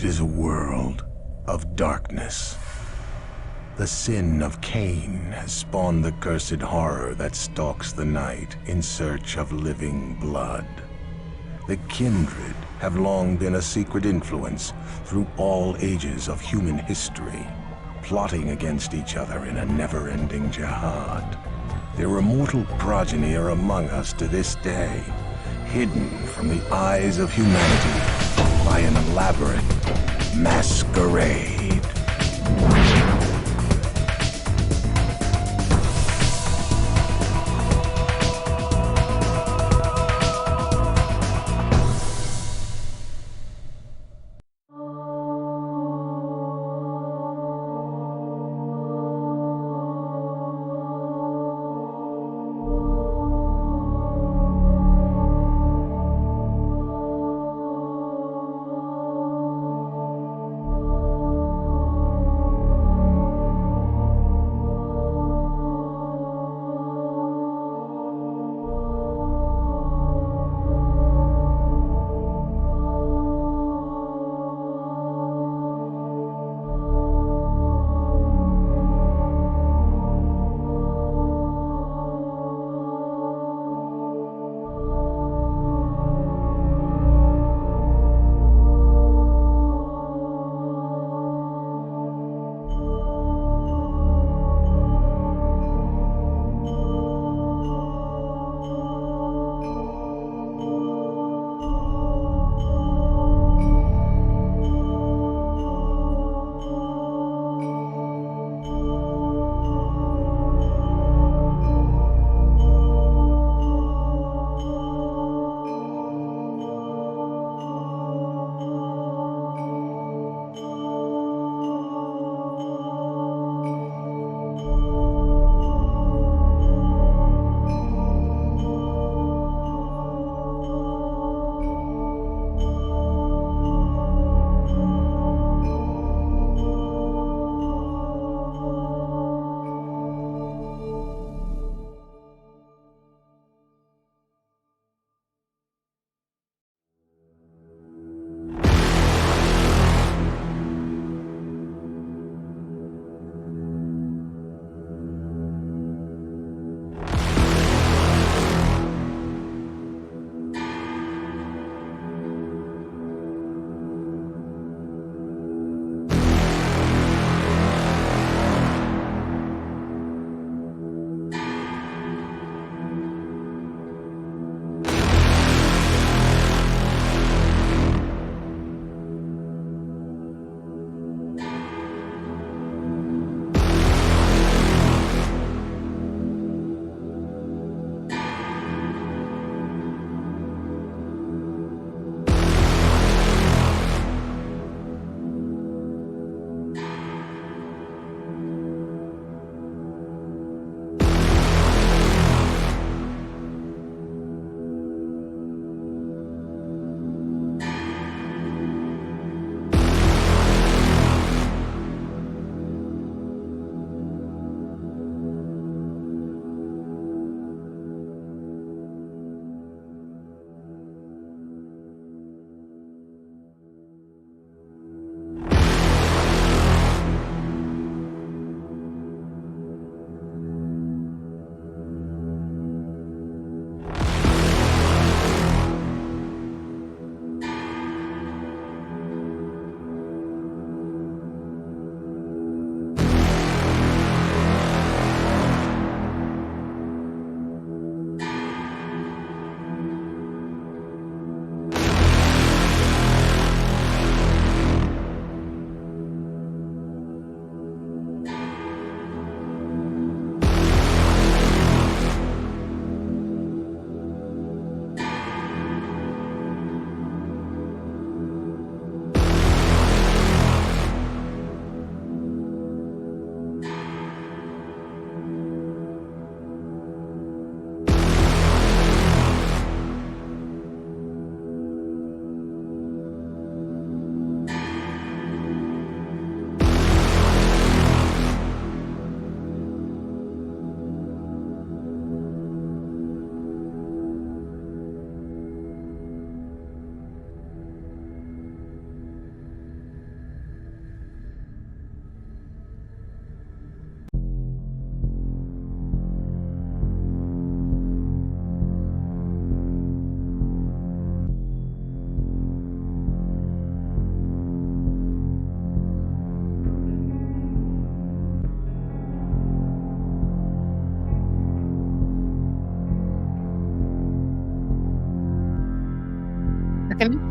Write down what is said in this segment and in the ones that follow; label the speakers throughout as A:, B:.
A: is a world of darkness. The sin of Cain has spawned the cursed horror that stalks the night in search of living blood. The kindred have long been a secret influence through all ages of human history, plotting against each other in a never-ending jihad. Their immortal progeny are among us to this day, hidden from the eyes of humanity by an elaborate masquerade.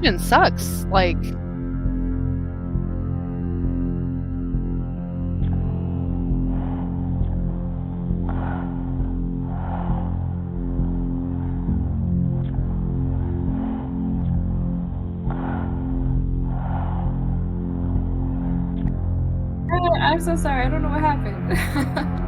B: religion sucks. Like,
C: I'm so sorry. I don't know what happened.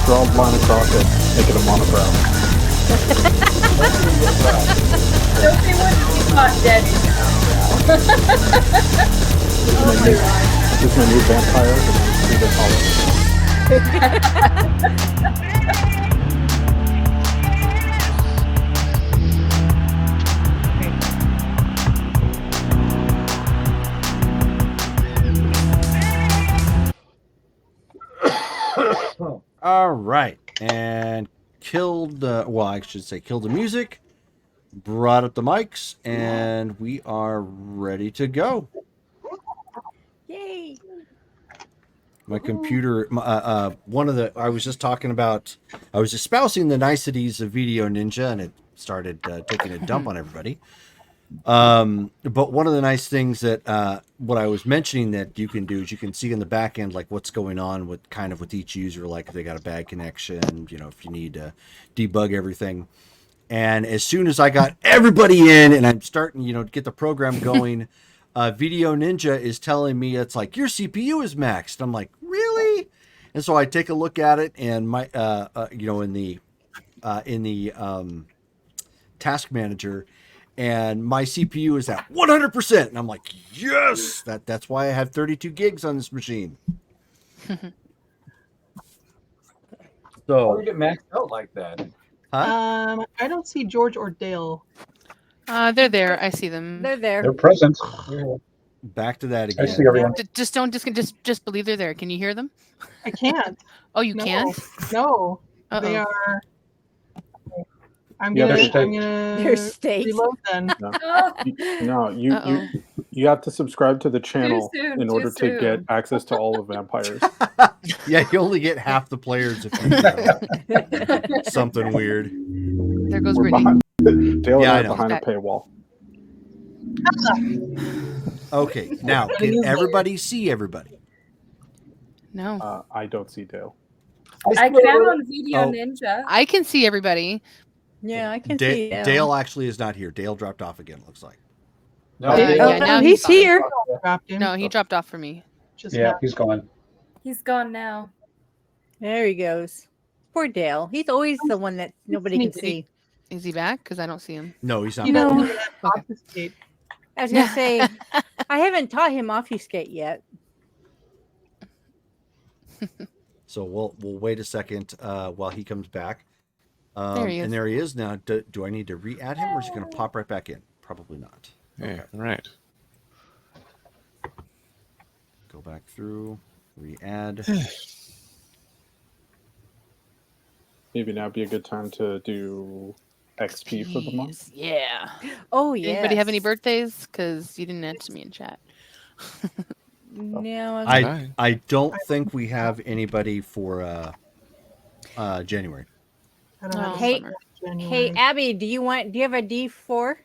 B: Draw a line across it, make it a monobrow.
C: Sophie wouldn't be caught dead in
B: This is my new vampire. See the color.
D: All right, and killed the, well, I should say killed the music, brought up the mics, and we are ready to go.
E: Yay!
D: My computer, one of the, I was just talking about, I was espousing the niceties of Video Ninja, and it started taking a dump on everybody. But one of the nice things that what I was mentioning that you can do is you can see in the back end like what's going on with kind of with each user, like if they got a bad connection, you know, if you need to debug everything. And as soon as I got everybody in and I'm starting, you know, to get the program going, Video Ninja is telling me it's like your CPU is maxed. I'm like, really? And so I take a look at it, and my you know, in the task manager, and my CPU is at 100%, and I'm like, yes, that's why I have 32 gigs on this machine. So
F: How do you get maxed out like that?
D: huh?
G: I don't see George or Dale.
H: They're there. I see them.
E: They're there.
B: They're present.
D: Back to that
B: I see
D: again.
B: everyone.
H: Just don't just believe they're there. Can you hear them?
G: I can't.
H: Oh, you
G: No.
H: can't.
G: No,
H: Uh-oh.
G: they are. I'm
B: Yeah,
G: gonna.
B: they're
G: I'm
B: state.
E: Their
G: gonna
E: state.
G: reload then.
B: No,
H: Uh-oh.
B: you have to subscribe to the channel
C: soon,
B: in
C: too
B: order to get
C: soon.
B: access to all the vampires.
D: Yeah, you only get half the players if you something weird.
H: There goes
B: We're
H: Brittany.
B: behind. Dale and
D: Yeah,
B: I
D: I
B: are
D: know.
B: behind a
H: Okay.
B: paywall.
D: Okay, now can everybody see everybody?
H: No,
B: I don't see Dale.
C: I can on Video
D: Oh.
C: Ninja.
H: I can see everybody.
E: Yeah, I can see Dale.
D: Dale actually is not here. Dale dropped off again, it looks like.
F: No,
B: Oh,
F: Dale-
H: yeah, now
E: he's
H: fine.
E: here.
G: Dropped him.
H: No, he dropped off for me.
G: Just
F: yeah,
G: now.
F: he's gone.
C: He's gone now.
E: There he goes. Poor Dale. He's always the one that nobody can see.
H: Is he back? Because I don't see him.
D: No, he's not.
G: You
D: back.
G: know,
H: Okay.
G: obfuscate.
E: I was gonna say, I haven't taught him obfuscate yet.
D: So we'll wait a second while he comes back.
H: There he is.
D: And there he is now. Do I need to re-add him, or is he going to pop right back in? Probably not.
I: Yeah, right.
D: Go back through, re-add.
B: Maybe now would be a good time to do XP for the month.
H: Yeah.
E: Oh yeah.
H: Anybody have any birthdays? Because you didn't answer me in chat.
E: No.
D: I don't think we have anybody for January.
G: I don't know.
E: Hey,
H: bummer.
E: Hey, Abby, do you have a D4?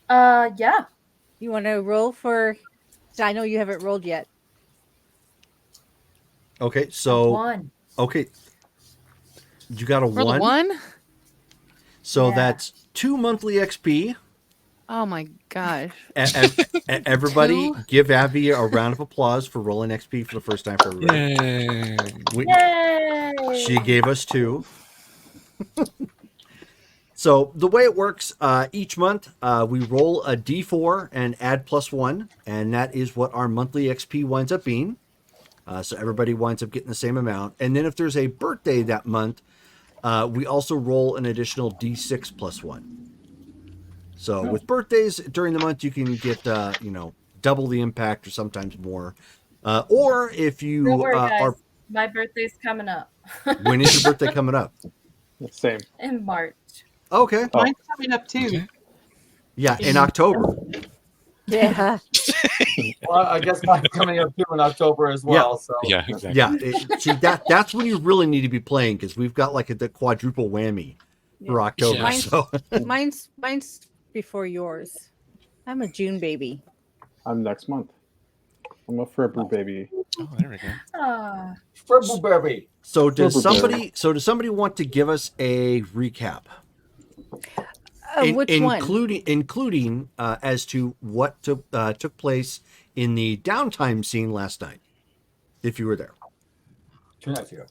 C: Yeah.
E: You want to roll for? I know you haven't rolled yet.
D: Okay, so
C: One.
D: okay, you got a
H: Roll
D: one.
H: a one?
D: So
C: Yeah.
D: that's 2 monthly XP.
H: Oh my gosh.
D: Everybody,
H: Two?
D: give Abby a round of applause for rolling XP for the first time for everybody.
I: Yay.
C: Yay!
D: She gave us 2. So the way it works, each month we roll a D4 and add +1, and that is what our monthly XP winds up being. So everybody winds up getting the same amount. And then if there's a birthday that month, we also roll an additional D6 +1. So with birthdays during the month, you can get double the impact or sometimes more. Or if you
C: Don't worry, guys.
D: are,
C: My birthday's coming up
D: when is your birthday coming up?
B: Same.
C: in March.
D: Okay,
G: Mine's coming up too.
I: Okay.
D: yeah, in October.
E: Yeah.
F: Well, I guess mine's coming up too in October as well. So
I: Yeah, exactly.
D: Yeah, see that's when you really need to be playing because we've got like the quadruple whammy for October.
I: Yeah.
D: So
E: mine's before yours. I'm a June baby.
B: I'm next month. I'm a February baby.
I: Oh, there we go.
C: Ah,
F: Purple Berry.
D: does
B: Silverberry.
D: somebody want to give us a recap?
E: Which one?
D: Including as to what took place in the downtime scene last night, if you were there.
F: 2 nights ago.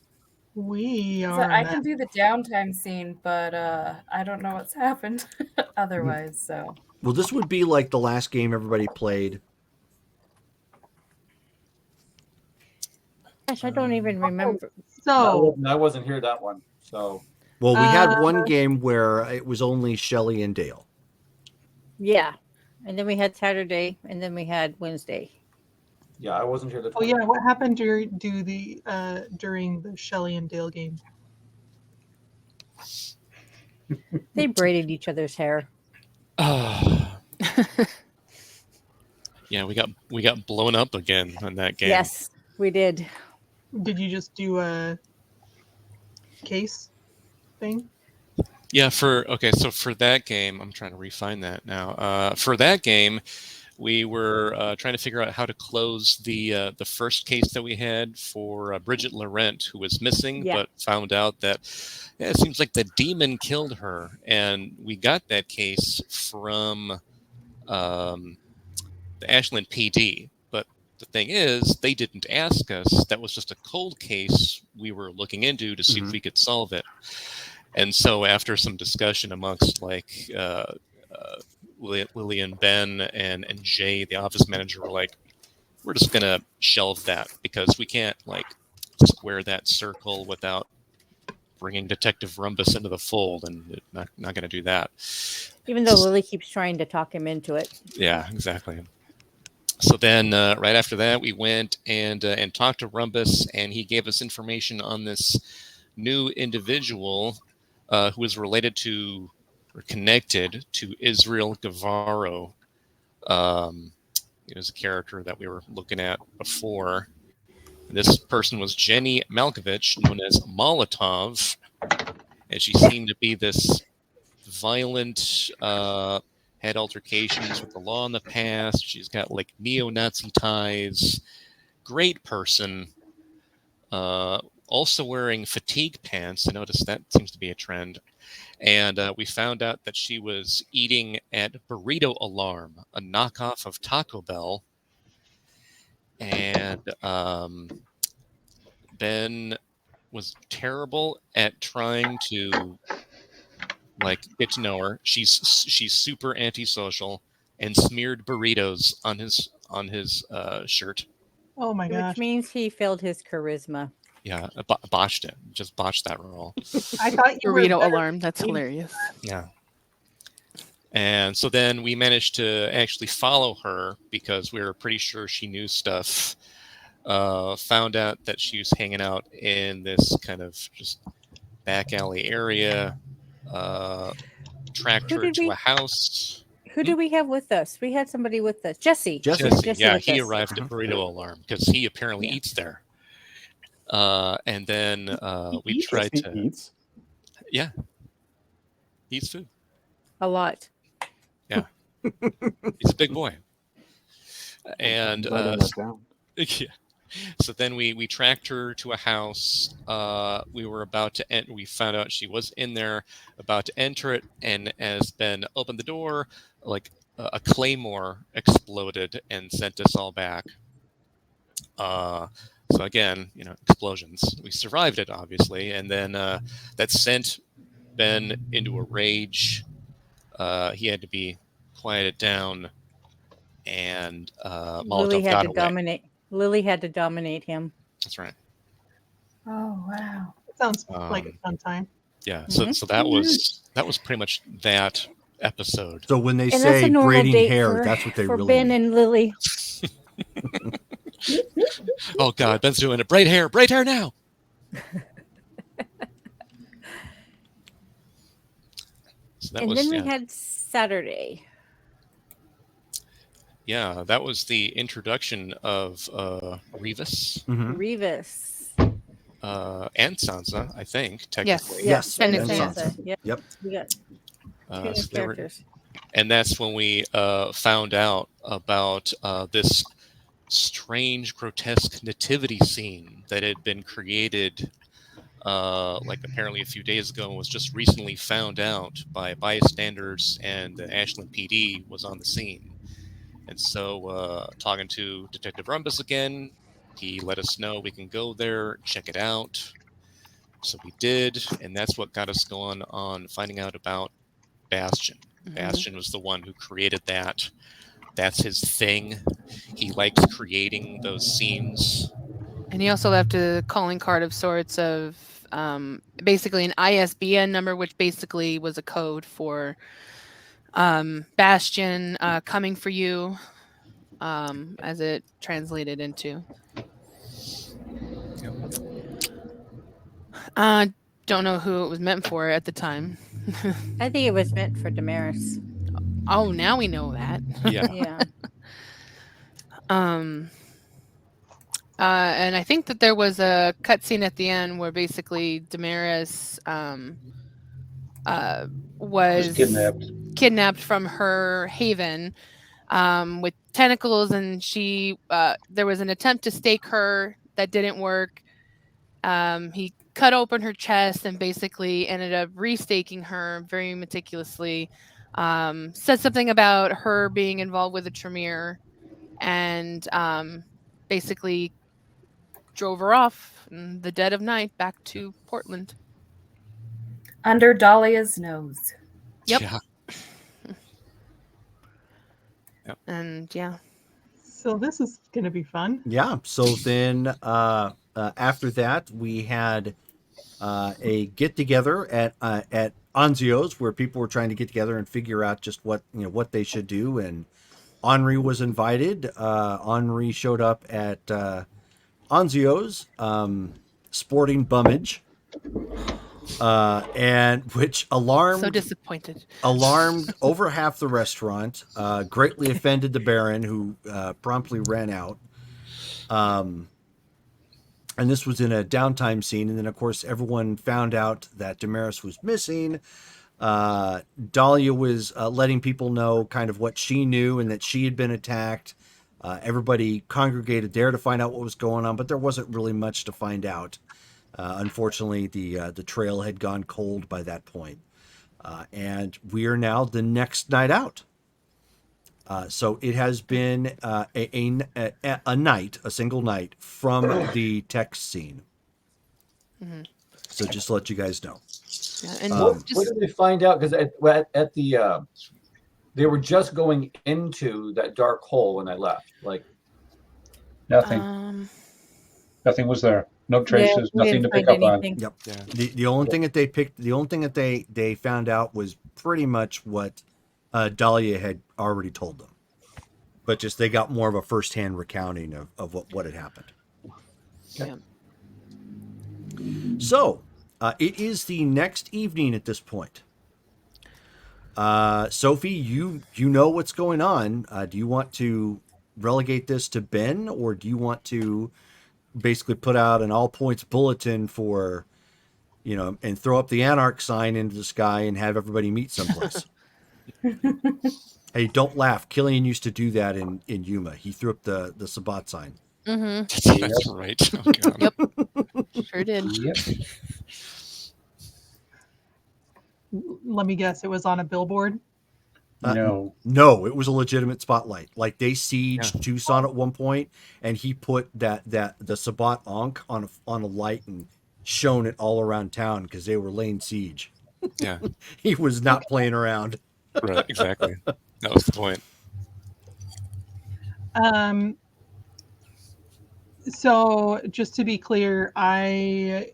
G: We
C: So
G: are.
C: I can do the downtime scene, but I don't know what's happened otherwise. So
D: Well, this would be like the last game everybody played.
E: Gosh, I don't even remember.
G: So
F: I wasn't here that one. So
D: Well, we had one game where it was only Shelly and Dale.
E: Yeah, and then we had Saturday, and then we had Wednesday.
F: yeah, I wasn't here.
G: oh yeah, what happened during the Shelley and Dale game?
E: They braided each other's hair.
I: Yeah, we got blown up again on that game.
E: Yes, we did.
G: Did you just do a case thing?
I: Yeah, so for that game, I'm trying to refine that now. For that game, we were trying to figure out how to close the first case that we had for Bridget Laurent, who was missing,
E: Yeah.
I: but found out that it seems like the demon killed her, and we got that case from the Ashland PD. But the thing is, they didn't ask us. That was just a cold case we were looking into to see if we could solve it. And so after some discussion amongst like Lily and Ben and Jay, the office manager, were like, we're just going to shelve that because we can't like square that circle without bringing Detective Rumbus into the fold, and not going to do that.
E: Even though Lily keeps trying to talk him into it.
I: Yeah, exactly. So then right after that, we went and talked to Rumbus, and he gave us information on this new individual who was related to or connected to Israel Guevara. It was a character that we were looking at before. This person was Jenny Malkovich, known as Molotov, and she seemed to be this violent, had altercations with the law in the past. She's got like neo-Nazi ties. Great person. Also wearing fatigue pants. I noticed that seems to be a trend. And we found out that she was eating at Burrito Alarm, a knockoff of Taco Bell. And Ben was terrible at trying to like get to know her. She's super antisocial and smeared burritos on his shirt.
G: Oh my gosh!
E: Which means he failed his charisma.
I: Yeah, botched it. Just botched that role.
G: I thought you were
H: Burrito
G: better.
H: alarm. That's hilarious.
I: Yeah. And so then we managed to actually follow her because we were pretty sure she knew stuff. Found out that she was hanging out in this kind of just back alley area. Tracked her to a house.
E: Who do we have with us? We had somebody with us. Jesse.
I: Jesse, yeah, he
E: us.
I: arrived at Burrito Alarm because he apparently eats there. And then we tried to.
B: Eats.
I: Yeah. He eats food.
E: A lot.
I: Yeah. He's a big boy. And yeah. So then we tracked her to a house. We were about to we found out she was in there, about to enter it, and as Ben opened the door, like a claymore exploded and sent us all back. So again, explosions. We survived it, obviously, and then that sent Ben into a rage. He had to be quieted down, and Molotov got away.
E: Lily had to dominate him.
I: That's right.
C: Oh wow!
G: It sounds like a fun time.
I: Yeah. So that was pretty much that episode.
D: So when they say braiding hair, that's what they
E: for
D: really
E: Ben
D: mean.
E: and Lily.
I: Oh God, Ben's doing it. Braid hair now. So
E: and then we had Saturday.
I: Yeah, that was the introduction of Revis.
E: Mm-hmm. Revis.
I: And Sansa, I think, technically.
E: Yes.
H: And Sansa.
E: Yep. We got two
I: so
E: characters.
I: And that's when we found out about this strange, grotesque nativity scene that had been created like apparently a few days ago and was just recently found out by bystanders, and the Ashland PD was on the scene. And so talking to Detective Rumbus again, He let us know we can go there, check it out. So we did, and that's what got us going on finding out about Bastion. Bastion was the one who created that. That's his thing. He likes creating those scenes.
H: And he also left a calling card of sorts of basically an ISBN number, which basically was a code for Bastion coming for you, as it translated into. Don't know who it was meant for at the time.
E: I think it was meant for Damaris.
H: Oh, now we know that.
I: Yeah.
E: Yeah.
H: And I think that there was a cutscene at the end where basically Damaris was kidnapped from her haven with tentacles, and she there was an attempt to stake her that didn't work. He cut open her chest and basically ended up restaking her very meticulously. Said something about her being involved with a Tremere, and basically drove her off in the dead of night back to Portland.
C: Under Dahlia's nose.
H: Yep.
I: Yeah.
H: And yeah.
G: So this is going to be fun.
D: Yeah. So then after that, we had a get together at Anzio's where people were trying to get together and figure out just what they should do. And Henri was invited. Henri showed up at Anzio's, sporting Bummage, and which
H: So disappointed.
D: alarmed over half the restaurant, greatly offended the Baron, who promptly ran out. And this was in a downtime scene. And then, of course, everyone found out that Damaris was missing. Dahlia was letting people know kind of what she knew and that she had been attacked. Everybody congregated there to find out what was going on, but there wasn't really much to find out. Unfortunately, the trail had gone cold by that point. And we are now the next night out. So it has been a night, a single night from the text scene.
H: Mm-hmm.
D: So just to let you guys know.
H: Yeah, and
F: What did they find out? Because at the they were just going into that dark hole when I left. Like
B: Nothing. Nothing was there. No traces.
E: we
B: Nothing to
E: didn't
B: pick up
E: find
B: on.
E: anything.
D: Yep.
I: Yeah.
D: The only thing that they found out was pretty much what Dahlia had already told them, but just they got more of a firsthand recounting of what had happened.
H: Yeah.
D: So it is the next evening at this point. Sophie, you know what's going on. Do you want to relegate this to Ben, or do you want to basically put out an all points bulletin for, and throw up the Anarch sign into the sky and have everybody meet someplace? Hey, don't laugh. Killian used to do that in Yuma. He threw up the Sabbat sign.
H: Mm-hmm.
I: That's right. Oh, God.
H: Yep. Sure did.
B: Yep.
G: Let me guess, it was on a billboard.
B: No.
D: No, it was a legitimate spotlight. Like they sieged Tucson at one point, and he put the Sabbat Ankh on a light and shone it all around town because they were laying siege.
I: Yeah.
D: He was not playing around.
I: Right. Exactly. That was the point.
G: So just to be clear, I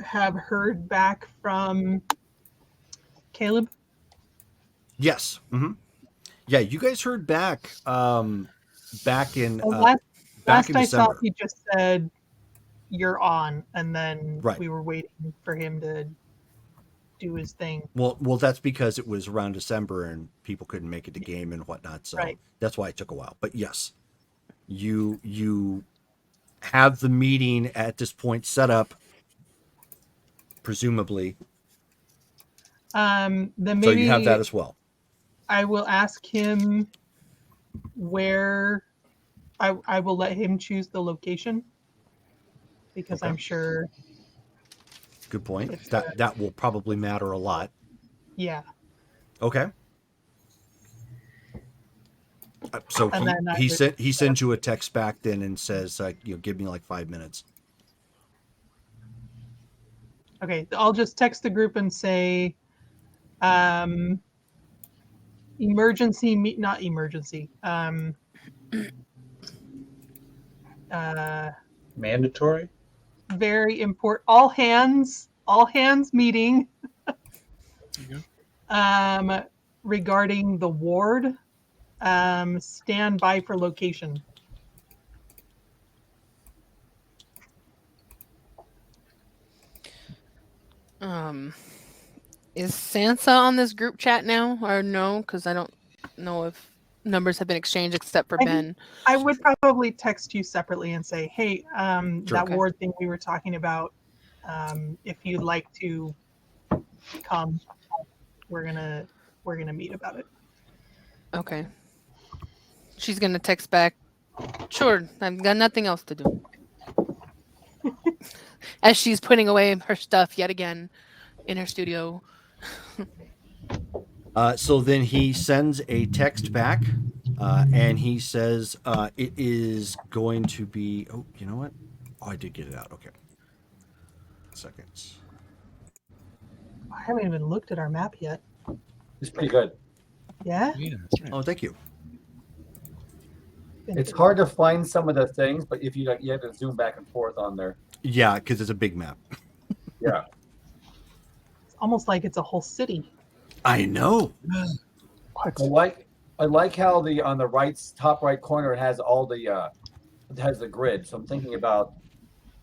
G: have heard back from Caleb.
D: Yes. Mm-hmm. Yeah, you guys heard back back in
G: Last I
D: December.
G: saw, he just said, "You're on," and then
D: Right.
G: we were waiting for him to do his thing.
D: Well, that's because it was around December and people couldn't make it to game and whatnot. So
G: Right.
D: that's why it took a while. But yes, you have the meeting at this point set up, presumably.
G: Then maybe
D: So you have that as well.
G: I will ask him where. I will let him choose the location because
D: Okay.
G: I'm sure.
D: Good point.
G: It's,
D: That will probably matter a lot.
G: Yeah.
D: Okay. So
G: And then I
D: he
G: would-
D: sends you a text back then and says, give me like 5 minutes.
G: Okay, I'll just text the group and say, emergency meet, not emergency.
B: Mandatory?
G: Very important. All hands meeting. Regarding the ward. Stand by for location.
H: Is Sansa on this group chat now or no? Because I don't know if numbers have been exchanged except for Ben.
G: I would probably text you separately and say, hey,
D: Sure.
G: that
H: Okay.
G: ward thing we were talking about, if you'd like to come, we're gonna meet about it.
H: Okay. She's gonna text back. Sure, I've got nothing else to do. As she's putting away her stuff yet again in her studio.
D: So then he sends a text back, and he says it is going to be. Oh, you know what? Oh, I did get it out. Okay. Seconds.
G: I haven't even looked at our map yet.
F: It's pretty good.
G: Yeah?
I: Yeah, that's right.
D: Oh, thank you.
F: It's hard to find some of the things, but if you have to zoom back and forth on there.
D: Yeah, because it's a big map.
F: Yeah.
G: It's almost like it's a whole city.
D: I know.
F: I like how on the top right corner it has all the it has the grid. So I'm thinking about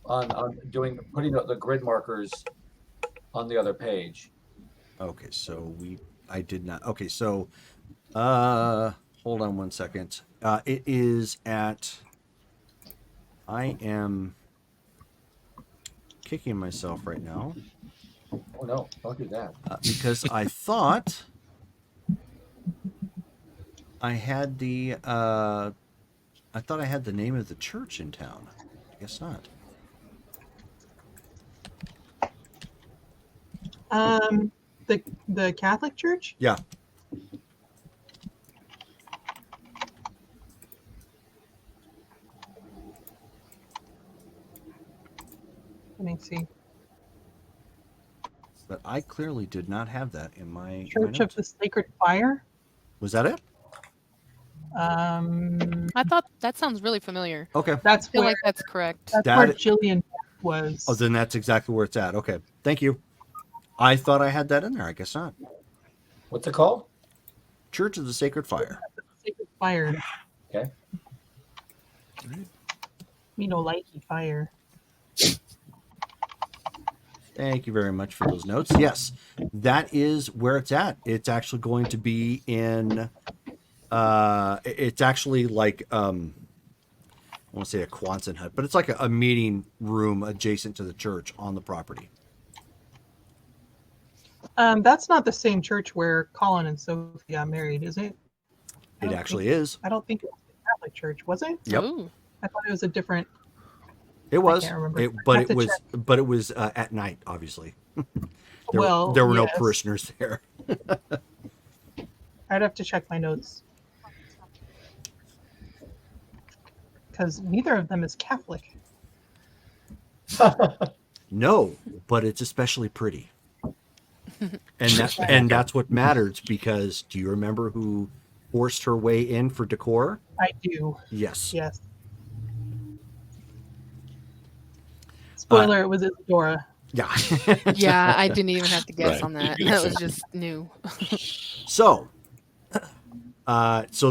F: putting the grid markers on the other page.
D: Okay, so I did not. Okay, so hold on one second. It is at. I am kicking myself right now.
F: Oh no! Don't do that.
D: Because I thought I had the name of the church in town. I guess not.
G: The Catholic Church?
D: Yeah.
G: Let me see.
D: But I clearly did not have that in my
G: Church of the Sacred Fire?
D: Was that it?
H: I thought that sounds really familiar.
D: Okay.
H: I feel like that's correct.
G: That's where Jillian was.
D: Oh, then that's exactly where it's at. Okay. Thank you. I thought I had that in there. I guess not.
F: What's it called?
D: Church of the Sacred Fire.
G: Sacred Fire.
F: Okay.
G: Me no likey fire.
D: Thank you very much for those notes. Yes, that is where it's at. It's actually going to be in. It's actually like I want to say a Quonset hut, but it's like a meeting room adjacent to the church on the property.
G: That's not the same church where Colin and Sophie got married, is it?
D: It actually is.
G: I don't think it was the Catholic church, was it?
D: Yep.
H: Ooh.
G: I thought it was a different.
D: It was,
G: can't remember.
D: but
G: I
D: it
G: have to
D: was,
G: check.
D: but it was at night. Obviously,
G: Well,
D: there were no
G: yes.
D: parishioners there.
G: I'd have to check my notes. Because neither of them is Catholic.
D: No, but it's especially pretty, and that's what matters. Because do you remember who forced her way in for decor?
G: I do.
D: Yes.
G: Yes. Spoiler, it was Isadora.
D: Yeah.
H: Yeah, I didn't even have to guess
I: Right.
H: on that. That was just new.
D: So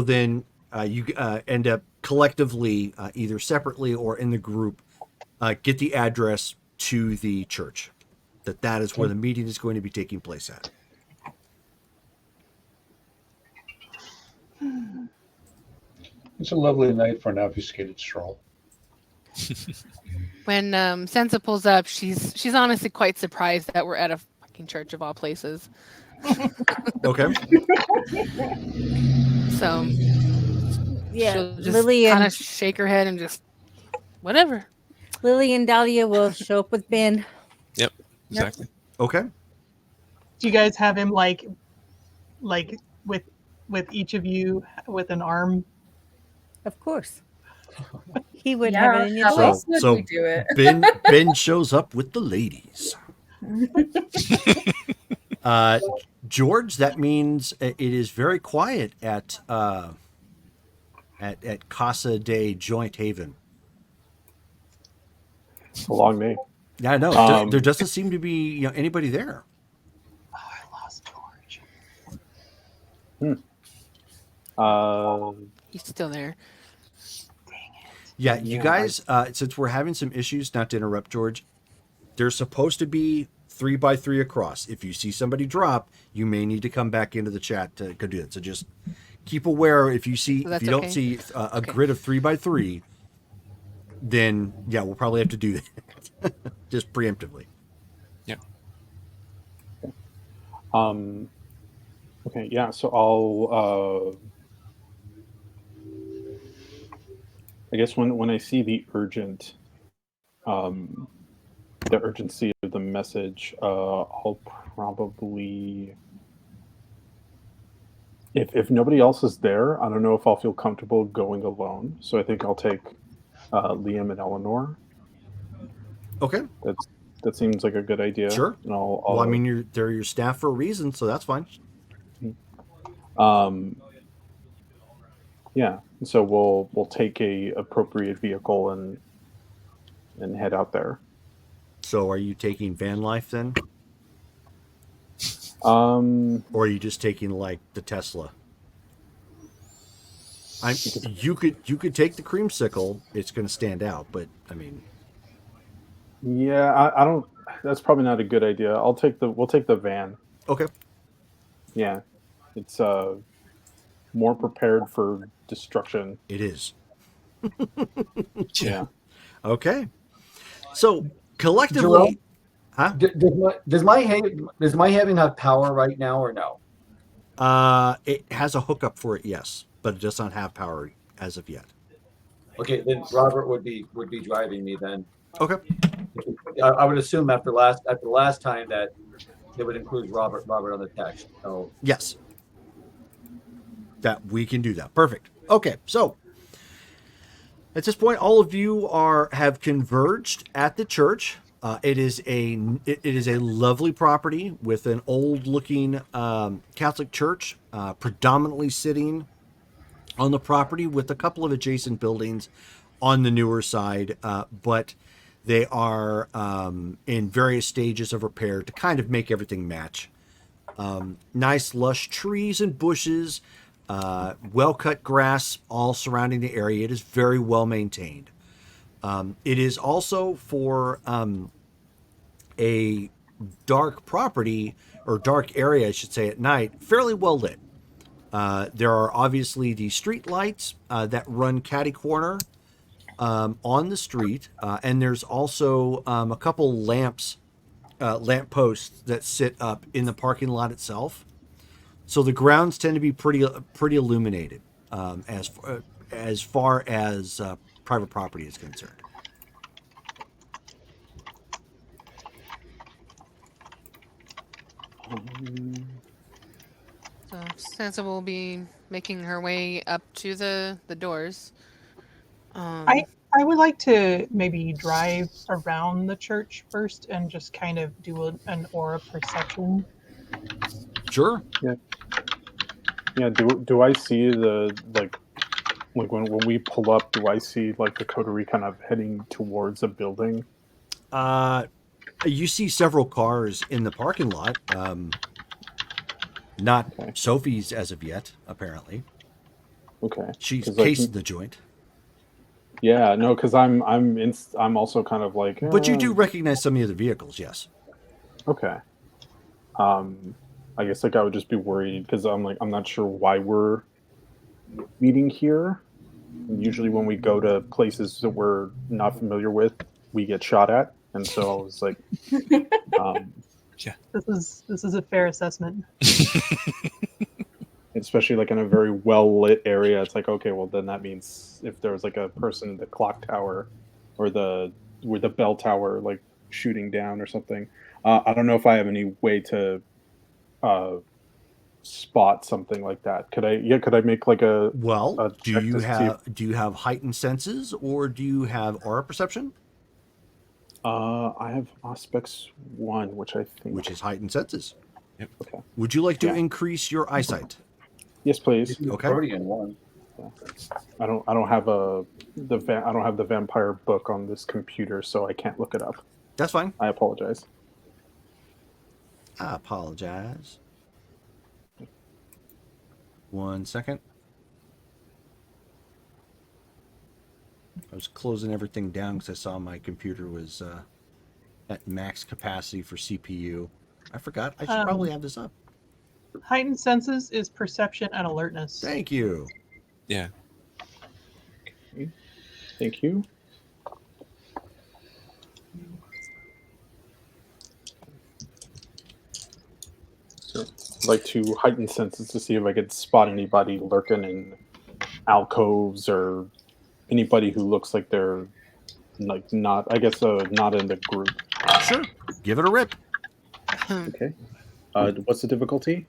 D: then you end up collectively, either separately or in the group, get the address to the church. That is where the meeting is going to be taking place at.
B: It's a lovely night for an obfuscated stroll.
H: When Sansa pulls up, she's honestly quite surprised that we're at a fucking church of all places.
D: Okay.
H: So
E: Yeah,
H: she'll just
E: Lily
H: kind
E: and
H: of shake her head and just whatever.
E: Lily and Dahlia will show up with Ben.
I: Yep, exactly.
D: Okay.
G: Do you guys have him like with each of you with an arm
E: Of course. He wouldn't have it any
C: how
E: other way.
C: else would we do it?
D: Ben shows up with the ladies. George, that means it is very quiet at Casa de Joint Haven.
B: It's a long name.
D: Yeah, I know. There doesn't seem to be anybody there.
G: Oh, I lost George.
H: He's still there.
D: Yeah, you guys, since we're having some issues, not to interrupt, George, there's supposed to be 3x3 across. If you see somebody drop, you may need to come back into the chat to go do it. So just keep aware if you don't see a grid of 3x3, then yeah, we'll probably have to do that just preemptively.
I: Yeah.
B: Okay. Yeah. So I'll. I guess when I see the urgency of the message, I'll probably, if nobody else is there, I don't know if I'll feel comfortable going alone. So I think I'll take Liam and Eleanor.
D: Okay.
B: That seems like a good idea.
D: Sure.
B: And
D: well, I mean, they're your staff for a reason, so that's fine.
B: Yeah. So we'll take a appropriate vehicle and head out there.
D: So are you taking van life then?
B: Or
D: are you just taking like the Tesla? You could take the creamsicle. It's going to stand out, but I mean,
B: yeah, I don't. That's probably not a good idea. We'll take the van.
D: Okay.
B: Yeah, it's more prepared for destruction.
D: It is.
B: Yeah.
D: Okay. So collectively,
F: Jerome,
D: huh?
F: Does my Haven have power right now or no?
D: It has a hookup for it, yes, but it does not have power as of yet.
F: Okay, then Robert would be driving me then.
D: Okay.
F: I would assume after the last time that it would include Robert on the text. So
D: yes, that we can do that. Perfect. Okay, so at this point, all of you have converged at the church. It is a lovely property with an old-looking Catholic church, predominantly sitting on the property with a couple of adjacent buildings on the newer side, but they are in various stages of repair to kind of make everything match. Nice lush trees and bushes, well-cut grass all surrounding the area. It is very well maintained. It is also for a dark property, or dark area, I should say, at night, fairly well lit. There are obviously the street lights that run catty corner on the street, and there's also a couple lamp posts that sit up in the parking lot itself. So the grounds tend to be pretty illuminated as far as private property is concerned.
H: So Sansa will be making her way up to the doors.
G: I would like to maybe drive around the church first and just kind of do an aura perception.
D: Sure.
B: Yeah. Yeah. Do I see the like when we pull up? Do I see like the coterie kind of heading towards a building?
D: You see several cars in the parking lot. Not Sophie's as of yet, apparently.
B: Okay.
D: She's casing the joint.
B: Yeah, no, because I'm also kind of like.
D: But you do recognize some of the other vehicles, yes.
B: Okay. I guess like I would just be worried because I'm not sure why we're meeting here. Usually when we go to places that we're not familiar with, we get shot at, and so I was like,
I: yeah,
G: this is a fair assessment.
B: Especially like in a very well lit area, it's like, okay, well then that means if there was like a person in the clock tower or the bell tower like shooting down or something. I don't know if I have any way to spot something like that. Could I? Yeah, could I make like a
D: do
B: check
D: you
B: to see if-
D: have heightened senses, or do you have aura perception?
B: I have Aspects 1, which I think
D: Which is heightened senses.
I: Yep.
B: Okay.
D: Would you like to
B: Yeah.
D: increase your eyesight?
B: Yes, please.
D: Okay.
F: 30 and 1.
B: Yeah. I don't have I don't have the vampire book on this computer, so I can't look it up.
D: That's fine.
B: I apologize.
D: I apologize. 1 second. I was closing everything down because I saw my computer was at max capacity for CPU. I forgot. I should probably have this up.
G: Heightened senses is perception and alertness.
D: Thank you.
I: Yeah.
B: Okay. Thank you. So, I'd like to heighten senses to see if I could spot anybody lurking in alcoves or anybody who looks like they're like not, I guess, not in the group.
D: Sure. Give it a rip.
B: Okay. What's the difficulty?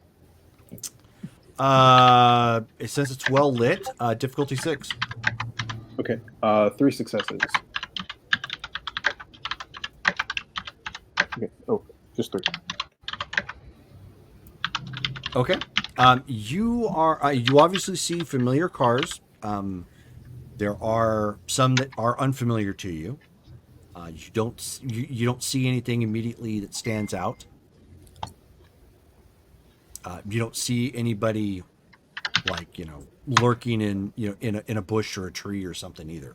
D: Since it's well lit, difficulty 6.
B: Okay. 3 successes. Okay. Oh, just 3.
D: Okay. You obviously see familiar cars. There are some that are unfamiliar to you. You don't see anything immediately that stands out. You don't see anybody like, lurking in a bush or a tree or something either.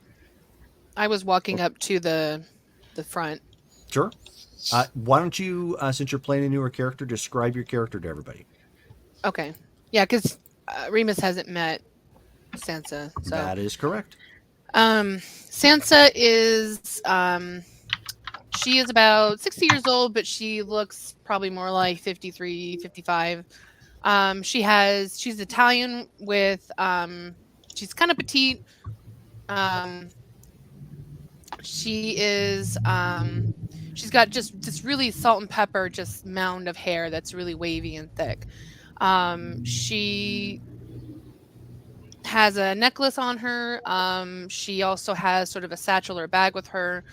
H: I was walking up to the front.
D: Sure. Why don't you, since you're playing a newer character, describe your character to everybody?
H: Okay. Yeah, because Remus hasn't met Sansa. So.
D: That is correct.
H: Sansa is she is about 60 years old, but she looks probably more like 53, 55. She's Italian with she's kind of petite. She is she's got just this really salt and pepper just mound of hair that's really wavy and thick. She has a necklace on her. She also has sort of a satchel or bag with her.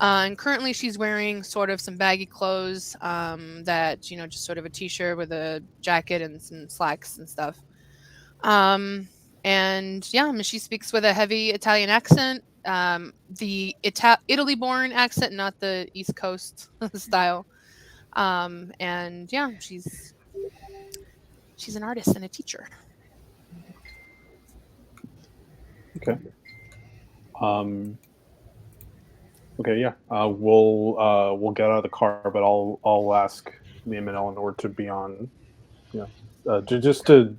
H: And currently she's wearing sort of some baggy clothes that, just sort of a t-shirt with a jacket and some slacks and stuff. And yeah, I mean, she speaks with a heavy Italian accent, the Italy-born accent, not the East Coast style. And yeah, she's an artist and a teacher.
B: Okay. Okay, yeah. We'll get out of the car, but I'll ask Liam and Eleanor to be on, just to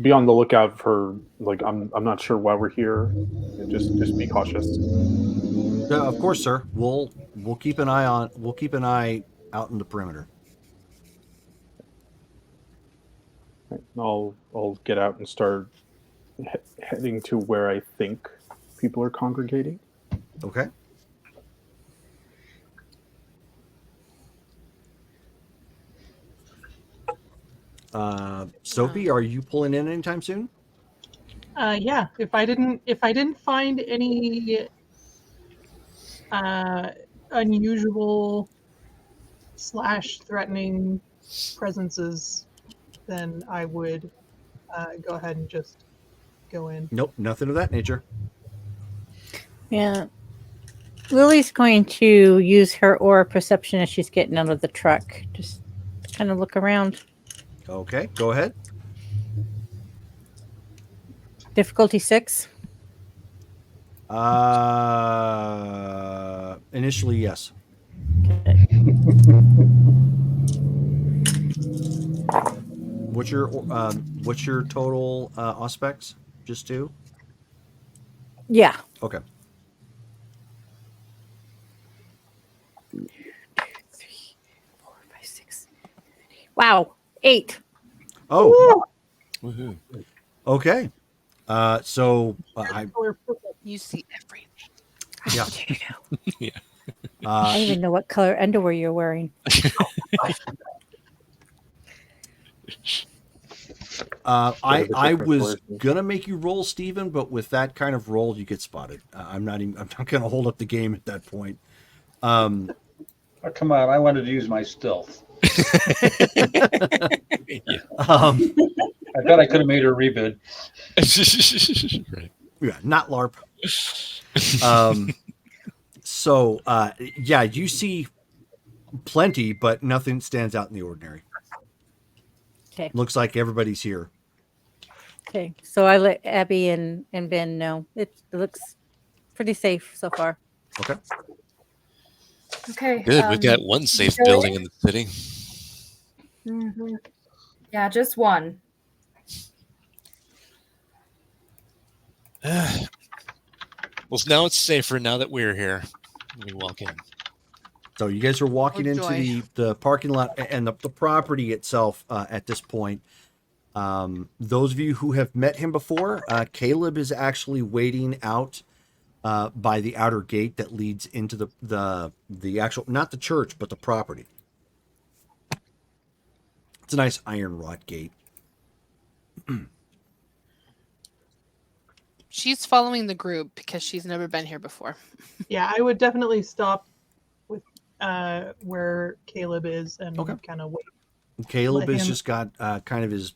B: be on the lookout for, like, I'm not sure why we're here. And just be cautious.
D: Of course, sir. We'll keep an eye out in the perimeter.
B: Right. I'll get out and start heading to where I think people are congregating.
D: Okay. Sophie, are you pulling in anytime soon?
G: Yeah. If I didn't find any unusual / threatening presences, then I would go ahead and just go in.
D: Nope, nothing of that nature.
E: Yeah. Lily's going to use her aura perception as she's getting out of the truck. Just kind of look around.
D: Okay, go ahead.
E: Difficulty 6.
D: Initially, yes.
E: Okay.
D: What's your total aspects? Just 2?
E: Yeah.
D: Okay.
E: 2, 3, 4, 5, 6, 7, 8. Wow, 8.
D: Oh.
I: Woohoo.
D: Okay. So
H: You see everything.
D: Yeah.
E: How do you know?
I: Yeah.
E: I don't even know what color underwear you're wearing.
D: I was gonna make you roll, Steven, but with that kind of roll, you get spotted. I'm not gonna hold up the game at that point.
J: Oh, come on, I wanted to use my stealth.
I: Yeah.
J: I bet I could have made her rebid.
I: Right.
D: Yeah, not LARP. So yeah, you see plenty, but nothing stands out in the ordinary.
E: Okay.
D: Looks like everybody's here.
E: Okay. So I let Abby and Ben know. It looks pretty safe so far.
D: Okay.
C: Okay.
I: Good. We've got one safe
C: so-
I: building in the city.
C: Mhm. Yeah, just one.
I: Well, now it's safer now that we're here. We walk in.
D: So you guys are walking
H: Oh,
D: into
H: joy.
D: the parking lot and the property itself at this point. Those of you who have met him before, Caleb is actually waiting out by the outer gate that leads into the actual, not the church, but the property. It's a nice iron wrought gate.
H: She's following the group because she's never been here before.
G: Yeah, I would definitely stop with where Caleb is and
D: Okay.
G: kind of wait.
D: Caleb
G: Let
D: has
G: him-
D: just got kind of his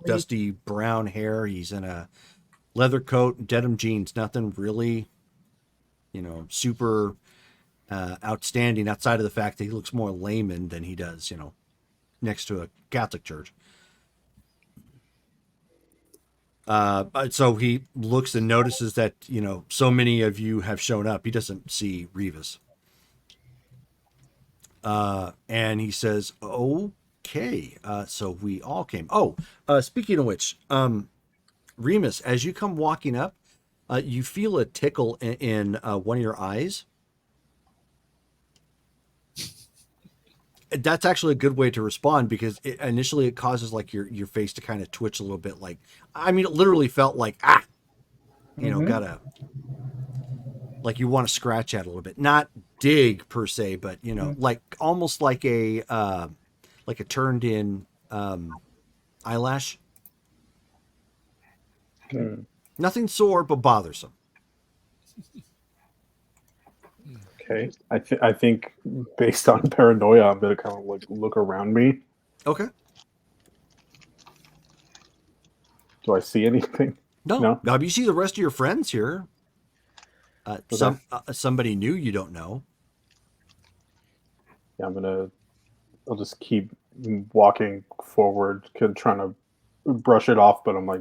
D: dusty brown hair. He's in a leather coat, denim jeans. Nothing really, super outstanding outside of the fact that he looks more layman than he does, next to a Catholic church. So he looks and notices that, so many of you have shown up. He doesn't see Revis. And he says, okay, so we all came. Oh, speaking of which, Remus, as you come walking up, you feel a tickle in one of your eyes. That's actually a good way to respond because initially it causes like your face to kind of twitch a little bit. Like, I mean, it literally felt like, gotta, like you want to scratch at it a little bit, not dig per se, but like almost like a turned in, eyelash. Nothing sore, but bothersome.
B: Okay. I think based on paranoia, I'm gonna kind of like look around me.
D: Okay.
B: Do I see anything?
D: No. Now, you see the rest of your friends here.
B: Okay.
D: Somebody new you don't know.
B: Yeah, I'll just keep walking forward, trying to brush it off, but I'm like,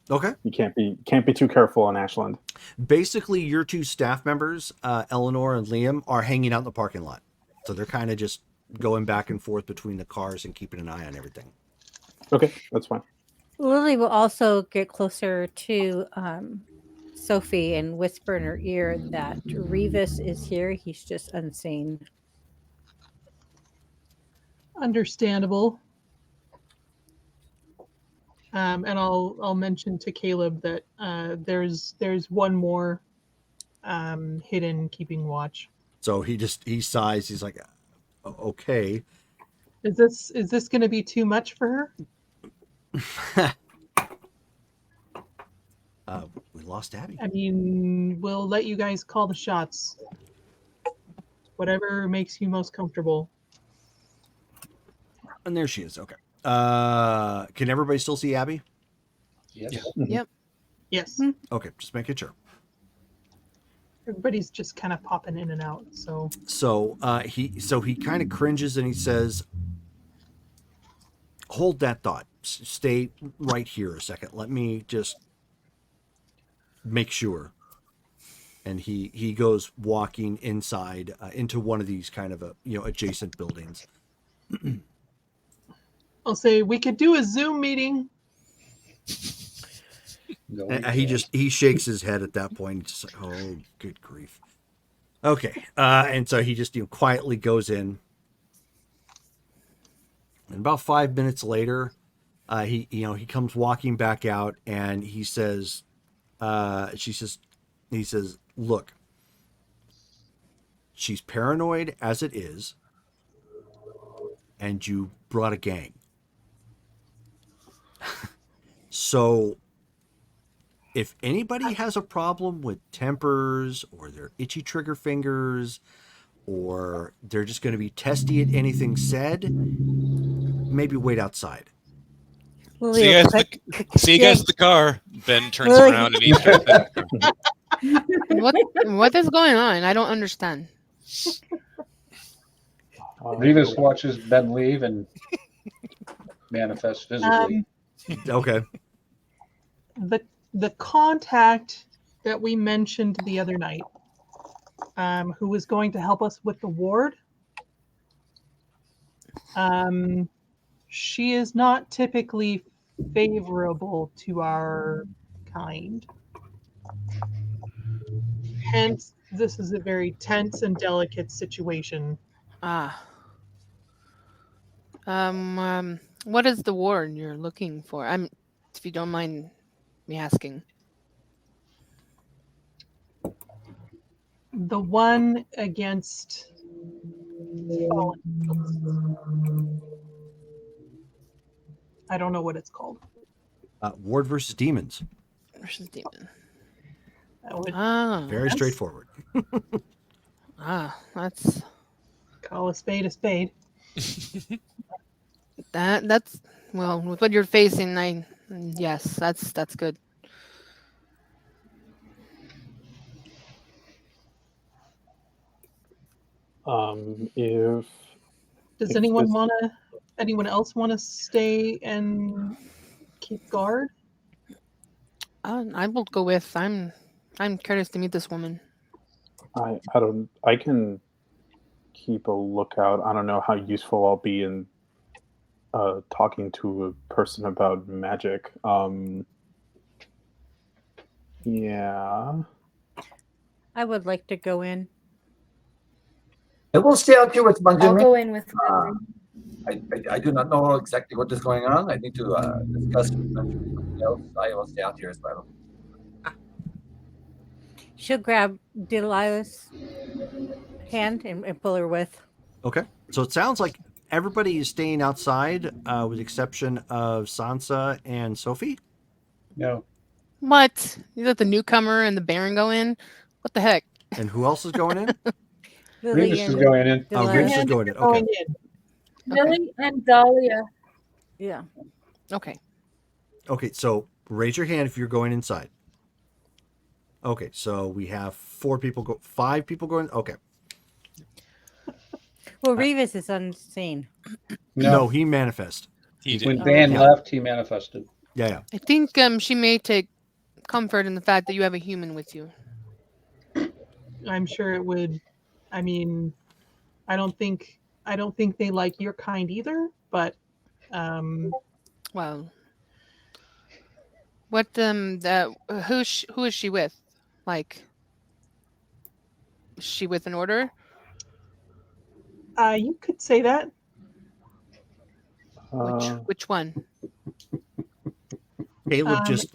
D: Okay.
B: you can't be too careful on Ashland.
D: Basically, your two staff members, Eleanor and Liam, are hanging out in the parking lot. So they're kind of just going back and forth between the cars and keeping an eye on everything.
B: Okay, that's fine.
E: Lily will also get closer to Sophie and whisper in her ear that Revis is here. He's just unseen.
G: Understandable. And I'll mention to Caleb that there's one more hidden keeping watch.
D: So he sighs. He's like, okay.
G: Is this going to be too much for her?
D: We lost Abby.
G: I mean, we'll let you guys call the shots. Whatever makes you most comfortable.
D: And there she is. Okay. Can everybody still see Abby?
J: Yes.
I: Yeah.
H: Yep.
G: Yes.
D: Okay, just making sure.
G: Everybody's just kind of popping in and out. So
D: he kind of cringes and he says, hold that thought. Stay right here a second. Let me just make sure. And he goes walking inside into one of these kind of adjacent buildings.
G: I'll say we could do a Zoom meeting.
J: No,
D: And he shakes his head at that point. Just like, oh, good grief. Okay. And so he just quietly goes in. And about 5 minutes later, he comes walking back out and he says, look, she's paranoid as it is, and you brought a gang. So if anybody has a problem with tempers or their itchy trigger fingers, or they're just going to be testy at anything said, maybe wait outside.
I: See you guys at the car. Ben turns around and he starts
H: What is going on? I don't understand.
J: Revis watches Ben leave and manifests visibly.
D: Okay.
G: The contact that we mentioned the other night, who was going to help us with the ward, she is not typically favorable to our kind. Hence, this is a very tense and delicate situation.
H: What is the ward you're looking for? If you don't mind me asking.
G: The one against fallen. I don't know what it's called.
D: Ward versus demons.
H: Versus demon.
D: Very straightforward.
H: That's
G: call a spade a spade.
H: That's well, with what you're facing, yes, that's good.
B: If
G: Does anyone else want to stay and keep guard?
H: I will go with. I'm curious to meet this woman.
B: I can keep a lookout. I don't know how useful I'll be in talking to a person about magic. Yeah.
E: I would like to go in.
F: I will stay out here with
C: I'll
F: Benjamin.
C: go in with
F: I do not know exactly what is going on. I need to discuss with somebody else. I will stay out here as well.
E: She'll grab Delilah's hand and pull her with.
D: Okay. So it sounds like everybody is staying outside, with the exception of Sansa and Sophie.
J: No.
H: What? You let the newcomer and the Baron go in? What the heck?
D: And who else is going in?
J: Revis is going in.
D: Oh, Revis is going in. Okay.
C: Lily and Dahlia.
E: Yeah.
H: Okay.
D: Okay, so raise your hand if you're going inside. Okay, so we have 5 people going. Okay.
E: Well, Revis is unseen.
D: No, he manifested.
J: When Dan left, he manifested.
D: Yeah.
H: I think she may take comfort in the fact that you have a human with you.
G: I'm sure it would. I mean, I don't think they like your kind either. But
H: well, what who is she with? Like, is she with an order?
G: You could say that.
H: Which one?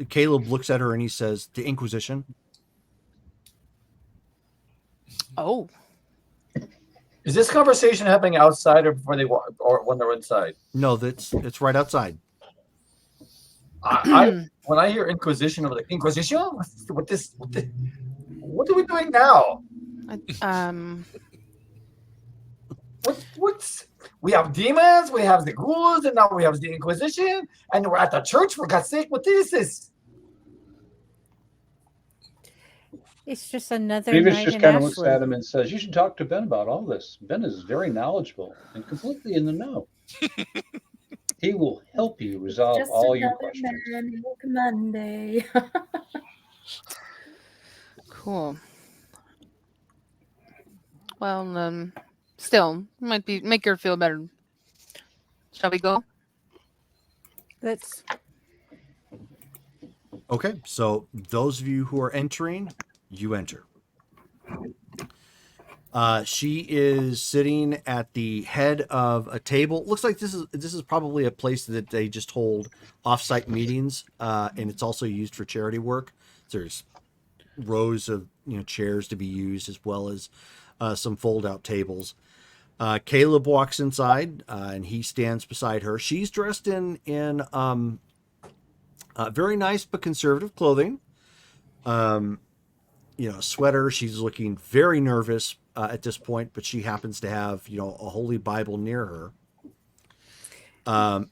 D: Caleb looks at her and he says, "The Inquisition."
H: Oh.
F: Is this conversation happening outside or before they walk, or when they're inside?
D: No, it's right outside.
F: When I hear Inquisition, I'm like, Inquisition? What are we doing now? What's we have demons, we have the ghouls, and now we have the Inquisition, and we're at the church, for God's sake. What is this?
E: It's just another
J: Revis
E: night
J: just
E: in
J: kind of looks
E: Ashland.
J: at him and says, "You should talk to Ben about all this. Ben is very knowledgeable and completely in the know. He will help you resolve
C: Just
J: all your
C: another
J: questions."
C: man, Monday.
H: Cool. Well, still might make her feel better. Shall we go?
E: Let's.
D: Okay, so those of you who are entering, you enter. She is sitting at the head of a table. Looks like this is probably a place that they just hold off-site meetings, and it's also used for charity work. There's rows of chairs to be used, as well as some fold-out tables. Caleb walks inside, and he stands beside her. She's dressed in Very nice but conservative clothing. Sweater. She's looking very nervous at this point, but she happens to have, a holy Bible near her.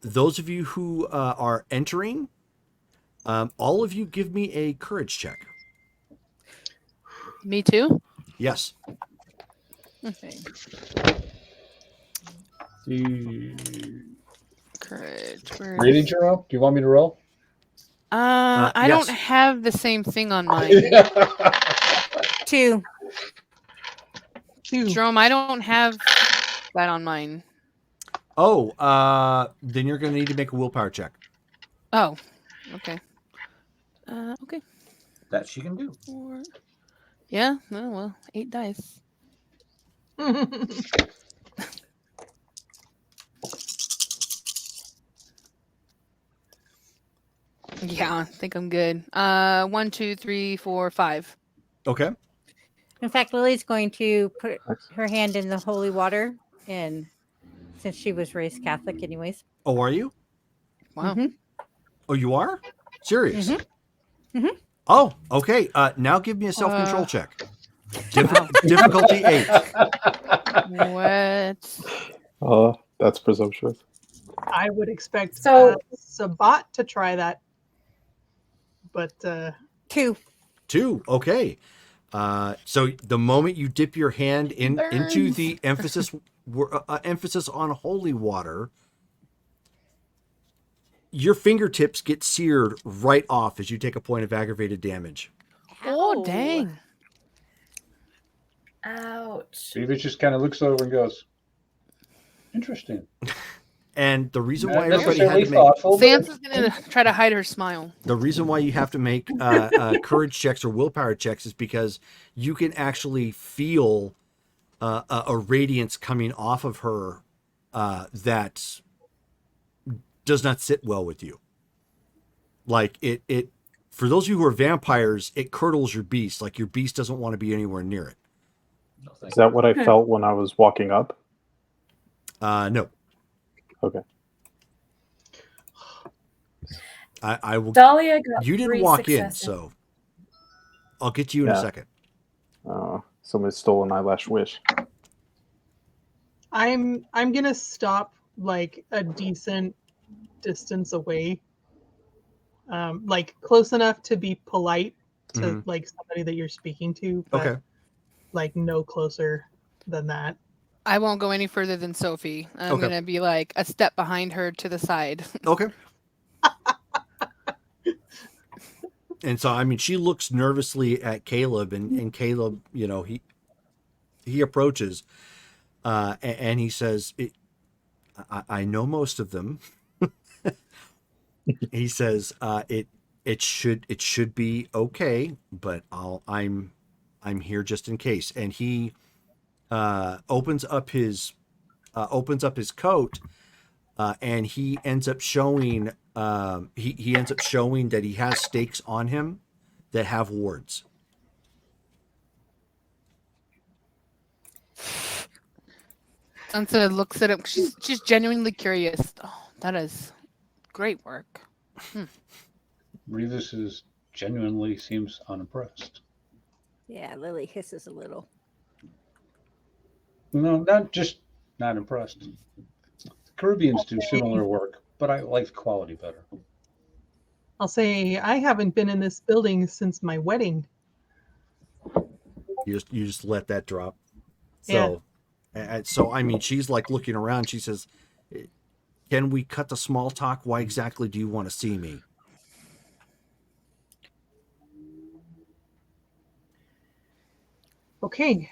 D: Those of you who are entering, all of you give me a courage check.
H: Me too?
D: Yes.
H: Okay. Courage.
J: Ready, Jerome? Do you want me to roll?
H: I
D: yes.
H: don't have the same thing on mine.
E: 2.
H: Jerome, I don't have that on mine.
D: Oh, then you're going to need to make a willpower check.
H: Oh, okay. Okay.
F: That she can do.
H: 4. Yeah, well, 8 dice. Yeah, I think I'm good. 1, 2, 3, 4, 5.
D: Okay.
E: In fact, Lily's going to put her hand in the holy water, and since she was raised Catholic anyways.
D: Oh, are you?
H: Wow.
E: Mm-hmm.
D: Oh, you are? Serious?
E: Mm-hmm. Mm-hmm.
D: Oh, okay. Now give me a self-control check. Difficulty 8.
H: What?
B: That's presumptuous.
G: I would expect
C: Sabat
G: to try that, but
E: 2.
D: 2. Okay. So the moment you dip your hand into the emphasis on holy water, your fingertips get seared right off as you take a point of aggravated damage.
H: Oh, dang.
C: Ouch.
J: David just kind of looks over and goes, interesting.
D: And the reason
J: Not
D: why everybody had to
J: thoughtful,
D: make
H: Sansa's going to try to hide her smile.
D: the reason why you have to make courage checks or willpower checks is because you can actually feel a radiance coming off of her that does not sit well with you. Like it for those of you who are vampires, it curdles your beast. Like your beast doesn't want to be anywhere near it.
B: Is that what I felt when I was walking up?
D: No.
B: Okay.
D: I will.
C: Dahlia got
D: You didn't
C: 3
D: walk
C: successes.
D: in, so I'll get to you in a second.
B: Somebody stole an eyelash wish.
G: I'm gonna stop like a decent distance away, like close enough to be polite to like somebody that you're speaking to, but like no closer than that.
H: I won't go any further than Sophie. I'm going to be like a step behind her to the side.
D: Okay. And so, I mean, she looks nervously at Caleb, and Caleb, he approaches, and he says, I know most of them. He says, it should be okay, but I'm here just in case. And he opens up his coat, and he ends up showing he ends up showing that he has stakes on him that have wards.
H: Sansa looks at him. She's genuinely curious. Oh, that is great work.
J: Revis genuinely seems unimpressed.
E: Yeah, Lily hisses a little.
J: No, not impressed. The Caribbeans do similar work, but I like the quality better.
G: I'll say I haven't been in this building since my wedding.
D: You just let that drop. So, so I mean, she's like looking around. She says, "Can we cut the small talk? Why exactly do you want to see me?"
G: Okay.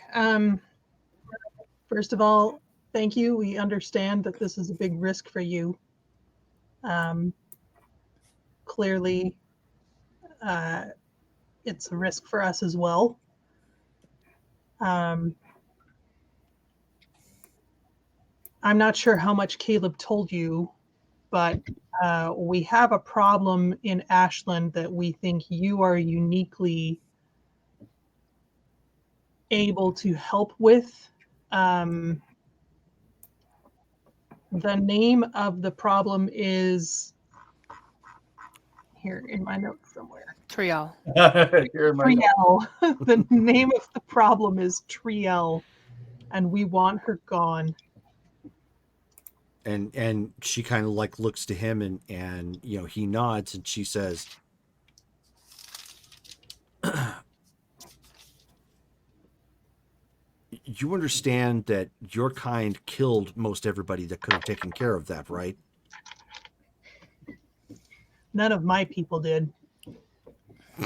G: First of all, thank you. We understand that this is a big risk for you. Clearly, it's a risk for us as well. I'm not sure how much Caleb told you, but we have a problem in Ashland that we think you are uniquely able to help with. The name of the problem is, here in my notes somewhere.
H: Triel.
G: Triel. The name of the problem is Triel, and we want her gone.
D: And she kind of like looks to him and you know, he nods and she says, you understand that your kind killed most everybody that could have taken care of that, right?
G: None of my people did.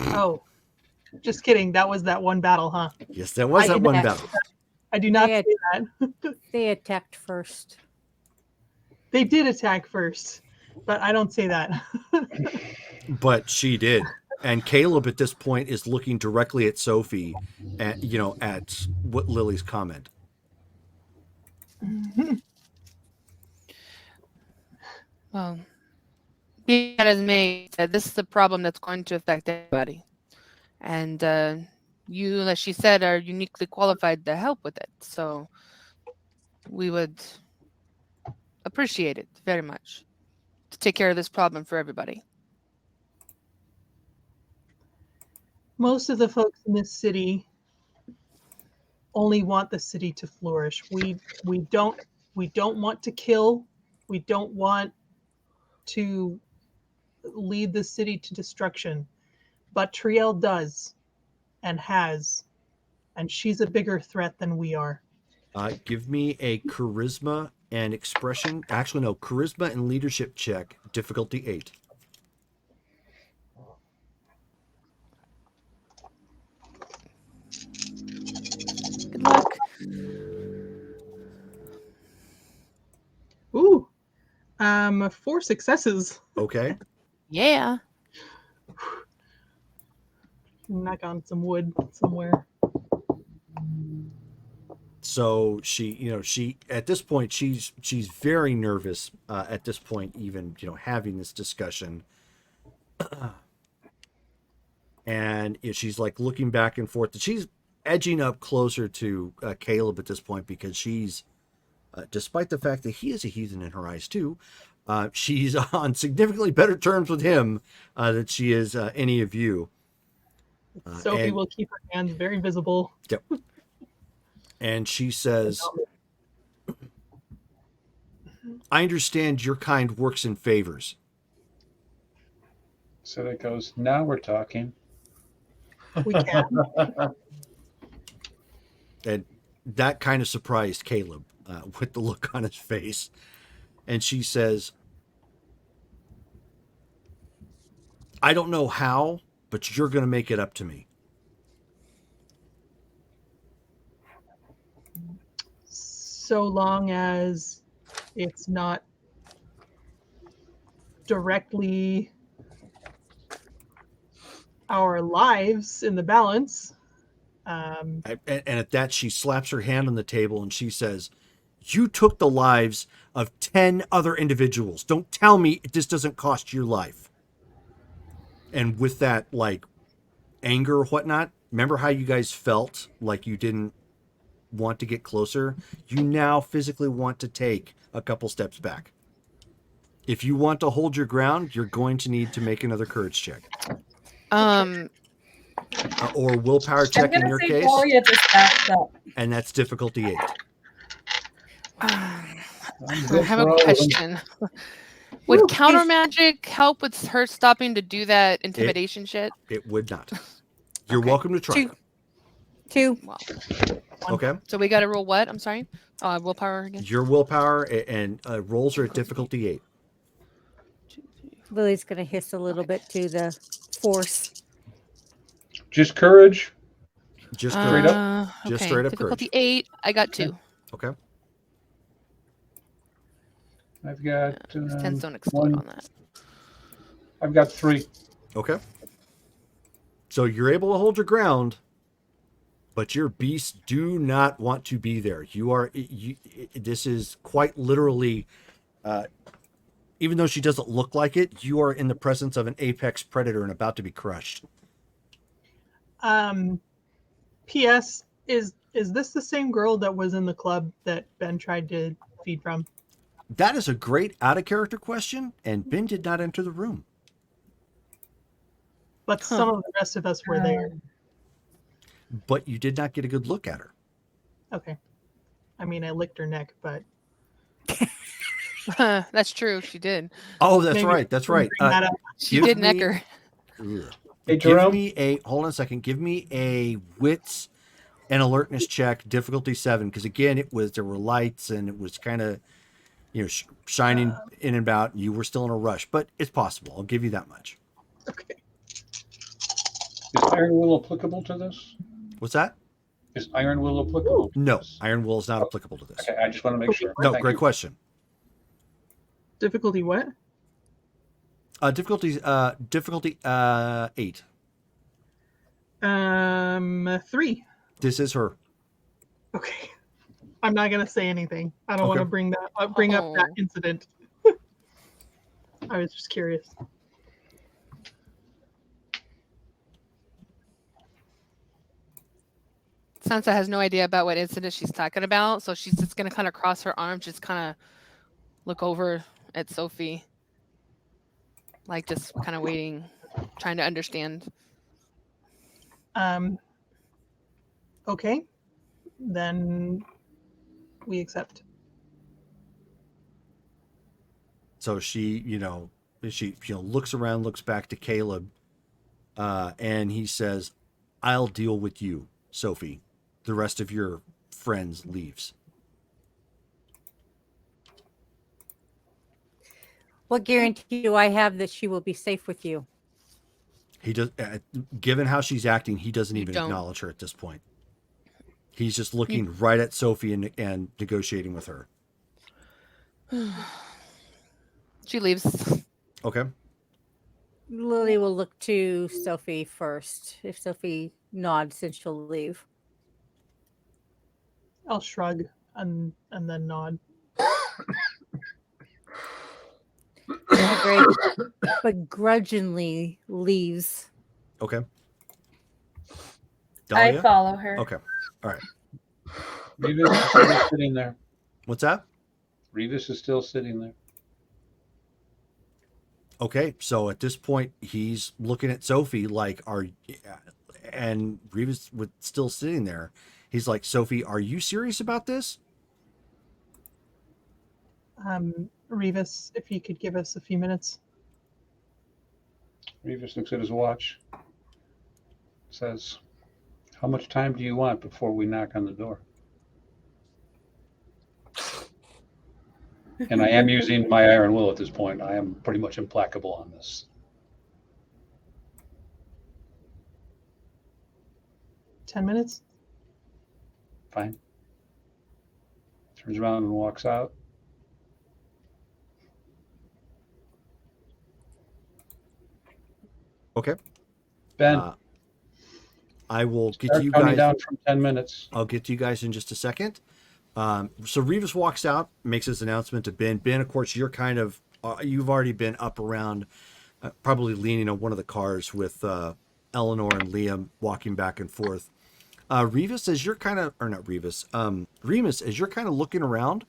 G: Oh, just kidding. That was that one battle, huh?
D: Yes, that was that one battle.
G: I do not say that.
E: They attacked first.
G: They did attack first, but I don't say that.
D: But she did. And Caleb at this point is looking directly at Sophie at, you know, at what Lily's comment.
H: Well, being that as may said, this is a problem that's going to affect everybody. And you, as she said, are uniquely qualified to help with it. So we would appreciate it very much to take care of this problem for everybody.
G: Most of the folks in this city only want the city to flourish. We don't want to kill. We don't want to lead the city to destruction. But Triel does and has, and she's a bigger threat than we are.
D: Give me a charisma and expression. Actually, no, charisma and leadership check, difficulty 8.
H: Good luck.
G: Ooh, 4 successes.
D: Okay.
H: Yeah.
G: Knock on some wood somewhere.
D: So she, you know, she at this point she's very nervous at this point, even, you know, having this discussion. And she's like looking back and forth. She's edging up closer to Caleb at this point because she's, despite the fact that he is a heathen in her eyes too, she's on significantly better terms with him than she is any of you.
G: Sophie will keep her hands very visible.
D: Yep. And she says, I understand your kind works in favors.
J: So that goes, now we're talking.
G: We can.
D: And that kind of surprised Caleb with the look on his face. And she says, I don't know how, but you're going to make it up to me.
G: So long as it's not directly our lives in the balance.
D: And at that, she slaps her hand on the table and she says, you took the lives of 10 other individuals. Don't tell me this doesn't cost your life. And with that, like, anger or whatnot, remember how you guys felt like you didn't want to get closer? You now physically want to take a couple steps back. If you want to hold your ground, you're going to need to make another courage check. Or willpower check in your case.
C: Gloria just backed up.
D: And that's difficulty 8.
H: I have a question. Would counter magic help with her stopping to do that intimidation shit?
D: It would not. You're welcome to try.
E: 2.
H: Well,
D: Okay.
H: so we got to roll what? I'm sorry. Willpower again.
D: Your willpower and rolls are at difficulty 8.
E: Lily's going to hiss a little bit to the force.
J: Just courage.
D: Just straight up.
H: Okay.
D: Just straight up
H: Difficulty
D: courage.
H: 8. I got 2.
D: Okay.
J: I've got
H: 10s don't explode on that.
J: I've got 3.
D: Okay. So you're able to hold your ground, but your beasts do not want to be there. This is quite literally, even though she doesn't look like it, you are in the presence of an apex predator and about to be crushed.
G: P.S. Is this the same girl that was in the club that Ben tried to feed from?
D: That is a great out-of-character question, and Ben did not enter the room.
G: but some of the rest of us were there.
D: But you did not get a good look at her.
G: Okay. I mean, I licked her neck, but
H: That's true. She did.
D: Oh, that's
G: Maybe
D: right. That's right.
G: bring that up.
H: She
D: Give
H: did
D: me-
H: neck her.
J: Hey,
D: Give
J: Jerome.
D: me a hold on a second. Give me a wits and alertness check, difficulty 7, because again, there were lights and it was kind of shining in and about. You were still in a rush, but it's possible. I'll give you that much.
G: Okay.
J: Is Iron Will applicable to this?
D: What's that?
J: Is Iron Will applicable to
D: No,
J: this?
D: Iron Will is not applicable to this.
J: Okay, I just want to make sure.
D: No,
J: Thank
D: great
J: you.
D: question.
G: Difficulty what?
D: Difficulty 8.
G: 3.
D: This is her.
G: Okay. I'm not gonna say anything. I don't
D: Okay.
G: want to bring up that
H: Oh.
G: incident. I was just curious.
H: Sansa has no idea about what incident she's talking about, so she's just gonna kind of cross her arms, just kind of look over at Sophie, like just kind of waiting, trying to understand.
G: Okay. Then we accept.
D: So she, looks around, looks back to Caleb, and he says, "I'll deal with you, Sophie. The rest of your friends leaves."
E: What guarantee do I have that she will be safe with you?
D: He does. Given how she's acting, he doesn't
H: You
D: even
H: don't.
D: acknowledge her at this point. He's just looking right at Sophie and negotiating with her.
H: She leaves.
D: Okay.
E: Lily will look to Sophie first. If Sophie nods, then she'll leave.
G: I'll shrug and then nod.
E: Begrudgingly leaves.
D: Okay.
C: I
D: Dahlia?
C: follow her.
D: Okay. All right.
J: Revis is still sitting there.
D: What's that?
J: Revis is still sitting there.
D: Okay, so at this point, he's looking at Sophie like, and Revis was still sitting there. He's like, "Sophie, are you serious about this?"
G: Revis, if you could give us a few minutes.
J: Revis looks at his watch. Says, "How much time do you want before we knock on the door?" And I am using my Iron Will at this point. I am pretty much implacable on this.
G: 10 minutes?
J: Fine. Turns around and walks out.
D: Okay.
J: Ben,
D: I will get
J: start
D: to you
J: counting
D: guys.
J: down from 10 minutes.
D: I'll get to you guys in just a second. So Revis walks out, makes his announcement to Ben. Ben, of course, you're kind of, you've already been up around, probably leaning on one of the cars with Eleanor and Liam walking back and forth. Revis, as you're kind of, or not Revis, Remus, as you're kind of looking around,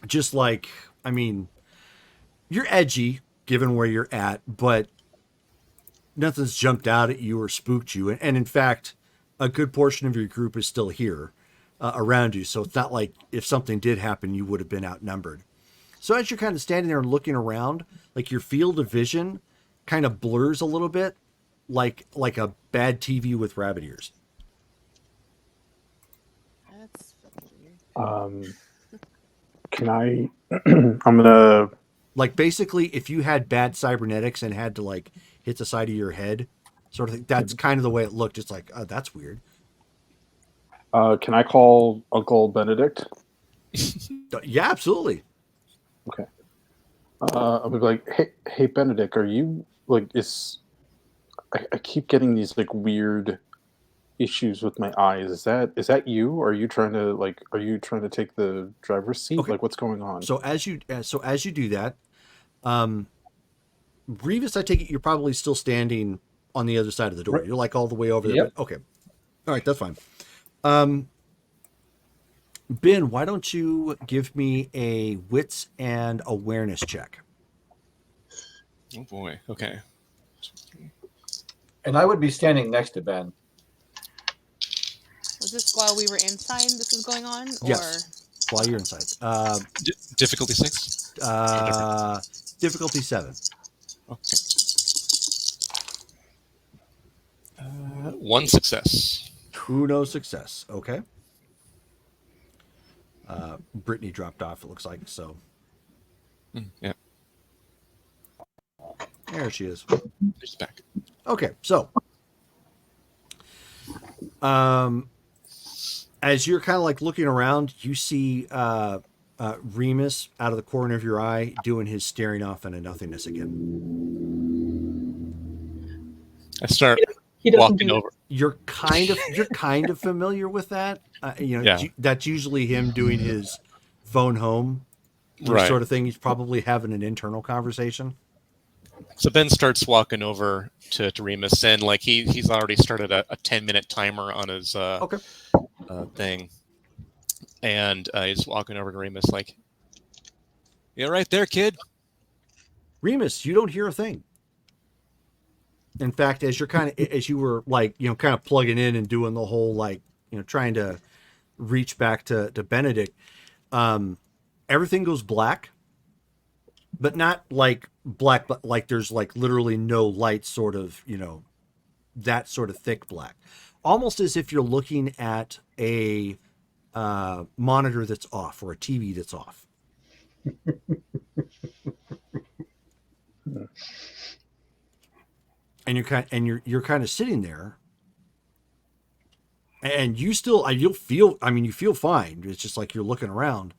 D: just like, I mean, you're edgy given where you're at, but nothing's jumped out at you or spooked you. And in fact, a good portion of your group is still here around you. So it's not like if something did happen, you would have been outnumbered. So as you're kind of standing there and looking around, like your field of vision kind of blurs a little bit, like a bad TV with rabbit ears.
H: That's
B: Can I? I'm gonna.
D: Like basically, if you had bad cybernetics and had to like hit the side of your head, sort of thing, that's kind of the way it looked. It's like, oh, that's weird.
B: Can I call Uncle Benedict?
D: Yeah, absolutely.
B: Okay. I'll be like, hey, Benedict, are you like? I keep getting these like weird issues with my eyes. Is that you? Or are you trying to take the driver's seat?
D: Okay.
B: Like, what's going on?
D: So as you do that, Revis, I take it you're probably still standing on the other side of the door.
J: Right.
D: You're like all the way over there.
J: Yep.
D: But, okay. All right, that's fine. Ben, why don't you give me a wits and awareness check?
I: Oh boy. Okay.
F: And I would be standing next to Ben.
H: Was this while we were inside this was going on?
D: Yes. While you're inside.
I: Difficulty 6?
D: Difficulty 7.
I: Okay. 1 success.
D: 2 no success. Okay. Brittany dropped off, it looks like, so.
I: Yeah.
D: There she is.
I: She's back.
D: Okay, so. As you're kind of like looking around, you see Remus out of the corner of your eye doing his staring off into nothingness again.
I: I start walking over.
D: You're kind of familiar with that. That's usually him doing his phone home sort of thing. He's probably having an internal conversation.
I: So Ben starts walking over to Remus, and like he's already started a 10-minute timer on his thing, and he's walking over to Remus like, "You right there, kid?"
D: Remus, you don't hear a thing. In fact, as you were like, kind of plugging in and doing the whole like, trying to reach back to Benedict, everything goes black, but not like black, but like there's like literally no light, sort of, that sort of thick black, almost as if you're looking at a monitor that's off or a TV that's off. And you're kind of sitting there, and you feel fine. It's just like you're looking around,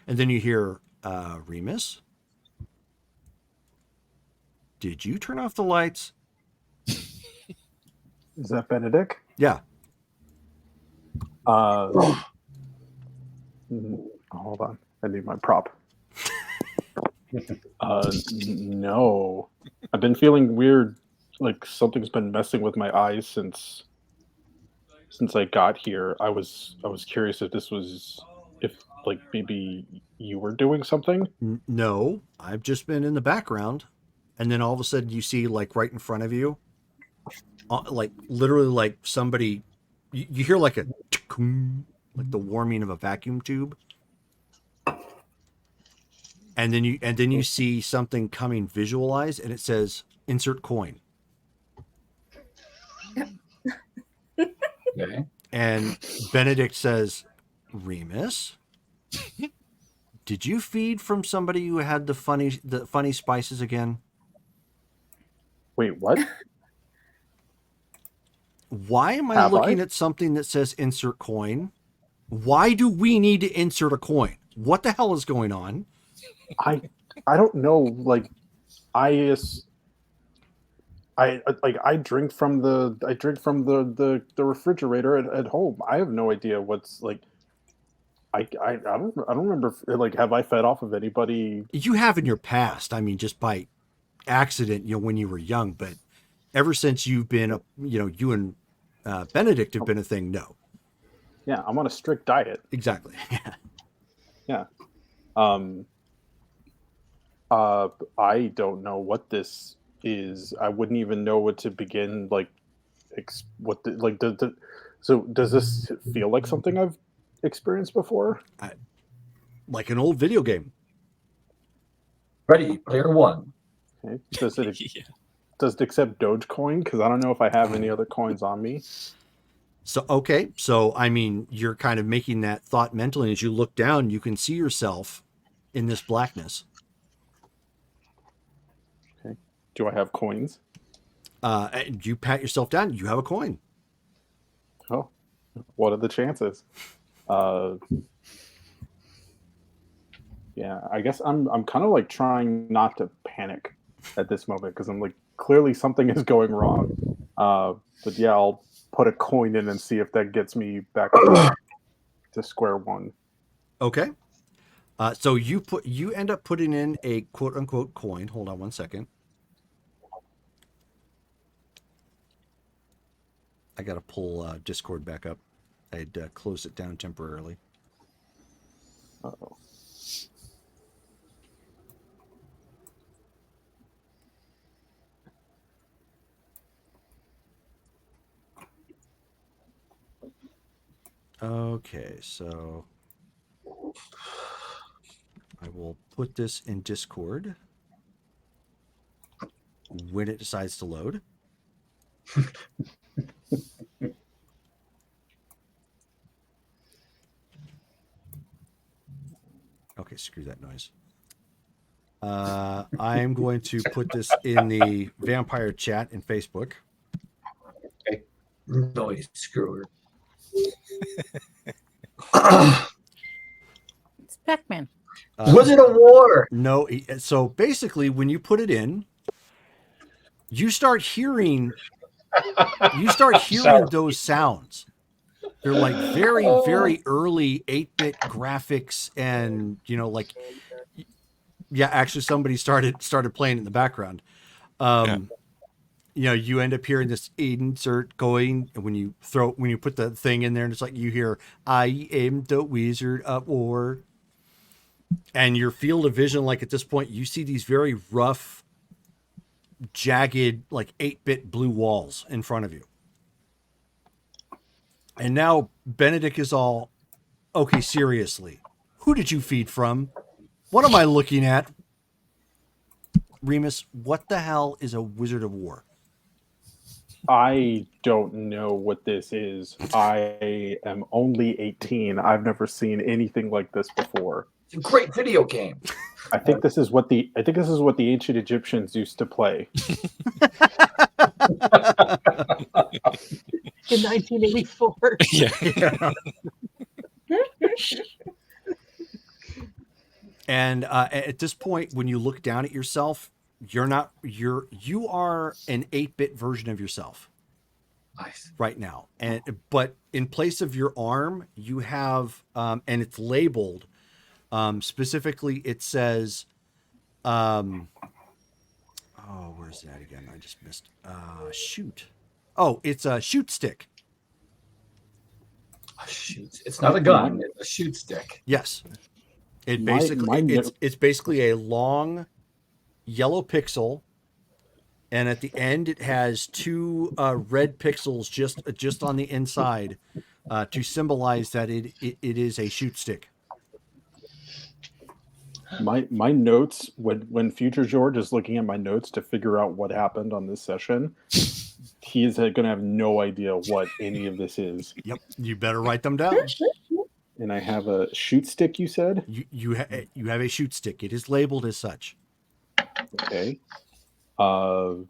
D: and then you hear, Remus, did you turn off the lights?
B: Is that Benedict?
D: Yeah.
B: Hold on. I need my prop. No. I've been feeling weird, like something's been messing with my eyes since I got here. I was curious if like maybe you were doing something.
D: No, I've just been in the background, and then all of a sudden you see like right in front of you, like literally like somebody, you hear like a like the warming of a vacuum tube, and then you see something coming visualized, and it says insert coin.
F: Okay.
D: And Benedict says, Remus, did you feed from somebody who had the funny spices again?
B: Wait, what?
D: Why am I looking at something that says insert coin? Why do we need to insert a coin? What the hell is going on?
B: I don't know. Like, I drink from the refrigerator at home. I have no idea what's like. I don't remember. Like, have I fed off of anybody?
D: You have in your past. I mean, just by accident, when you were young. But ever since you've been, you and Benedict have been a thing. No.
B: Yeah, I'm on a strict diet.
D: Exactly.
B: Yeah. I don't know what this is. I wouldn't even know what to begin. Like, so does this feel like something I've experienced before?
D: Like an old video game.
F: Ready, player one.
B: Okay. Does it accept Dogecoin? Because I don't know if I have any other coins on me.
D: So, okay. So, I mean, you're kind of making that thought mentally. As you look down, you can see yourself in this blackness.
B: Okay. Do I have coins?
D: You pat yourself down. You have a coin.
B: Oh, what are the chances? Yeah, I guess I'm kind of like trying not to panic at this moment because I'm like, clearly something is going wrong. But yeah, I'll put a coin in and see if that gets me back to square one.
D: Okay. So you end up putting in a quote unquote coin. Hold on one second. I got to pull Discord back up. I'd closed it down temporarily.
B: Uh-oh.
D: Okay, so I will put this in Discord when it decides to load. Okay, screw that noise. I'm going to put this in the vampire chat in Facebook.
F: Okay. Noise screwer.
E: It's Pac-Man.
F: Wizard of War.
D: No, so basically, when you put it in, you start hearing those sounds. They're like very, very early 8-bit graphics, and like, yeah, actually, somebody started playing in the background. You end up hearing this insert going, and when you put the thing in there, and it's like you hear, "I am the Wizard of War," and your field of vision, like at this point, you see these very rough, jagged, like 8-bit blue walls in front of you. And now Benedict is all, okay, seriously, who did you feed from? What am I looking at? Remus, what the hell is a Wizard of War?
B: I don't know what this is. I am only 18. I've never seen anything like this before.
F: It's a great video game.
B: I think this is what the ancient Egyptians used to play.
G: In 1984.
I: Yeah.
D: And at this point, when you look down at yourself, you are an 8-bit version of yourself.
F: Nice.
D: Right now. But in place of your arm, you have and it's labeled specifically, it says where's that again? I just missed shoot. Oh, it's a shoot stick.
F: A shoot. It's not a gun, it's a shoot stick.
D: Yes. It's basically a long yellow pixel, and at the end it has two red pixels just on the inside to symbolize that it is a shoot stick.
B: My notes, when Future George is looking at my notes to figure out what happened on this session, he is going to have no idea what any of this is.
D: Yep, you better write them down.
B: And I have a shoot stick, you said?
D: You have a shoot stick. It is labeled as such.
B: Okay. And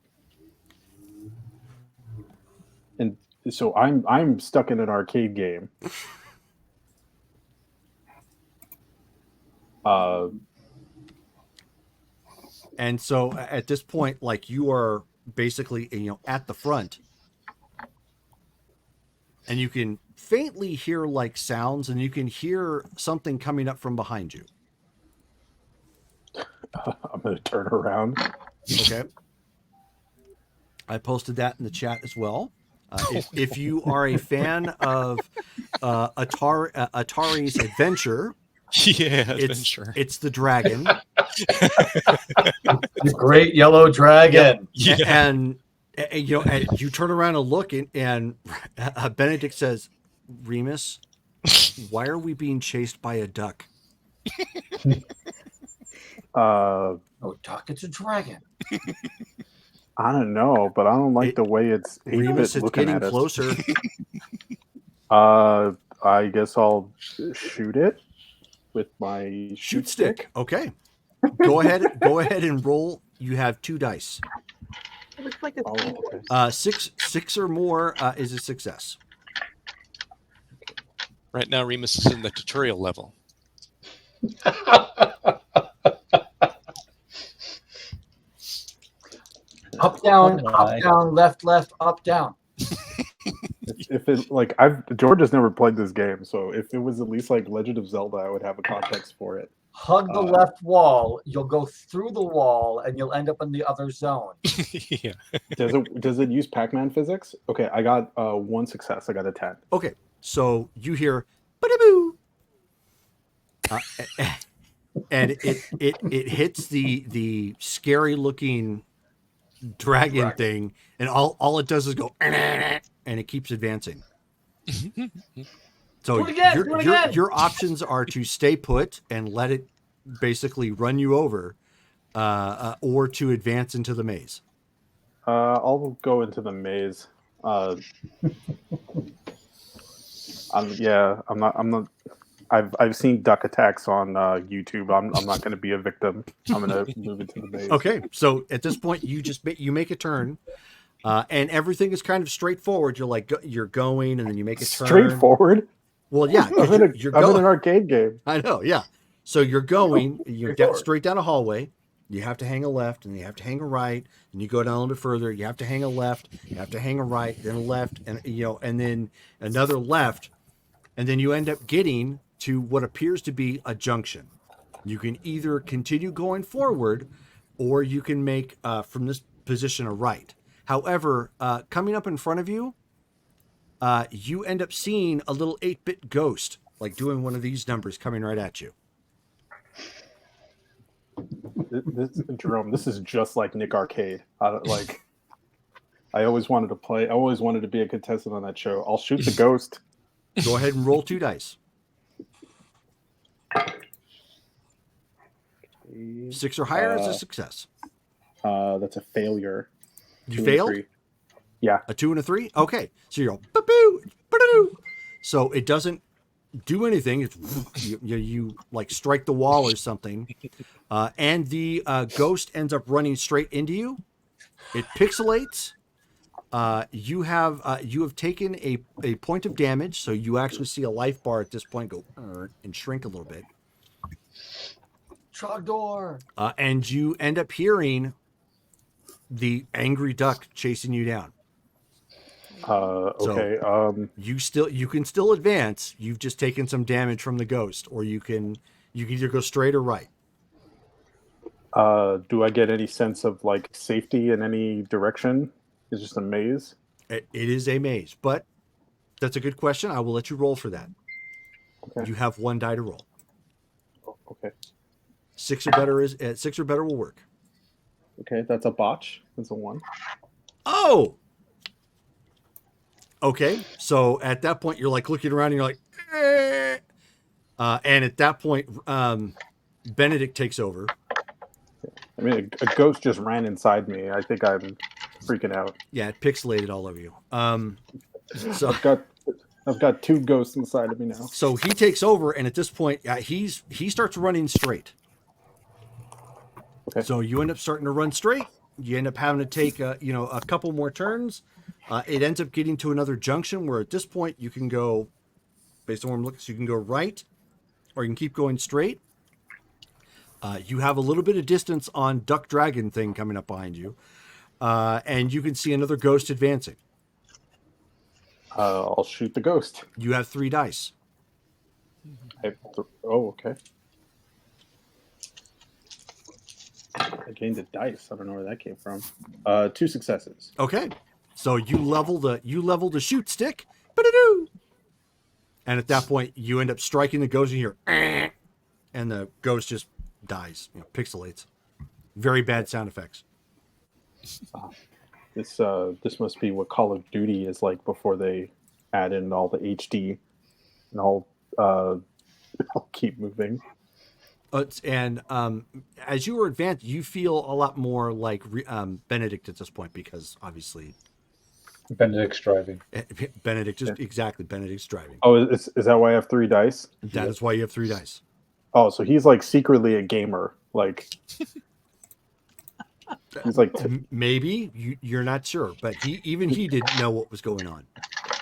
B: so I'm stuck in an arcade game.
D: And so at this point, like, you are basically, at the front, and you can faintly hear like sounds, and you can hear something coming up from behind you.
B: I'm going to turn around.
D: Okay. I posted that in the chat as well. If you are a fan of Atari's Adventure,
I: Adventure.
D: It's the dragon.
F: The great yellow dragon.
D: Yeah. And you turn around and look, and Benedict says, "Remus, why are we being chased by a duck?"
F: Oh, duck! It's a dragon.
B: I don't know, but I don't like the way it's 8-bit looking
D: getting
B: at
D: closer.
B: I guess I'll shoot it with my shoot stick.
D: Okay. Go ahead and roll. You have 2 dice.
G: It looks like it's
D: Six or more is a success.
I: Right now, Remus is in the tutorial level.
F: Up, down, left, up, down.
B: If it George has never played this game, so if it was at least like Legend of Zelda, I would have a context for it.
F: Hug the left wall. You'll go through the wall, and you'll end up in the other zone.
I: Yeah.
B: Does it use Pac-Man physics? Okay, I got 1 success. I got a 10.
D: Okay, so you hear "ba-da-boo," and it hits the scary looking dragon thing, and all it does is go, and it keeps advancing. So
F: Do it again.
D: your options are to stay put and let it basically run you over, or to advance into the maze.
B: I'll go into the maze. I'm not. I've seen duck attacks on YouTube. I'm not going to be a victim. I'm going to move into the maze.
D: Okay, so at this point, you make a turn, and everything is kind of straightforward. You're going, and then you make a turn.
B: Straightforward.
D: Well, yeah,
B: I'm in an arcade game.
D: I know, yeah. So you're going, straight down a hallway. You have to hang a left, and you have to hang a right, and you go down a little bit further. You have to hang a left, you have to hang a right, then a left, and and then another left, and then you end up getting to what appears to be a junction. You can either continue going forward, or you can make from this position a right. However, coming up in front of you, you end up seeing a little 8-bit ghost, like doing one of these numbers coming right at you.
B: Jerome, this is just like Nick Arcade. I always wanted to play. I always wanted to be a contestant on that show. I'll shoot the ghost.
D: Go ahead and roll 2 dice. 6 or higher is a success.
B: That's a failure.
D: You failed?
B: Yeah.
D: A 2 and a 3? Okay. So you're all, ba-boo, ba-doo. So it doesn't do anything. It's, you like strike the wall or something. And the ghost ends up running straight into you. It pixelates. You have taken a point of damage, so you actually see a life bar at this point go and shrink a little bit.
F: Trogdor.
D: And you end up hearing the angry duck chasing you down.
B: Okay.
D: So you can still advance. You've just taken some damage from the ghost, or you can either go straight or right.
B: Do I get any sense of like safety in any direction? It's just a maze.
D: It is a maze, but that's a good question. I will let you roll for that.
B: Okay.
D: You have 1 die to roll.
B: Oh, okay.
D: 6 or better will work.
B: Okay, that's a botch. That's a 1.
D: Oh. Okay, so at that point you're like looking around and you're like, eh. And at that point, Benedict takes over.
B: I mean, a ghost just ran inside me. I think I'm freaking out.
D: Yeah, it pixelated all over you. So
B: I've got 2 ghosts inside of me now.
D: So he takes over, and at this point, he starts running straight.
B: Okay.
D: So you end up starting to run straight. You end up having to take a couple more turns. It ends up getting to another junction where at this point you can go, based on where I'm looking, so you can go right, or you can keep going straight. You have a little bit of distance on Duck Dragon thing coming up behind you, and you can see another ghost advancing.
B: I'll shoot the ghost.
D: You have 3 dice.
B: Okay. I gained a dice. I don't know where that came from. 2 successes.
D: Okay, so you level the shoot stick, ba-da-doo. And at that point you end up striking the ghost, and you hear, and the ghost just dies. Pixelates. Very bad sound effects.
B: This must be what Call of Duty is like before they add in all the HD, and I'll keep moving.
D: And as you were advanced, you feel a lot more like Benedict at this point, because obviously
J: Benedict's driving.
D: Benedict's driving.
B: Oh, is that why I have 3 dice?
D: That is why you have 3 dice.
B: Oh, so he's like secretly a gamer, like. He's like
D: maybe you're not sure, but he didn't know what was going on.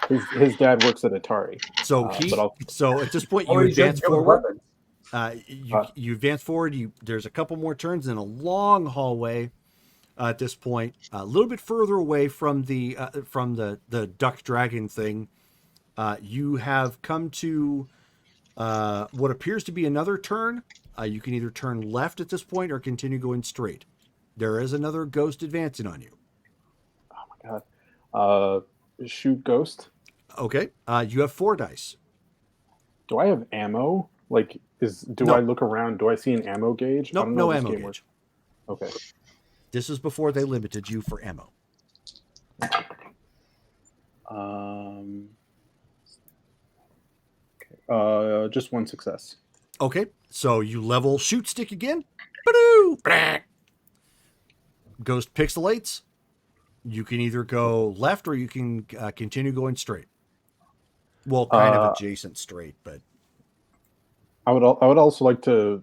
B: His dad works at Atari.
D: So at this point you advance forward. You advance forward. There's a couple more turns in a long hallway. At this point, a little bit further away from the Duck Dragon thing, you have come to what appears to be another turn. You can either turn left at this point or continue going straight. There is another ghost advancing on you.
B: Oh my god! Shoot ghost.
D: Okay. You have 4 dice.
B: Do I have ammo? Like,
D: No.
B: I look around? Do I see an ammo gauge?
D: Nope, no ammo gauge.
B: Okay.
D: This is before they limited you for ammo.
B: Just one success.
D: Okay, so you level shoot stick again. Ba-doo! Blah. Ghost pixelates. You can either go left or you can continue going straight. Well, kind of adjacent straight, but
B: I would also like to.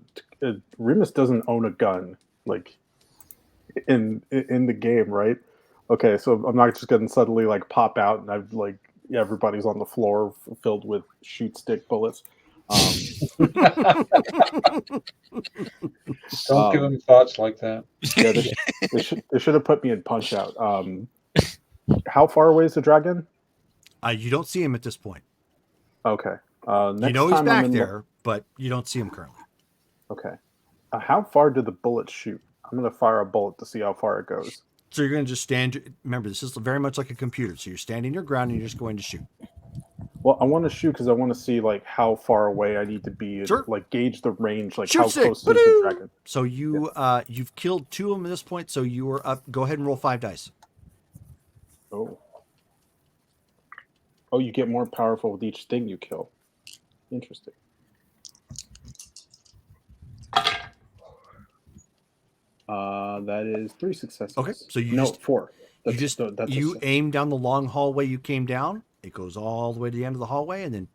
B: Remus doesn't own a gun, like in the game, right? Okay, so I'm not just gonna suddenly like pop out and I've like everybody's on the floor filled with shoot stick bullets.
J: Don't give him thoughts like that.
B: Yeah, they should have put me in Punch Out. How far away is the dragon?
D: You don't see him at this point.
B: Okay. Next
D: you know he's
B: time
D: back there, but you don't see him currently.
B: Okay. How far do the bullets shoot? I'm going to fire a bullet to see how far it goes.
D: So you're going to just stand. Remember, this is very much like a computer. So you're standing your ground and you're just going to shoot.
B: Well, I want to shoot because I want to see like how far away I need to be, and, like gauge the range, like
D: shoot
B: how
D: stick.
B: close is the dragon.
D: So you've killed 2 of them at this point. So you are up. Go ahead and roll 5 dice.
B: Oh. Oh, you get more powerful with each thing you kill. Interesting. That is 3 successes.
D: Okay, so you
B: 4.
D: You aim down the long hallway you came down. It goes all the way to the end of the hallway, and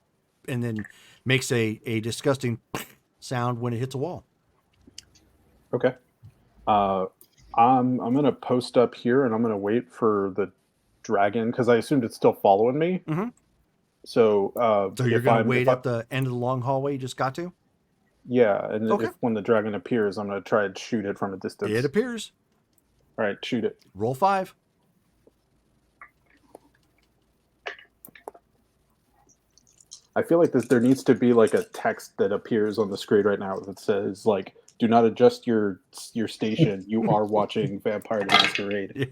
D: then makes a disgusting sound when it hits a wall.
B: Okay. I'm gonna post up here, and I'm gonna wait for the dragon because I assumed it's still following me.
D: Mm-hmm.
B: So
D: you're gonna wait at the end of the long hallway you just got to?
B: Yeah, and if when the dragon appears, I'm gonna try and shoot it from a distance.
D: It appears.
B: All right, shoot it.
D: Roll 5.
B: I feel like there needs to be like a text that appears on the screen right now that says like, "Do not adjust your station. You are watching Vampire the Masquerade."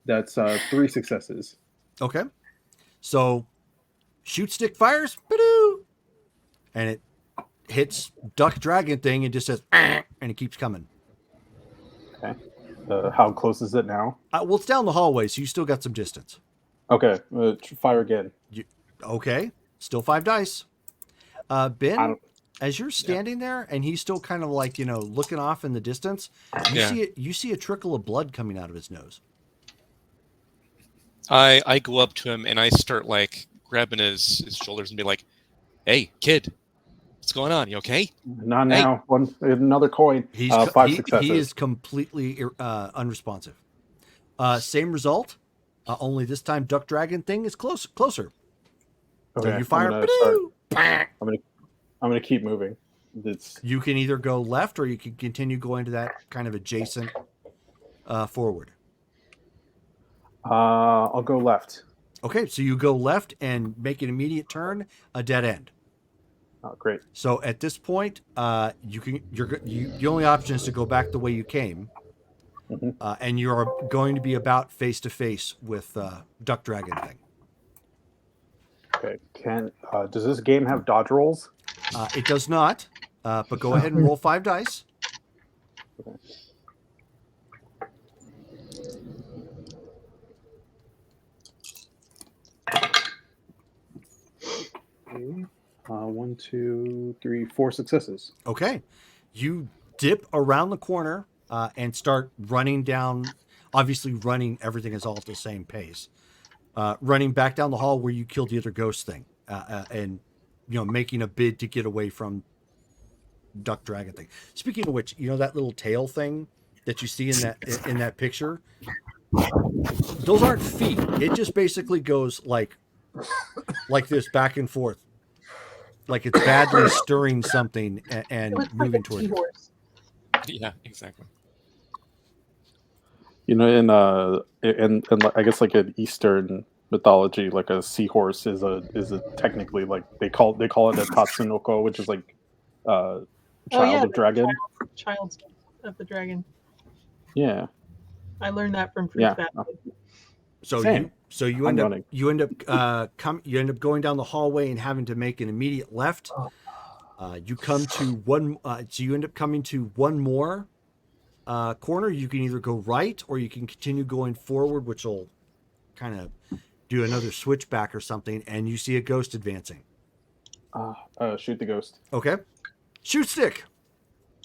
B: That's 3 successes.
D: Okay. So shoot stick fires, ba-doo, and it hits duck dragon thing and just says, and it keeps coming.
B: Okay. How close is it now?
D: Well, it's down the hallway, so you still got some distance.
B: Okay. Fire again.
D: Okay. Still 5 dice. Ben, as you're standing there and he's still kind of like, looking off in the distance, you see a trickle of blood coming out of his nose.
I: I go up to him and I start like grabbing his shoulders and be like, "Hey, kid, what's going on? You okay?"
B: Not now. Another coin. 5 successes.
D: He is completely unresponsive. Same result. Only this time, duck dragon thing is closer.
B: Okay,
D: so you fire.
B: I'm gonna keep moving.
D: You can either go left or you can continue going to that kind of adjacent forward.
B: I'll go left.
D: Okay, so you go left and make an immediate turn, a dead end.
B: Oh, great.
D: So at this point, the only option is to go back the way you came.
B: Mm-hmm.
D: And you are going to be about face to face with duck dragon thing.
B: Okay. Does this game have dodge rolls?
D: It does not. But go ahead and roll 5 dice.
B: Okay. Okay. 1, 2, 3, 4 successes.
D: Okay. You dip around the corner and start running down. Obviously, running, everything is all at the same pace. Running back down the hall where you killed the other ghost thing, and making a bid to get away from duck dragon thing. Speaking of which, that little tail thing that you see in that picture, those aren't feet. It just basically goes like this back and forth, like it's badly stirring something and moving towards it.
I: Yeah, exactly.
B: In I guess like an Eastern mythology, like a seahorse is a technically like they call it a Tatsunoko, which is like child of dragon.
G: Child of the dragon.
B: Yeah.
G: I learned that from Fruits Basket.
D: You end up going down the hallway and having to make an immediate left. You come to one. So you end up coming to one more corner. You can either go right or you can continue going forward, which will kind of do another switchback or something, and you see a ghost advancing.
B: Shoot the ghost.
D: Okay. Shoot stick.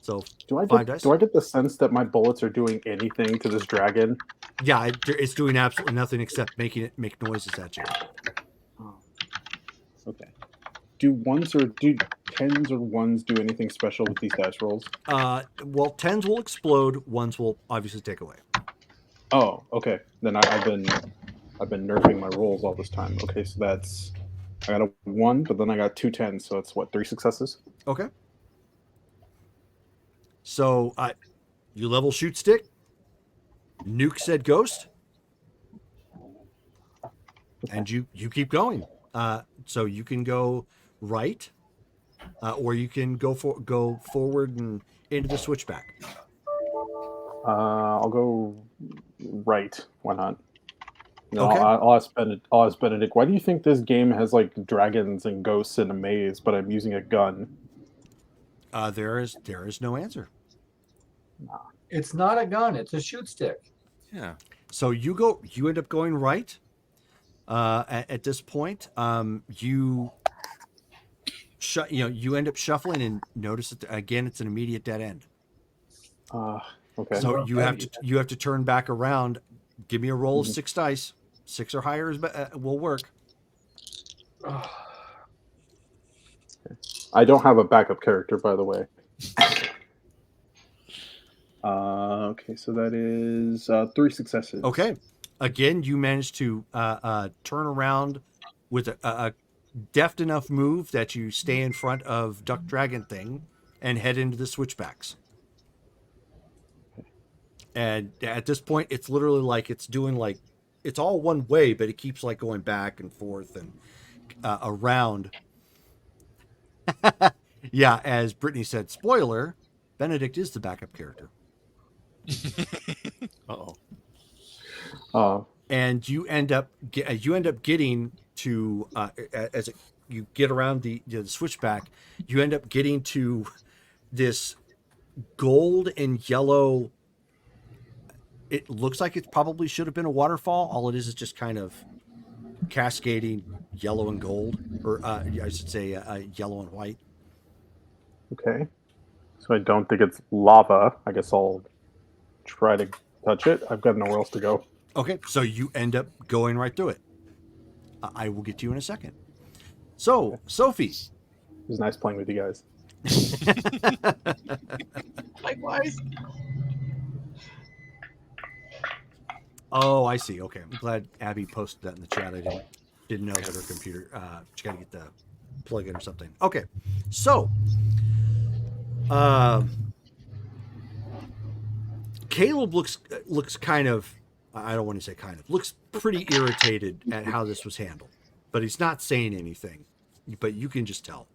D: So
B: Do I
D: 5
B: get
D: dice.
B: do I get the sense that my bullets are doing anything to this dragon?
D: Yeah, it's doing absolutely nothing except making it make noises at you.
B: Oh. Okay. Do tens or ones do anything special with these dice rolls?
D: Well, 10s will explode, ones will obviously take away.
B: Oh, okay. Then I've been nerfing my rolls all this time. Okay, so that's I got a 1, but then I got 2 10s, so it's what, 3 successes?
D: Okay. So you level shoot stick. Nuke said ghost, and you keep going. So you can go right, or you can go forward and into the switchback.
B: I'll go right. Why not? No,
D: Okay.
B: I'll ask Benedict. Why do you think this game has like dragons and ghosts in a maze, but I'm using a gun?
D: There is no answer.
F: It's not a gun. It's a shoot stick.
I: Yeah.
D: So you end up going right. At this point, you end up shuffling and notice that again it's an immediate dead end.
B: Okay.
D: So you have to turn back around. Give me a roll of 6 dice. 6 or higher will work.
B: I don't have a backup character, by the way. Okay, so that is 3 successes.
D: Okay. Again, you managed to turn around with a deft enough move that you stay in front of Duck Dragon thing and head into the switchbacks. And at this point, it's literally like it's doing like it's all one way, but it keeps like going back and forth and around. Yeah, as Brittany said, spoiler, Benedict is the backup character. And you end up getting to you get around the switchback, you end up getting to this gold and yellow. It looks like it probably should have been a waterfall. All it is just kind of cascading yellow and gold, or I should say yellow and white.
B: Okay. So I don't think it's lava. I guess I'll try to touch it. I've got nowhere else to go.
D: Okay, so you end up going right through it. I will get to you in a second. So, okay. Sophie.
B: It was nice playing with you guys.
G: Likewise.
D: Oh, I see. Okay, I'm glad Abby posted that in the chat. I didn't know that her computer. She got to get the plug-in or something. Okay, so Caleb looks kind of. I don't want to say kind of. Looks pretty irritated at how this was handled, but he's not saying anything. But you can just tell.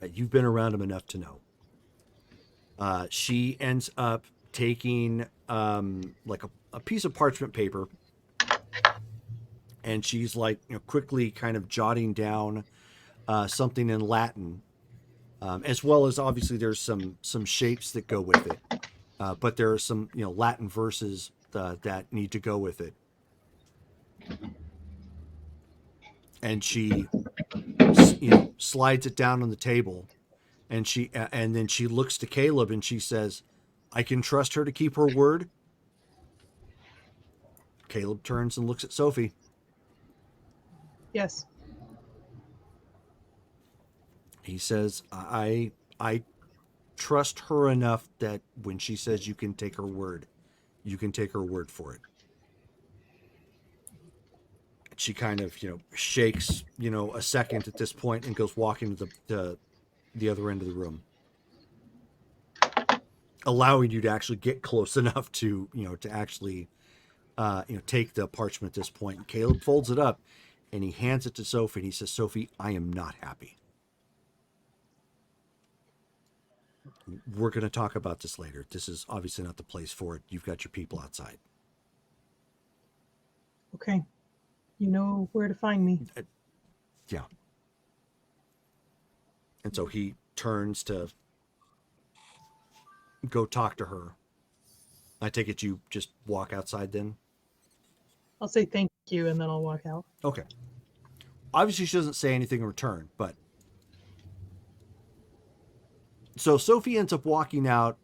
D: Right? You've been around him enough to know. She ends up taking like a piece of parchment paper, and she's like quickly kind of jotting down something in Latin, as well as obviously there's some shapes that go with it, but there are some Latin verses that need to go with it. And she slides it down on the table, and then she looks to Caleb and she says, "I can trust her to keep her word." Caleb turns and looks at Sophie.
G: Yes.
D: He says, I trust her enough that when she says you can take her word, you can take her word for it." She kind of, shakes, a second at this point and goes walking to the other end of the room, allowing you to actually get close enough to, to actually, take the parchment at this point. And Caleb folds it up and he hands it to Sophie and he says, "Sophie, I am not happy. We're going to talk about this later. This is obviously not the place for it. You've got your people outside."
G: Okay. You know where to find me.
D: Yeah. And so he turns to go talk to her. I take it you just walk outside then?
G: I'll say thank you and then I'll walk out.
D: Okay. Obviously, she doesn't say anything in return, but so Sophie ends up walking out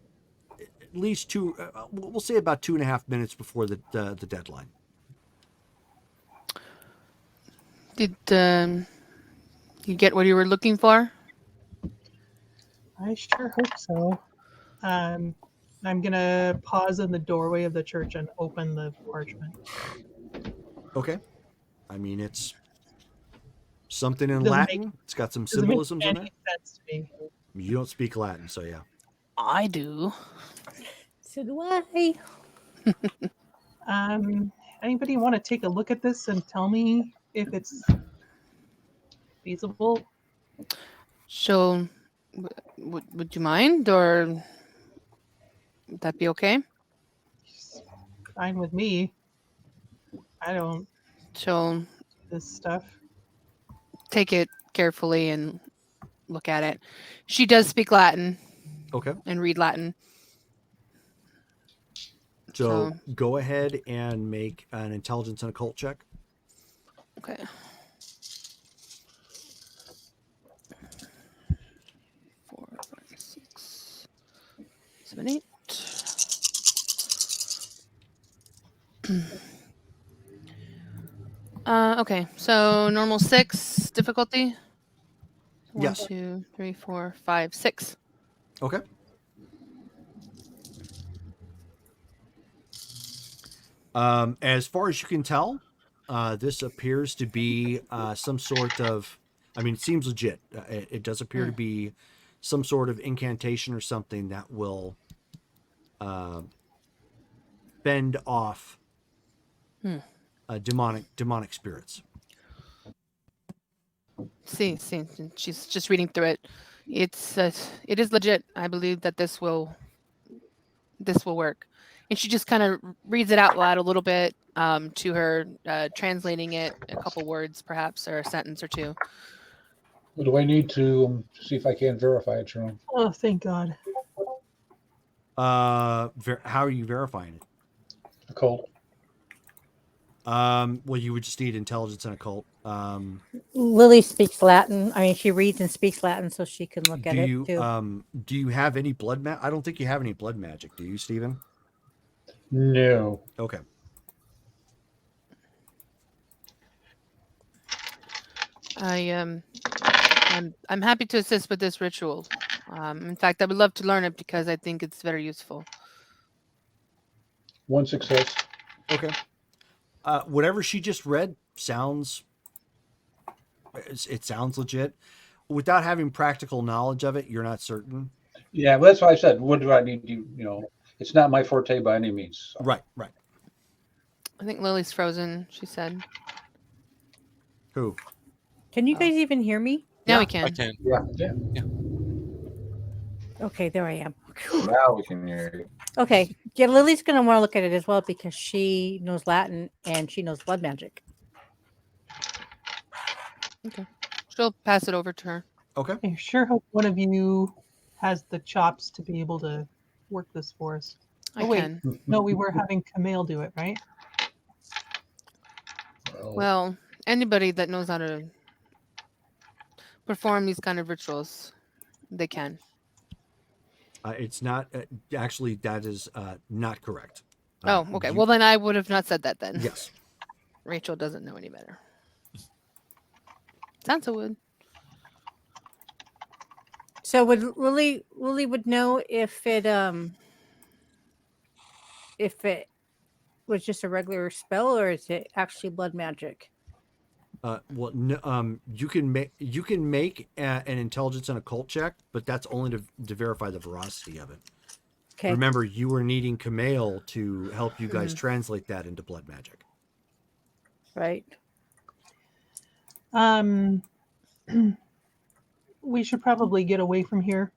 D: at least two. We'll say about 2.5 minutes before the deadline.
H: Did you get what you were looking for?
G: I sure hope so. I'm gonna pause in the doorway of the church and open the parchment.
D: Okay. I mean, it's something in
G: Doesn't
D: Latin. It's got some
G: Doesn't make
D: symbolisms in
G: any
D: there.
G: sense to me.
D: You don't speak Latin, so yeah.
H: I do.
E: So do I.
G: Anybody want to take a look at this and tell me if it's feasible?
H: So, would you mind, or would that be okay?
G: Fine with me. I don't
H: So,
G: do this stuff.
H: take it carefully and look at it. She does speak Latin.
D: Okay.
H: And read Latin.
D: So go ahead and make an intelligence and occult check.
H: Okay. Four, 5, 6, 7, 8. Okay, so normal 6 difficulty. 1,
D: Yes.
H: 2, 3, 4, 5, 6.
D: Okay. As far as you can tell, this appears to be some sort of. I mean, it seems legit. It does appear to be some sort of incantation or something that will fend off demonic spirits.
H: See, she's just reading through it. It is legit. I believe that this will work. And she just kind of reads it out loud a little bit to her, translating it a couple words, perhaps, or a sentence or two.
J: Well, do I need to see if I can verify it, Jerome?
G: Oh, thank God.
D: How are you verifying it?
J: Occult.
D: Well, you would just need intelligence and occult.
E: Lily speaks Latin. I mean, she reads and speaks Latin, so she can look at it too.
D: Do you have any blood magic? I don't think you have any blood magic. Do you, Stephen?
J: No.
D: Okay.
H: I'm happy to assist with this ritual. In fact, I would love to learn it because I think it's very useful.
J: 1 success.
D: Okay. Whatever she just read sounds legit. Without having practical knowledge of it, you're not certain.
J: Yeah, well, that's why I said, what do I need to, it's not my forte by any means. So.
D: Right.
H: I think Lily's frozen, she said.
D: Who?
E: Can you guys even hear me?
H: Now we can.
I: I can.
J: Yeah.
E: Okay, there I am.
F: Now we can hear you.
E: Okay. Yeah, Lily's going to want to look at it as well because she knows Latin and she knows blood magic.
H: Okay. She'll pass it over to her.
D: Okay.
G: I sure hope one of you has the chops to be able to work this for us.
H: I can.
G: No, we were having Camille do it, right?
H: Well, anybody that knows how to perform these kind of rituals, they can.
D: It's not actually. That is not correct.
H: Oh, okay. Well, then I would have not said that then.
D: Yes.
H: Rachel doesn't know any better. Sansa would.
E: So would Lily would know if it was just a regular spell or is it actually blood magic?
D: Well, no, you can make an intelligence and occult check, but that's only to verify the veracity of it. Okay. Remember, you were needing Camille to help you guys translate that into blood magic.
E: Right.
G: We should probably get away from here.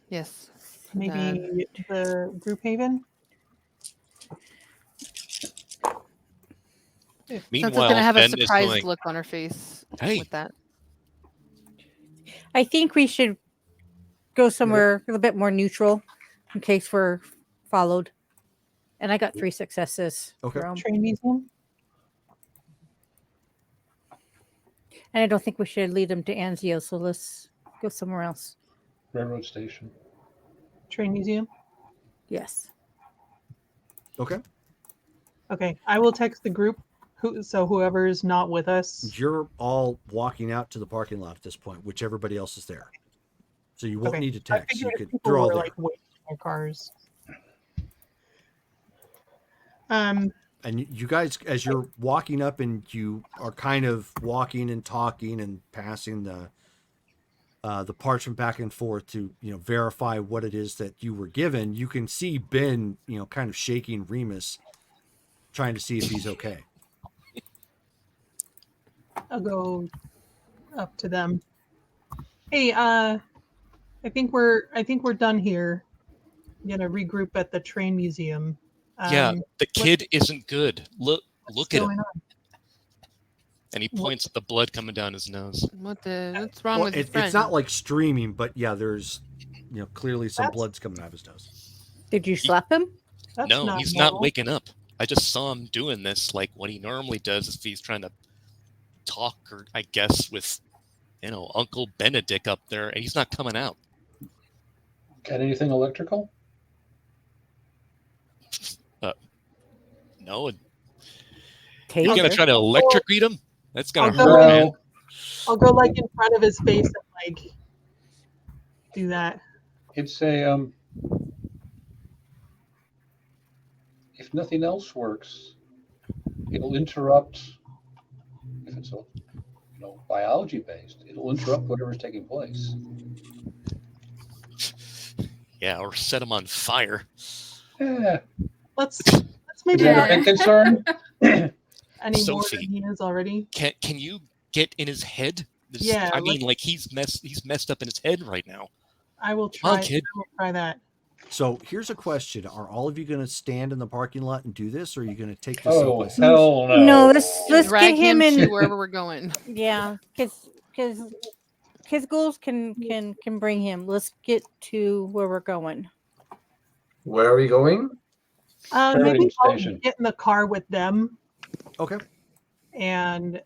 H: Yes.
G: Maybe the group haven.
H: Meanwhile, Sansa's gonna have a surprised look on her face with that.
E: I think we should go somewhere a little bit more neutral in case we're followed. And I got 3 successes.
D: Okay.
E: Jerome.
G: Train museum.
E: And I don't think we should lead them to Anzio, so let's go somewhere else.
J: Railroad station.
G: Train museum.
E: Yes.
D: Okay.
G: Okay, I will text the group. So whoever's not with us.
D: You're all walking out to the parking lot at this point, which everybody else is there. So you won't need to
G: I
D: text. You
G: figured
D: could
G: people
D: they're all
G: were
D: there.
G: like waiting in their cars.
D: And you guys, as you're walking up and you are kind of walking and talking and passing the parchment back and forth to, verify what it is that you were given, you can see Ben, kind of shaking Remus, trying to see if he's okay.
G: I'll go up to them. Hey, I think we're done here. I'm gonna regroup at the train museum.
I: Yeah, the kid isn't good. Look at him.
G: Going on?
I: And he points at the blood coming down his nose.
H: What's wrong with his friend?
D: It's not like streaming, but yeah, there's, clearly some blood's coming out of his nose.
E: Did you slap him?
I: No, he's not waking up. I just saw him doing this, like what he normally does if he's trying to talk, or I guess with, Uncle Benedict up there, and he's not coming out.
J: Got anything electrical?
I: No. You're gonna try to electrocute him? That's gonna
G: I'll
I: hurt, man.
G: I'll go like in front of his face and like do that.
J: It's a if nothing else works, it'll interrupt. If it's biology based, it'll interrupt whatever's taking place.
I: Yeah, or set him on fire.
J: Yeah.
G: Let's maybe
J: Is that a concern?
G: any more
I: Sophie,
G: than he is already.
I: Can you get in his head?
G: Yeah,
I: I mean, like he's messed up in his head right now.
G: I will try.
I: kid.
G: I will try that.
D: So here's a question: are all of you going to stand in the parking lot and do this, or are you going to take this?
J: Oh hell no!
E: No, let's
H: drag
E: get him
H: to
E: in
H: wherever we're going.
E: Yeah, because his goals can bring him. Let's get to where we're going.
F: Where are we going?
G: Maybe I'll
J: station.
G: get in the car with them.
D: Okay.
G: And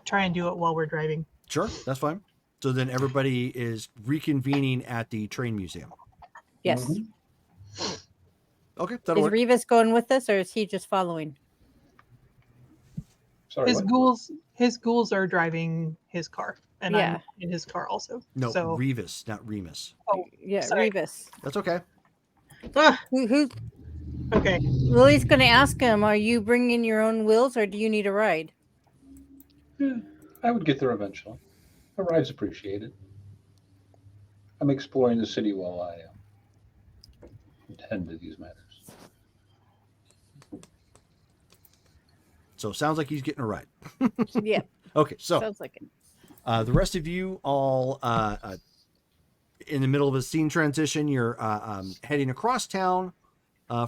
G: try and do it while we're driving.
D: Sure, that's fine. So then everybody is reconvening at the train museum.
E: Yes.
D: Mm-hmm. Okay, that'll
E: Is
D: work.
E: Revis going with us, or is he just following?
J: Sorry,
G: his ghouls are driving his car, and I'm
E: Yeah.
G: in his car also.
D: No,
G: So,
D: Revis, not Remus.
G: oh
E: Yeah,
G: sorry.
E: Revis.
D: That's okay.
E: Who?
G: Okay.
E: Lily's going to ask him, are you bringing your own wheels, or do you need a ride?
J: Yeah, I would get there eventually. A ride's appreciated. I'm exploring the city while I attend to these matters.
D: So sounds like he's getting a ride.
E: Yeah.
D: Okay, so
E: Sounds like it.
D: the rest of you all in the middle of a scene transition, you're heading across town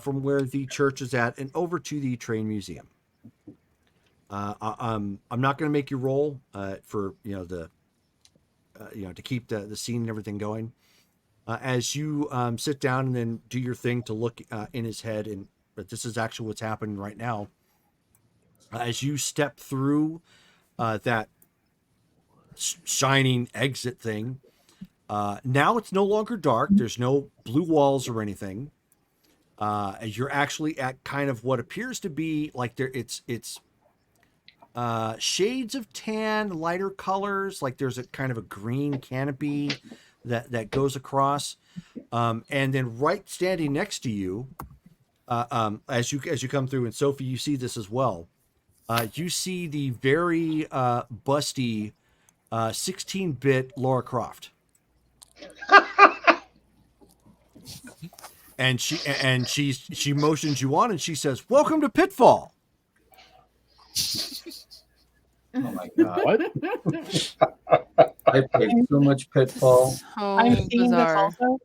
D: from where the church is at and over to the train museum. I'm not going to make you roll for to keep the scene and everything going. As you sit down and then do your thing to look in his head, and but this is actually what's happening right now. As you step through that shining exit thing, now it's no longer dark. There's no blue walls or anything. You're actually at kind of what appears to be like it's shades of tan, lighter colors. Like there's a kind of a green canopy that goes across, and then right standing next to you, as you come through, and Sophie, you see this as well. You see the very busty 16-bit Laura Croft. And she motions you on, and she says, "Welcome to Pitfall."
F: Oh my god!
B: What?
F: I played so much Pitfall.
G: I'm seeing
H: bizarre.
G: this also.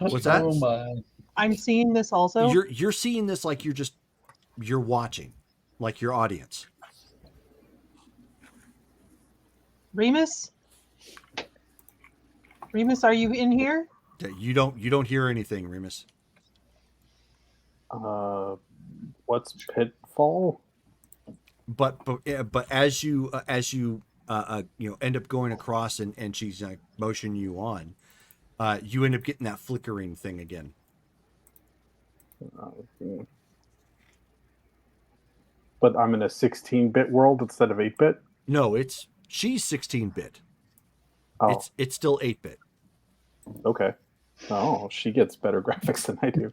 D: What's that?
J: Oh my!
G: I'm seeing this also.
D: You're seeing this like you're watching, like your audience.
G: Remus, are you in here?
D: You don't hear anything, Remus.
B: What's pitfall?
D: But as you end up going across and she's motioning you on, you end up getting that flickering thing again.
B: But I'm in a 16-bit world instead of 8-bit.
D: No, she's 16-bit.
B: Oh,
D: it's still 8-bit.
B: Okay. Oh, she gets better graphics than I do.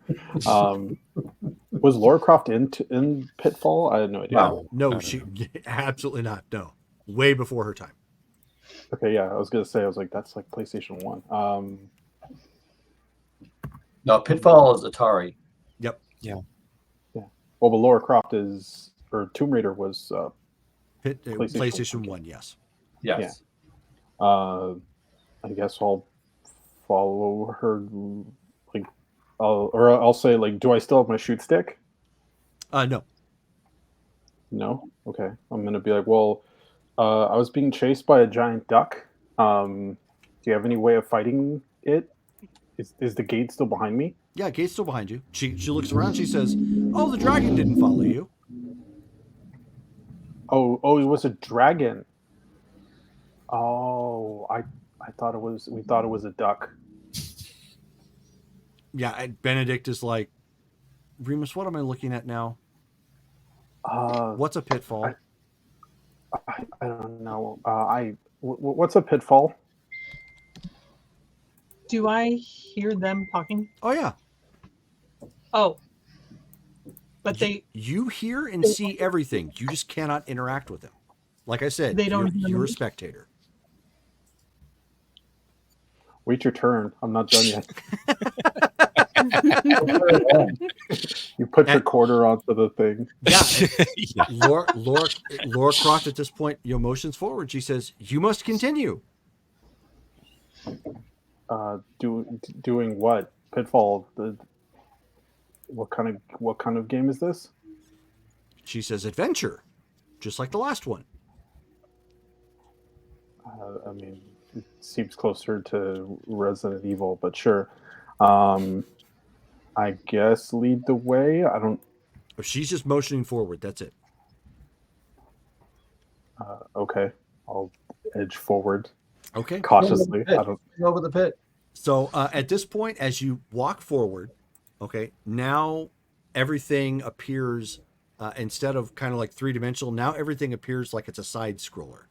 B: Was Lara Croft in Pitfall? I had no idea.
D: No, she absolutely not. No, way before her time.
B: Okay, yeah, I was gonna say, I was like, that's like PlayStation 1.
F: No, Pitfall is Atari.
D: Yep.
I: Yeah.
B: Well, but Lara Croft or Tomb Raider was
D: PlayStation 1, yes.
F: Yes.
B: Yeah. I guess I'll follow her. Like, I'll say, like, do I still have my shoot stick?
D: No.
B: No. Okay. I'm gonna be like, well, I was being chased by a giant duck. Do you have any way of fighting it? Is the gate still behind me?
D: Yeah, gate's still behind you. She looks around. She says, "Oh, the dragon didn't follow you."
B: Oh, it was a dragon. Oh, I thought it was. We thought it was a duck.
D: Yeah, and Benedict is like, Remus, what am I looking at now? What's a pitfall?
B: I don't know. What's a pitfall?
G: Do I hear them talking?
D: Oh yeah.
G: Oh. But
D: you hear and see everything. You just cannot interact with them. Like I said, you're a spectator.
B: Wait your turn. I'm not done yet. You put your quarter onto the thing.
D: Yeah. Lara Croft at this point, motions forward. She says, "You must continue."
B: Doing what? Pitfall. What kind of game is this?
D: She says, "Adventure," just like the last one.
B: I mean, it seems closer to Resident Evil, but sure. I guess lead the way. I don't.
D: She's just motioning forward. That's it.
B: Okay, I'll edge forward.
D: Okay,
B: cautiously.
F: Over the pit.
D: So at this point, as you walk forward, okay, now everything appears instead of kind of like 3-dimensional. Now everything appears like it's a side scroller.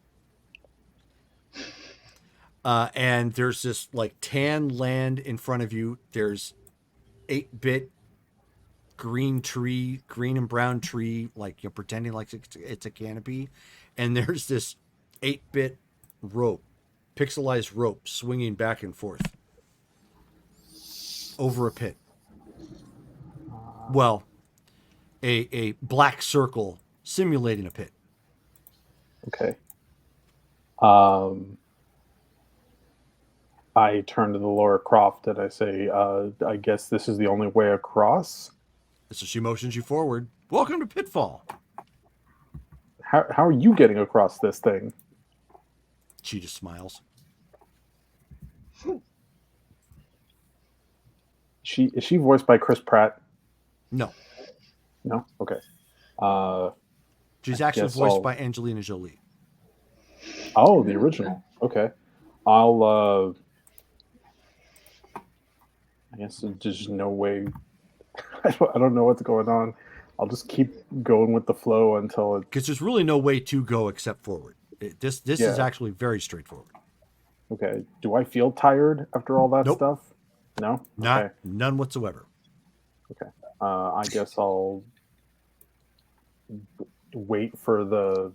D: And there's this like tan land in front of you. There's 8-bit green and brown tree, like you're pretending like it's a canopy. And there's this 8-bit rope, pixelized rope swinging back and forth over a pit. Well, a black circle simulating a pit.
B: Okay. I turn to the Lara Croft and I say, I guess this is the only way across.
D: So she motions you forward. Welcome to Pitfall.
B: How are you getting across this thing?
D: She just smiles.
B: Is she voiced by Chris Pratt?
D: No.
B: No? Okay.
D: She's actually voiced by Angelina Jolie.
B: Oh, the original. Okay. I guess there's no way. I don't know what's going on. I'll just keep going with the flow until it.
D: Because there's really no way to go except forward. This is actually very straightforward.
B: Okay. Do I feel tired after all that stuff? No?
D: None whatsoever.
B: Okay. I guess I'll wait for the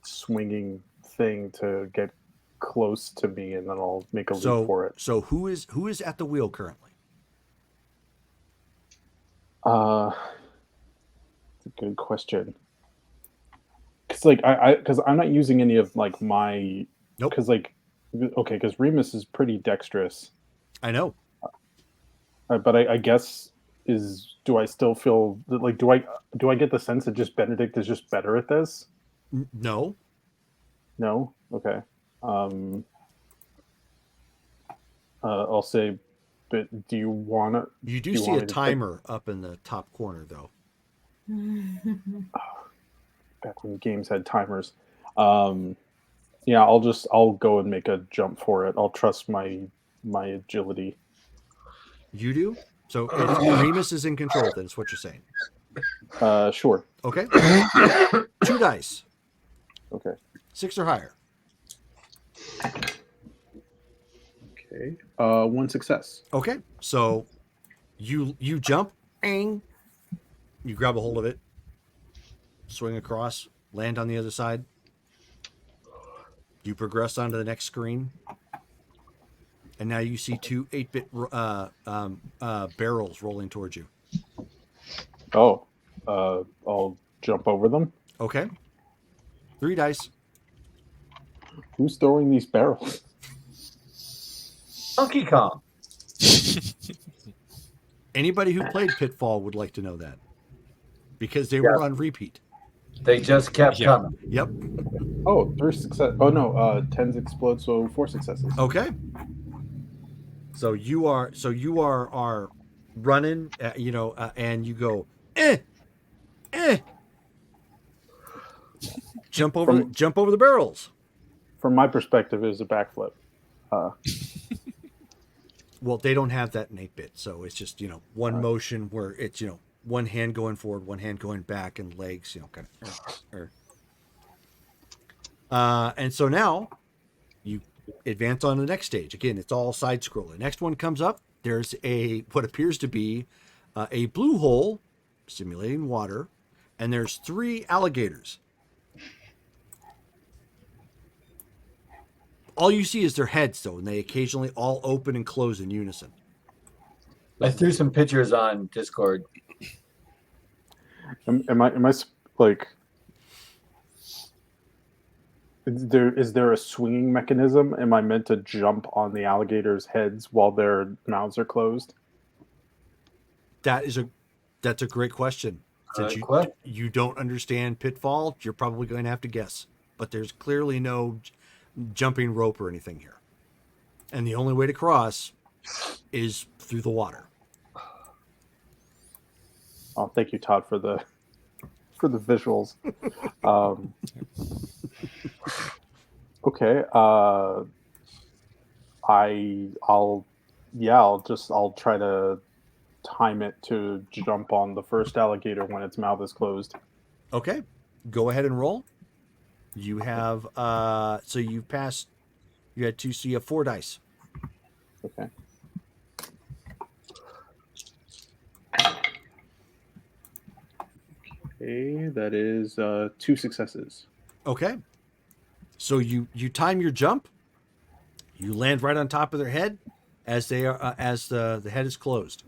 B: swinging thing to get close to me, and then I'll make a leap for it.
D: So who is at the wheel currently?
B: It's a good question. Because I'm not using any of like my.
D: Nope.
B: Because Remus is pretty dexterous.
D: I know.
B: But I guess do I still feel like do I get the sense that just Benedict is just better at this?
D: No.
B: No. Okay. I'll say But do you want to?
D: You do see a timer up in the top corner, though.
B: Back when games had timers. Yeah, I'll go and make a jump for it. I'll trust my agility.
D: You do? So Remus is in control, then, is what you're saying.
B: Sure.
D: Okay. 2 dice.
B: Okay.
D: 6 or higher.
B: Okay. 1 success.
D: Okay. So you jump, bang, you grab a hold of it, swing across, land on the other side. You progress onto the next screen. And now you see 2 8-bit barrels rolling towards you.
B: Oh. I'll jump over them.
D: Okay. 3 dice.
B: Who's throwing these barrels?
F: Donkey Kong.
D: Anybody who played Pitfall would like to know that. Because they were on repeat.
F: They just kept coming.
D: Yep.
B: Oh, 3 success. Oh no, 10s explode, so 4 successes.
D: Okay. So you are running, and you go, jump over the barrels.
B: From my perspective, it was a backflip.
D: Well, they don't have that in 8-bit, so it's just one motion where it's one hand going forward, one hand going back, and legs kind of. And so now you advance on the next stage. Again, it's all side scrolling. Next one comes up. There's what appears to be a blue hole simulating water, and there's 3 alligators. All you see is their heads, though, and they occasionally all open and close in unison.
F: I threw some pictures on Discord.
B: Am I like? Is there a swinging mechanism? Am I meant to jump on the alligators' heads while their mouths are closed?
D: That's a great question. Since you don't understand Pitfall, you're probably going to have to guess. But there's clearly no jumping rope or anything here. And the only way to cross is through the water.
B: Oh, thank you, Todd, for the visuals. Okay. I'll try to time it to jump on the first alligator when its mouth is closed.
D: Okay. Go ahead and roll. You have so you passed. You had 2, so you have 4 dice.
B: Okay. Okay, that is 2 successes.
D: Okay. So you time your jump. You land right on top of their head as they are as the head is closed.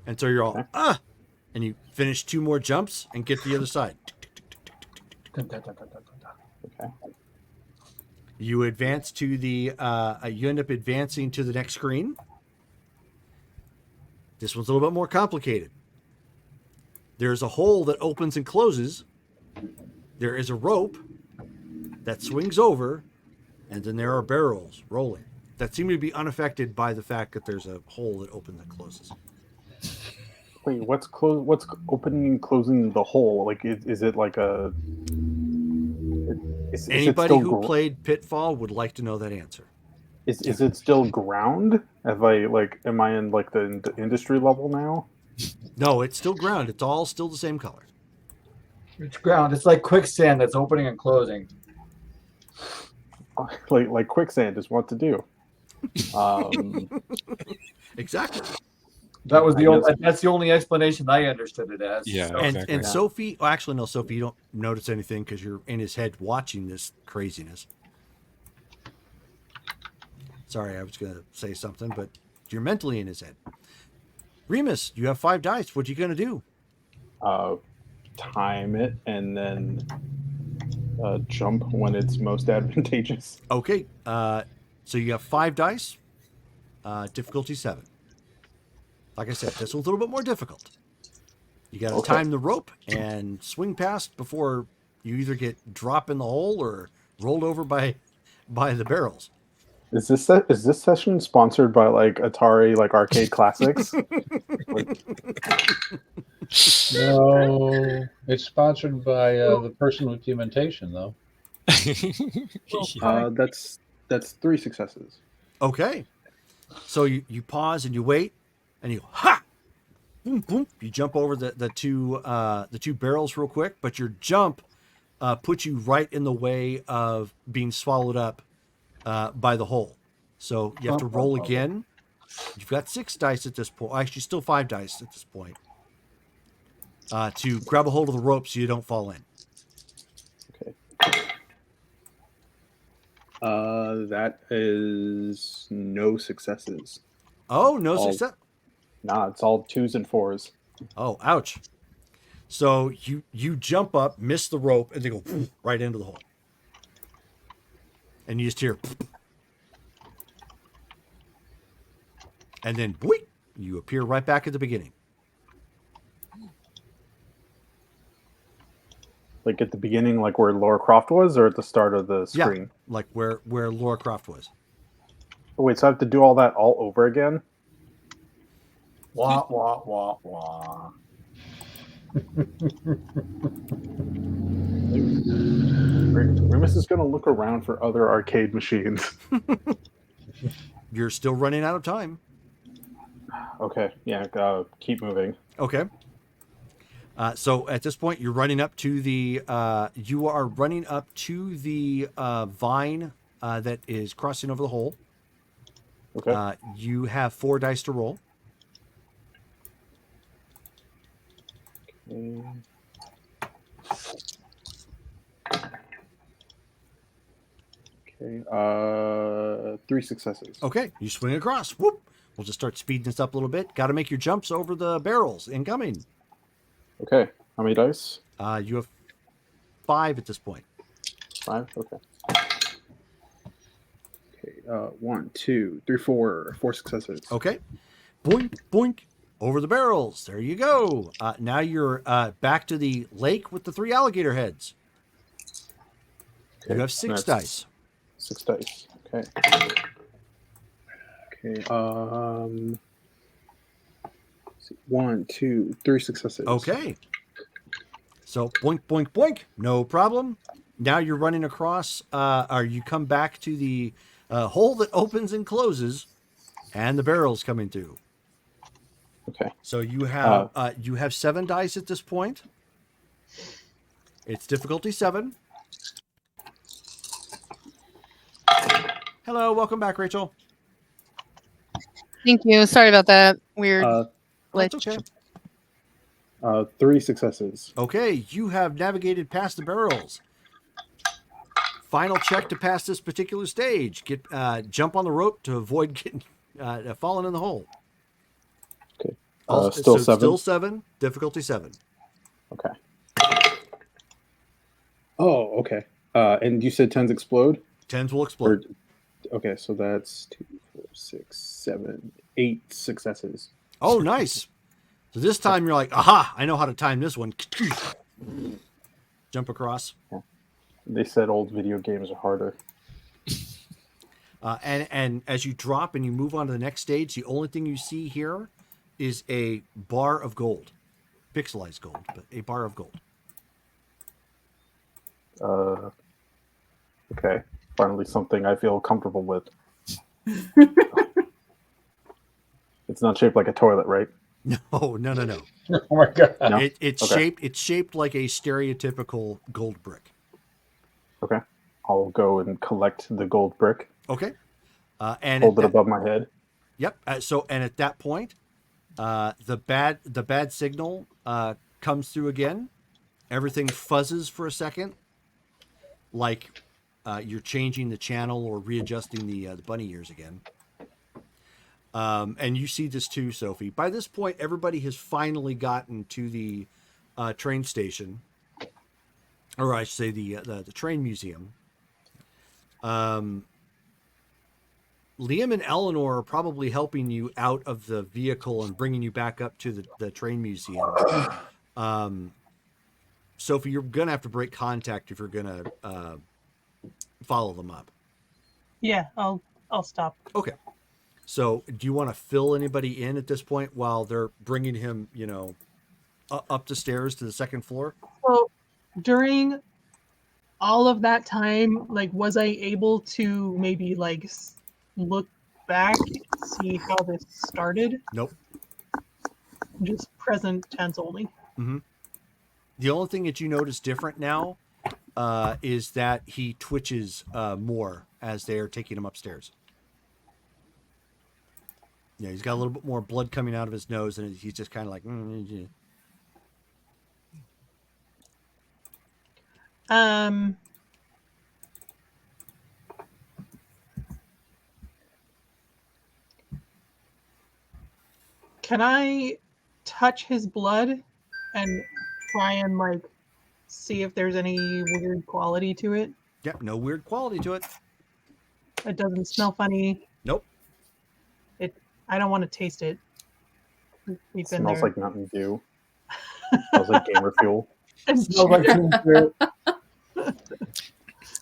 D: And so you're all and you finish 2 more jumps and get to the other side.
B: Okay.
D: You advance to the you end up advancing to the next screen. This one's a little bit more complicated. There's a hole that opens and closes. There is a rope that swings over, and then there are barrels rolling that seem to be unaffected by the fact that there's a hole that opens and closes.
B: Wait, what's opening and closing the hole? Like, is it like a?
D: Anybody who played Pitfall would like to know that answer.
B: Is it still ground? Am I in like the industry level now?
D: No, it's still ground. It's all still the same color.
F: It's ground. It's like quicksand that's opening and closing.
B: Like quicksand is what to do.
D: Exactly.
F: That was that's the only explanation I understood it as.
I: Yeah.
F: So.
D: And Sophie, actually no, Sophie, you don't notice anything because you're in his head watching this craziness. Sorry, I was going to say something, but you're mentally in his head. Remus, you have 5 dice. What are you going to do?
B: Time it and then jump when it's most advantageous.
D: Okay. So you have 5 dice. Difficulty 7. Like I said, this one's a little bit more difficult. You got to time the rope and swing past before you either get dropped in the hole or rolled over by the barrels.
B: Is this session sponsored by like Atari like arcade classics?
J: No, it's sponsored by the person with the invitation, though.
B: That's 3 successes.
D: Okay. So you pause and you wait, and you go, ha! Boom, boom. You jump over the two barrels real quick, but your jump puts you right in the way of being swallowed up by the hole. So you have to roll again. You've got 6 dice at this point. Actually, still 5 dice at this point. To grab a hold of the rope so you don't fall in.
B: Okay. That is no successes.
D: Oh, no success.
B: Nah, it's all 2s and 4s.
D: Oh, ouch. So you jump up, miss the rope, and they go right into the hole. And you just hear, and then boing, you appear right back at the beginning.
B: Like at the beginning, like where Laura Croft was, or at the start of the screen?
D: Yeah, like where Laura Croft was.
B: Oh, wait, so I have to do all that all over again?
F: Wah, wah, wah, wah.
B: Remus is going to look around for other arcade machines.
D: You're still running out of time.
B: Okay, yeah, keep moving.
D: Okay. So at this point, you're running up to the. You are running up to the vine that is crossing over the hole.
B: Okay.
D: You have 4 dice to roll.
B: Okay. 3 successes.
D: Okay, you swing across. Whoop. We'll just start speeding this up a little bit. Got to make your jumps over the barrels. Incoming.
B: Okay. How many dice?
D: You have 5 at this point.
B: 5? Okay. Okay. 1, 2, 3, 4. 4 successes.
D: Okay. Boink, boink. Over the barrels. There you go. Now you're back to the lake with the 3 alligator heads.
B: Okay.
D: You have 6 dice.
B: 6 dice. Okay. Okay. 1, 2, 3 successes.
D: Okay. So boink, boink, boink. No problem. Now you're running across, or you come back to the hole that opens and closes, and the barrel's coming through.
B: Okay.
D: So you have 7 dice at this point. It's difficulty 7. Hello, welcome back, Rachel.
H: Thank you. Sorry about that weird glitch.
D: That's okay.
B: 3 successes.
D: Okay, you have navigated past the barrels. Final check to pass this particular stage. Get jump on the rope to avoid getting falling in the hole.
B: Okay.
D: Still
B: 7.
D: Still 7. Difficulty 7.
B: Okay. Oh, okay. And you said 10s explode?
D: 10s will explode.
B: Okay, so that's 2, 4, 6, 7, 8 successes.
D: Oh, nice. So this time you're like, aha, I know how to time this one. Jump across.
B: Yeah. They said old video games are harder.
D: And as you drop and you move on to the next stage, the only thing you see here is a bar of gold. Pixelized gold, but a bar of gold.
B: Okay. Finally something I feel comfortable with. It's not shaped like a toilet, right?
D: No.
F: Oh my god!
B: No?
D: It's shaped like a stereotypical gold brick.
B: Okay. I'll go and collect the gold brick.
D: Okay. And
B: hold it above my head.
D: Yep. And at that point, the bad signal comes through again. Everything fuzzes for a second, like you're changing the channel or readjusting the bunny ears again. And you see this too, Sophie. By this point, everybody has finally gotten to the train station, or I should say the train museum. Liam and Eleanor are probably helping you out of the vehicle and bringing you back up to the train museum. Sophie, you're going to have to break contact if you're going to follow them up.
G: Yeah, I'll I'll stop.
D: Okay. So, do you want to fill anybody in at this point while they're bringing him, up the stairs to the second floor?
G: So during all of that time, like, was I able to maybe like look back and see how this started?
D: Nope.
G: Just present tense only.
D: Mm-hmm. The only thing that you notice different now is that he twitches more as they are taking him upstairs. Yeah, he's got a little bit more blood coming out of his nose, and he's just kind of like.
G: Can I touch his blood and try and like see if there's any weird quality to it?
D: Yep, no weird quality to it.
G: It doesn't smell funny.
D: Nope.
G: I don't want to taste it. We've been
B: Smells
G: there.
B: like Mountain Dew. Smells like gamer fuel.
F: Smells like Teen Spirit.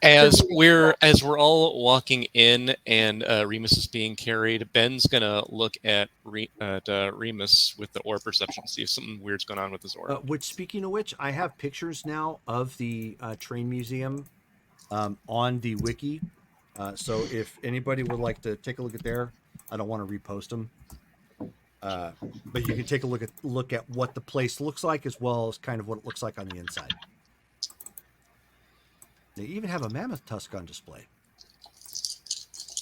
I: As we're all walking in and Remus is being carried, Ben's gonna look at Remus with the aura perception, see if something weird's going on with his aura.
D: Which, speaking of which, I have pictures now of the train museum on the wiki. So if anybody would like to take a look at there, I don't want to repost them. But you can take a look at what the place looks like, as well as kind of what it looks like on the inside. They even have a mammoth tusk on display.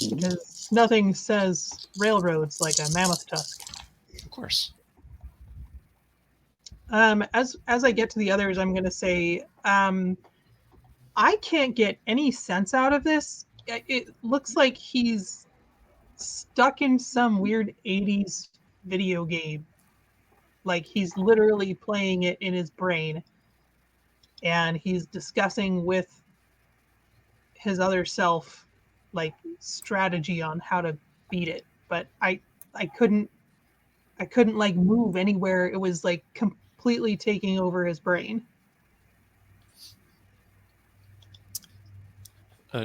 G: Because nothing says railroads like a mammoth tusk.
I: Of course.
G: As I get to the others, I'm going to say I can't get any sense out of this. It looks like he's stuck in some weird 80s video game. Like he's literally playing it in his brain. And he's discussing with his other self like strategy on how to beat it. But I couldn't like move anywhere. It was like completely taking over his brain.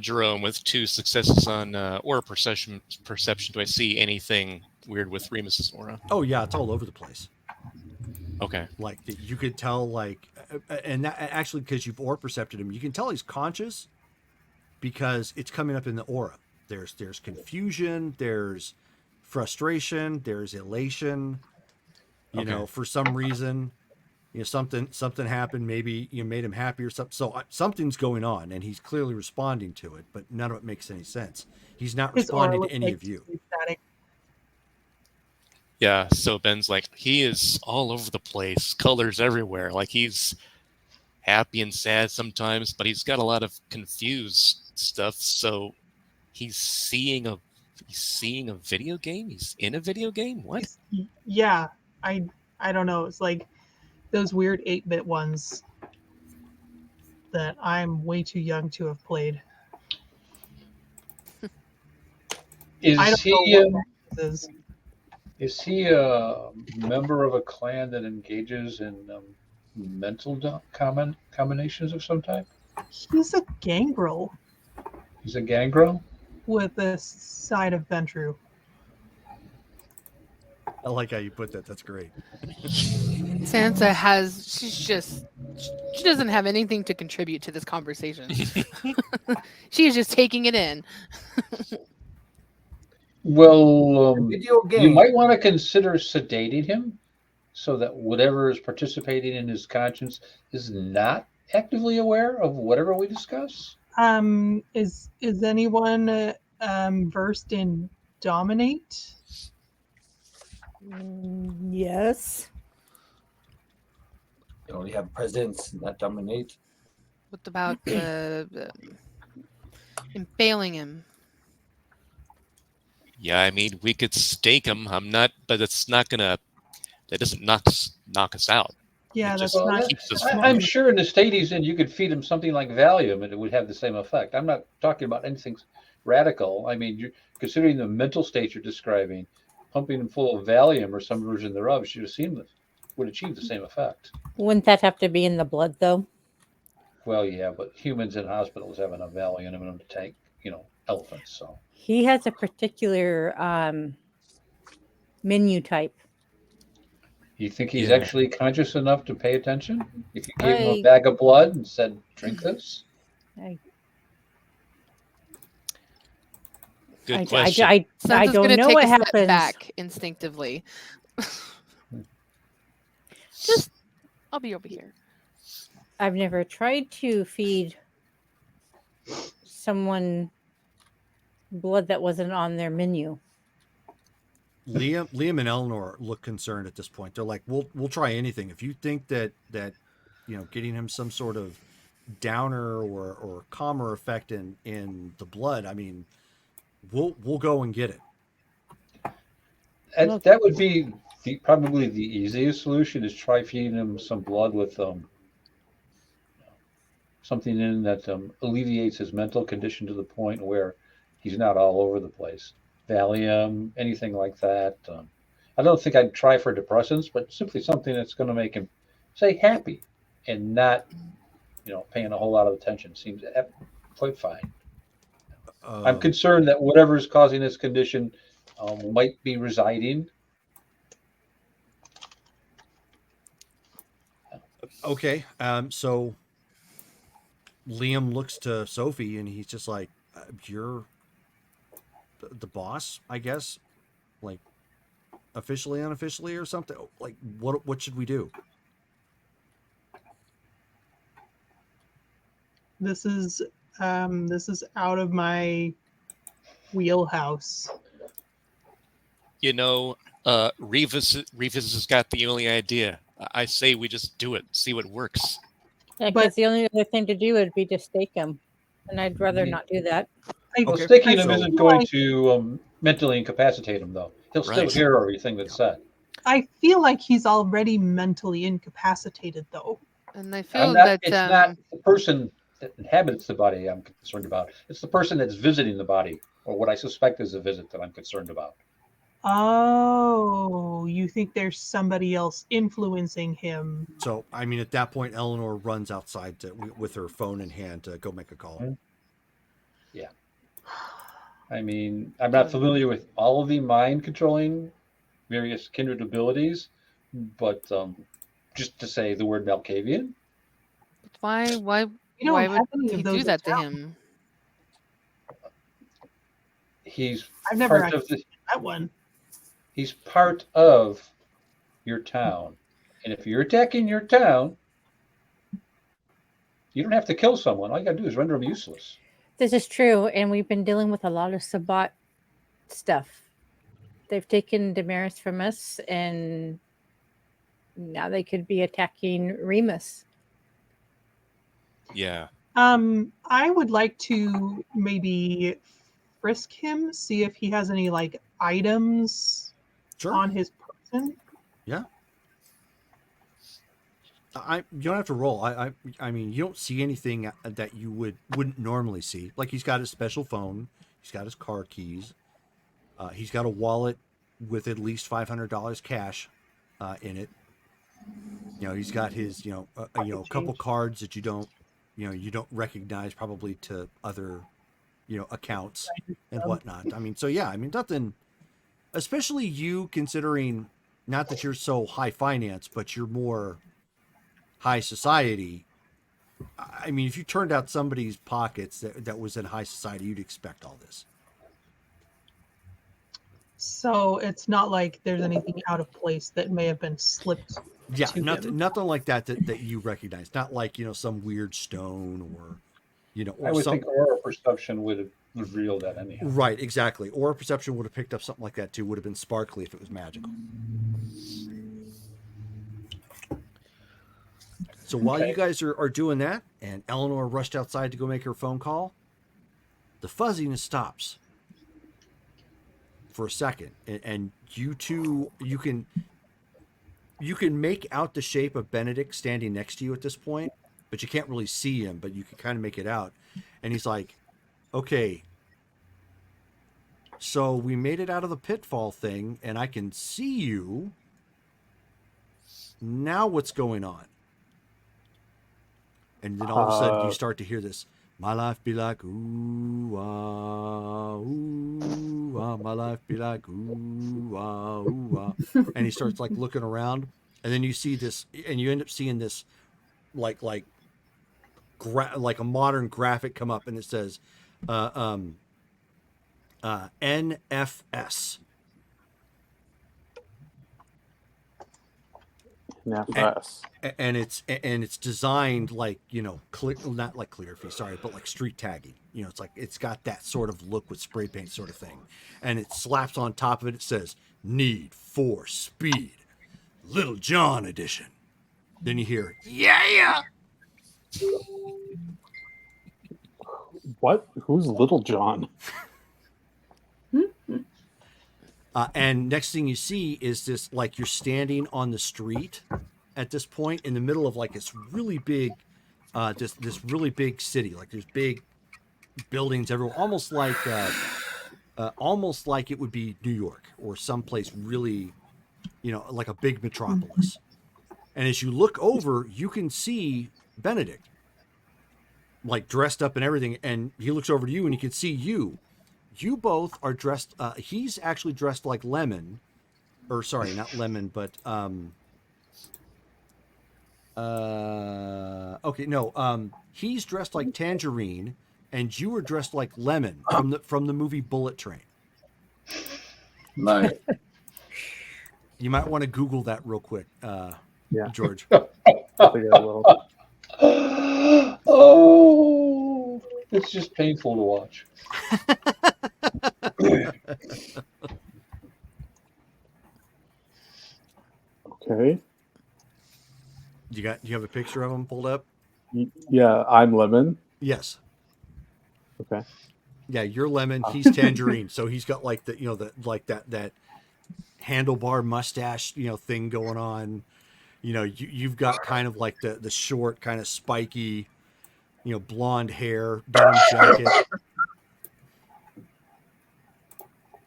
I: Jerome, with 2 successes on aura perception, do I see anything weird with Remus's aura?
D: Oh yeah, it's all over the place.
I: Okay.
D: Like you could tell, like, and that, actually, because you've aura percepted him, you can tell he's conscious because it's coming up in the aura. There's confusion, there's frustration, there's elation. You know, for some reason, something happened. Maybe you made him happy or something. So something's going on, and he's clearly responding to it, but none of it makes any sense. He's not responding to any of you.
G: Static.
I: Yeah, so Ben's like, he is all over the place, colors everywhere. Like he's happy and sad sometimes, but he's got a lot of confused stuff. So he's seeing a video game. He's in a video game. What?
G: Yeah, I don't know. It's like those weird 8-bit ones that I'm way too young to have played.
J: Is he a member of a clan that engages in mental combinations of some type?
G: He's a gangrel.
J: He's a gangrel?
G: With a side of Ventru.
D: I like how you put that. That's great.
H: Sansa she doesn't have anything to contribute to this conversation. She is just taking it in.
J: Well,
F: video game.
J: You might want to consider sedating him so that whatever is participating in his conscience is not actively aware of whatever we discuss.
G: Is anyone versed in dominate?
E: Yes.
F: You only have presidents that dominate.
H: What about impaling him?
I: Yeah, I mean, we could stake him. But it's not gonna. That doesn't knock us out.
G: Yeah, that's
J: Well,
G: not.
J: I'm sure in the state he's in, you could feed him something like Valium, and it would have the same effect. I'm not talking about anything radical. I mean, you're considering the mental state you're describing, pumping him full of Valium or some version thereof would achieve the same effect.
E: Wouldn't that have to be in the blood, though?
J: Well, yeah, but humans in hospitals have enough Valium in them to tank, elephants. So
E: He has a particular menu type.
J: you think he's
I: Yeah.
J: actually conscious enough to pay attention? If you gave him a
E: I-
J: bag of blood and said, "Drink this,"
I: Good
E: I
I: question.
H: Sense is
E: don't
H: gonna
E: know
H: take
E: what
H: a step
E: happens.
H: back instinctively. Just, I'll be over here.
E: I've never tried to feed someone blood that wasn't on their menu.
D: Liam and Eleanor look concerned at this point. They're like, "We'll try anything. If you think that getting him some sort of downer or calmer effect in the blood, I mean, we'll go and get it."
J: and that would be probably the easiest solution is try feeding him some blood with something in that alleviates his mental condition to the point where he's not all over the place. Valium, anything like that. I don't think I'd try for depressants, but simply something that's going to make him, say, happy and not, paying a whole lot of attention. Seems quite fine. I'm concerned that whatever is causing this condition might be residing.
D: Okay. So Liam looks to Sophie and he's just like, "You're the boss, I guess, like officially, unofficially, or something. Like, what should we do?"
G: This is out of my wheelhouse.
I: Revis has got the only idea. I say we just do it, see what works.
E: Yeah, because the only other thing to do would be to stake him, and I'd rather not do that.
J: Well, staking him isn't going to mentally incapacitate him, though. He'll still hear everything that's said.
G: I feel like he's already mentally incapacitated, though.
H: And I feel that
J: it's not the person that inhabits the body I'm concerned about. It's the person that's visiting the body, or what I suspect is a visit that I'm concerned about.
G: Oh, you think there's somebody else influencing him?
D: So, I mean, at that point, Eleanor runs outside with her phone in hand to go make a call.
J: Yeah. I mean, I'm not familiar with all of the mind controlling various kindred abilities, but just to say the word Malkavian.
H: Why would he do that to him?
G: I've never actually that one.
J: He's part of your town. And if you're attacking your town, you don't have to kill someone. All you got to do is render them useless.
E: This is true, and we've been dealing with a lot of Sabbat stuff. They've taken Damaris from us, and now they could be attacking Remus.
I: Yeah.
G: I would like to maybe frisk him, see if he has any like items on his person.
D: Yeah. You don't have to roll. I mean, you don't see anything that you wouldn't normally see. Like, he's got his special phone, he's got his car keys, he's got a wallet with at least $500 cash in it. He's got his a couple cards that you don't recognize probably to other accounts and whatnot. I mean, so yeah, I mean, nothing. Especially you, considering not that you're so high finance, but you're more high society. I mean, if you turned out somebody's pockets that was in high society, you'd expect all this.
G: So it's not like there's anything out of place that may have been slipped.
D: Yeah, nothing like that you recognize. Not like some weird stone or or
J: I would think aura perception would have revealed that anyhow.
D: Right, exactly. Aura perception would have picked up something like that too. Would have been sparkly if it was magical. So while you guys are doing that, and Eleanor rushed outside to go make her phone call, the fuzziness stops for a second, and you two, you can make out the shape of Benedict standing next to you at this point, but you can't really see him, but you can kind of make it out. And he's like, "Okay, so we made it out of the pitfall thing, and I can see you. Now what's going on?" And then all of a sudden you start to hear this My life be like ooh ah, my life be like ooh ah. And he starts like looking around, and then you see this, and you end up seeing this like like a modern graphic come up, and it says NFS.
B: NFS.
D: And it's designed like, you know, not like calligraphy, sorry, but like street tagging. You know, it's like it's got that sort of look with spray paint sort of thing, and it slaps on top of it. It says "Need for Speed, Little John Edition." Then you hear "Yeah."
B: What? Who's Little John?
D: And next thing you see is this, like, you're standing on the street at this point in the middle of like this really big, this really big city. Like there's big buildings everywhere, almost like it would be New York or someplace really, you know, like a big metropolis. And as you look over, you can see Benedict, like dressed up and everything. And he looks over to you, and you can see you. You both are dressed. He's actually dressed like Lemon, or sorry, not Lemon, but okay, no, he's dressed like Tangerine, and you were dressed like Lemon from the movie Bullet Train.
F: Nice.
D: You might want to Google that real quick, George.
B: I think I will.
J: Oh, it's just painful to watch.
B: Okay.
D: Do you have a picture of him pulled up?
B: Yeah, I'm Lemon.
D: Yes.
B: Okay.
D: Yeah, you're Lemon. He's Tangerine. So he's got like the, you know, the like that handlebar mustache, you know, thing going on. You know, you've got kind of like the short, kind of spiky, you know, blonde hair, denim jacket.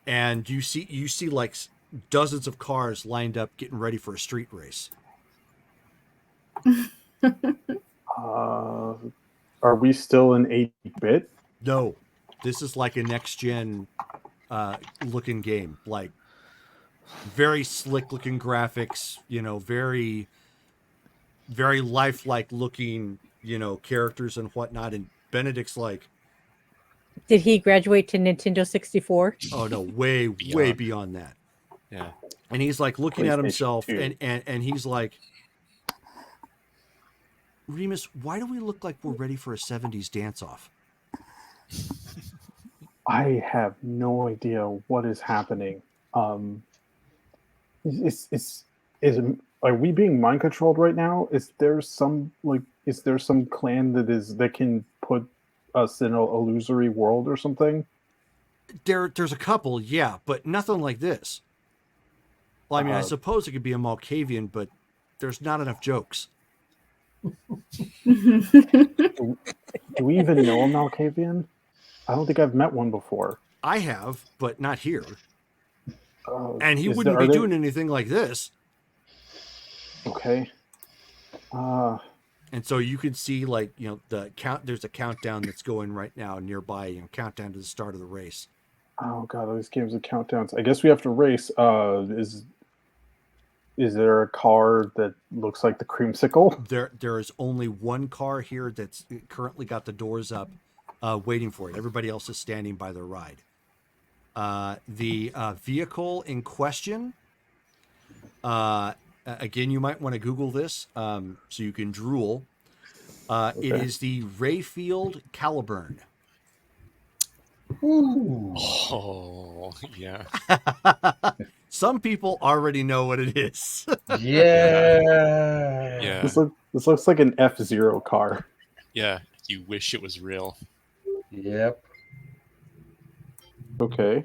D: And you see like dozens of cars lined up getting ready for a street race.
B: Are we still in 8-bit?
D: No, this is like a next gen looking game. Like very slick looking graphics, you know, very very lifelike looking, you know, characters and whatnot. And Benedict's like,
E: did he graduate to Nintendo 64?
D: oh no, way beyond that.
I: Yeah.
D: And he's like looking at himself,
B: 2.
D: and he's like, Remus, why do we look like we're ready for a 70s dance-off?
B: I have no idea what is happening. Are we being mind controlled right now? Is there some clan that can put us in an illusory world or something?
D: There's a couple, yeah, but nothing like this. Well, I mean, I suppose it could be a Malkavian, but there's not enough jokes.
B: Do we even know a Malkavian? I don't think I've met one before.
D: I have, but not here. And he wouldn't be doing anything like this.
B: Okay.
D: And so you can see, like, you know, there's a countdown that's going right now nearby, you know, countdown to the start of the race.
B: Oh god, those games with countdowns. I guess we have to race. Is there a car that looks like the creamsicle?
D: There is only one car here that's currently got the doors up, waiting for it. Everybody else is standing by their ride. The vehicle in question, again, you might want to Google this so you can drool. Okay. It is the Rayfield Caliburn.
J: Ooh.
I: Oh, yeah.
D: Some people already know what it is.
J: Yeah.
I: Yeah.
B: This looks like an F-Zero car.
I: Yeah. You wish it was real.
J: Yep.
B: Okay.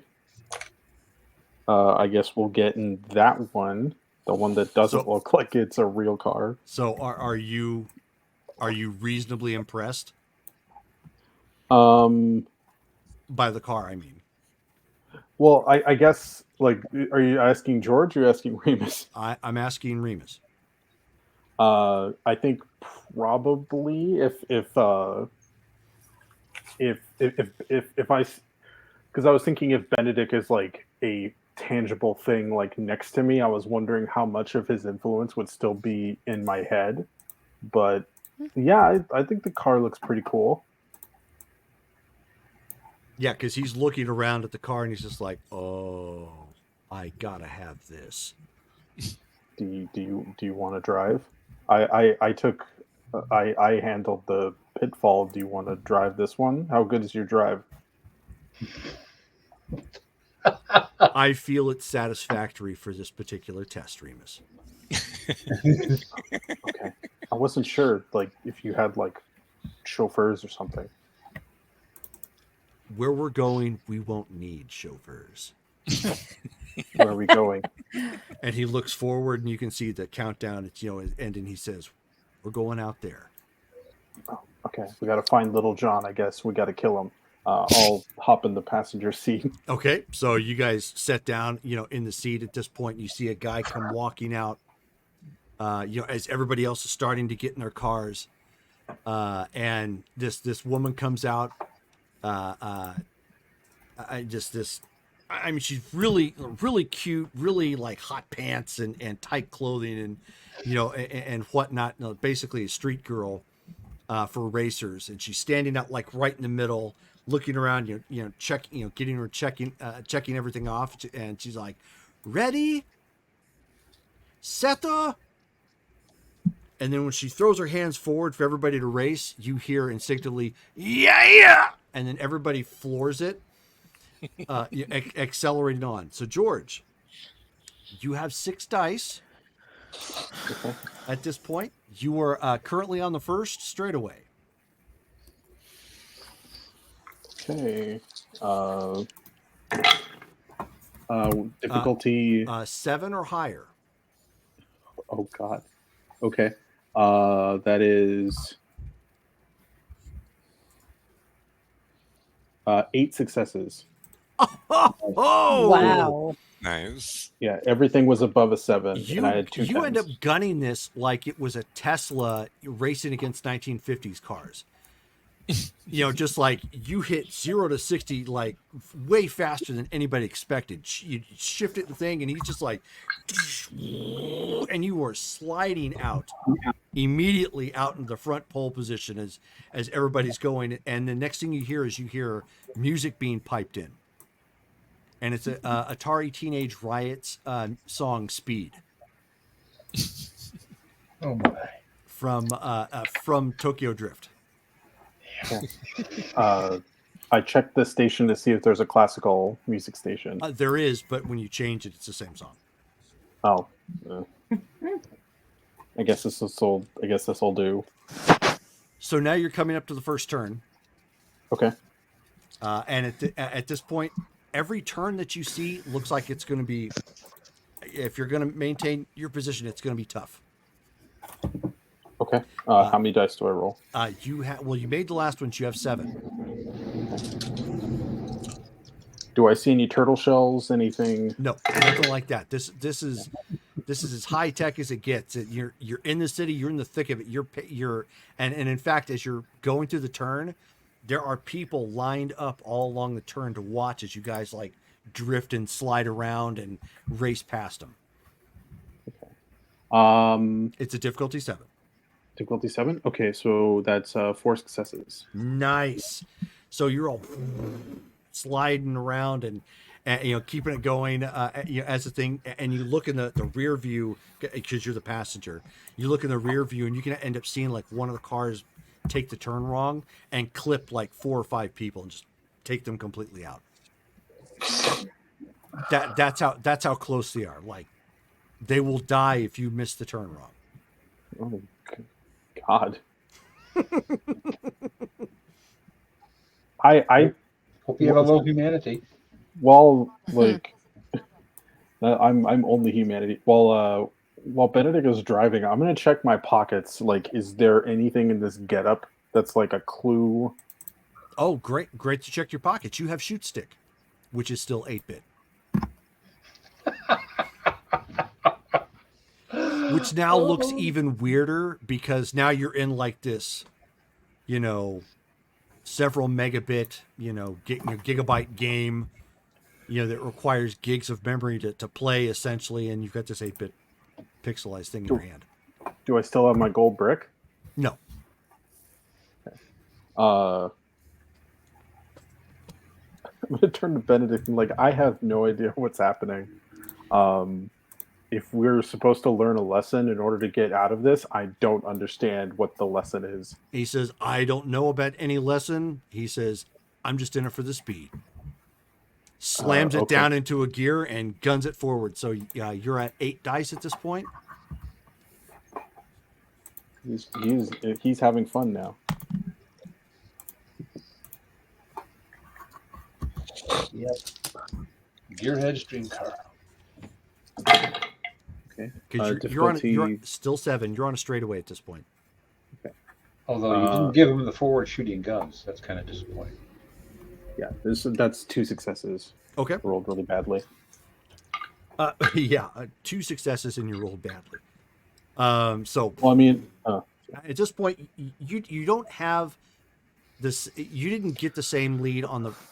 B: I guess we'll get in that one. The one that doesn't look like it's a real car.
D: So are you reasonably impressed? By the car, I mean.
B: Well, I guess, like, are you asking George or are you asking Remus?
D: I'm asking Remus.
B: I think probably if if I, because I was thinking if Benedict is like a tangible thing like next to me, I was wondering how much of his influence would still be in my head. But yeah, I think the car looks pretty cool.
D: Yeah, because he's looking around at the car and he's just like, "Oh, I gotta have this."
B: Do you want to drive? I took I handled the pitfall. Do you want to drive this one? How good is your drive?
D: I feel it's satisfactory for this particular test, Remus.
B: Okay, I wasn't sure like if you had like chauffeurs or something.
D: Where we're going, we won't need chauffeurs.
B: Where are we going?
D: And he looks forward, and you can see the countdown. It's ending. He says, "We're going out there."
B: Oh, okay, we got to find Little John. I guess we got to kill him. I'll hop in the passenger seat.
D: Okay, so you guys sit down, in the seat at this point. And you see a guy come walking out. As everybody else is starting to get in their cars, and this woman comes out. She's really, really cute, really like hot pants and tight clothing and whatnot. Basically a street girl for racers, and she's standing out like right in the middle, looking around, checking everything off, and she's like, "Ready, set." And then when she throws her hands forward for everybody to race, you hear instinctively, "Yeah!" And then everybody floors it, accelerating on. So, George, you have 6 dice at this point. You are currently on the first straightaway.
B: Okay. Difficulty
D: 7 or higher.
B: Oh God. Okay. That is 8 successes.
D: Oh!
E: Wow.
I: Nice.
B: Yeah, everything was above a 7,
D: You,
B: and I had 2
D: you end up
B: tens.
D: gunning this like it was a Tesla racing against 1950s cars. Just like you hit 0 to 60 like way faster than anybody expected. You shifted the thing, and he's just like, and you were sliding out immediately out into the front pole position as everybody's going. And the next thing you hear music being piped in, and it's a Atari Teenage Riot's song "Speed."
J: Oh my!
D: From Tokyo Drift.
B: I checked the station to see if there's a classical music station.
D: There is, but when you change it, it's the same song.
B: Oh, I guess this will do.
D: So now you're coming up to the first turn.
B: Okay.
D: And at this point, every turn that you see looks like it's going to be. If you're going to maintain your position, it's going to be tough.
B: Okay. How many dice do I roll?
D: You made the last one. So you have 7.
B: Do I see any turtle shells? Anything?
D: No, nothing like that. This is as high tech as it gets. You're in the city. You're in the thick of it. And in fact, as you're going through the turn, there are people lined up all along the turn to watch as you guys like drift and slide around and race past them.
B: Okay.
D: It's a difficulty 7.
B: Difficulty 7. Okay, so that's 4 successes.
D: Nice. So you're all sliding around and keeping it going as a thing, and you look in the rear view because you're the passenger. You look in the rear view and you can end up seeing like one of the cars take the turn wrong and clip like 4 or 5 people and just take them completely out. That's how close they are. Like they will die if you miss the turn wrong.
B: Oh God. I
J: hope you have a little humanity.
B: Well, like I'm only humanity. While Benedict is driving, I'm gonna check my pockets. Like, is there anything in this getup that's like a clue?
D: Oh, great to check your pockets. You have shoot stick, which is still 8-bit. Which now looks even weirder because now you're in like this, several megabit, gigabyte game, that requires gigs of memory to play essentially, and you've got this 8-bit pixelized thing in your hand.
B: Do I still have my gold brick?
D: No.
B: I'm gonna turn to Benedict and I have no idea what's happening. If we're supposed to learn a lesson in order to get out of this, I don't understand what the lesson is.
D: He says, I don't know about any lesson. He says, I'm just in it for the speed. Slams it down into a gear and guns it forward. So you're at 8 dice at this point.
B: He's having fun now.
J: Yep. Gearhead stream car.
B: Okay.
D: Because you're still 7. You're on a straightaway at this point.
B: Okay.
J: Although you didn't give him the forward shooting guns. That's kind of disappointing.
B: Yeah, that's 2 successes.
D: Okay.
B: I rolled really badly.
D: 2 successes and you rolled badly. At this point, you don't have this. You didn't get the same lead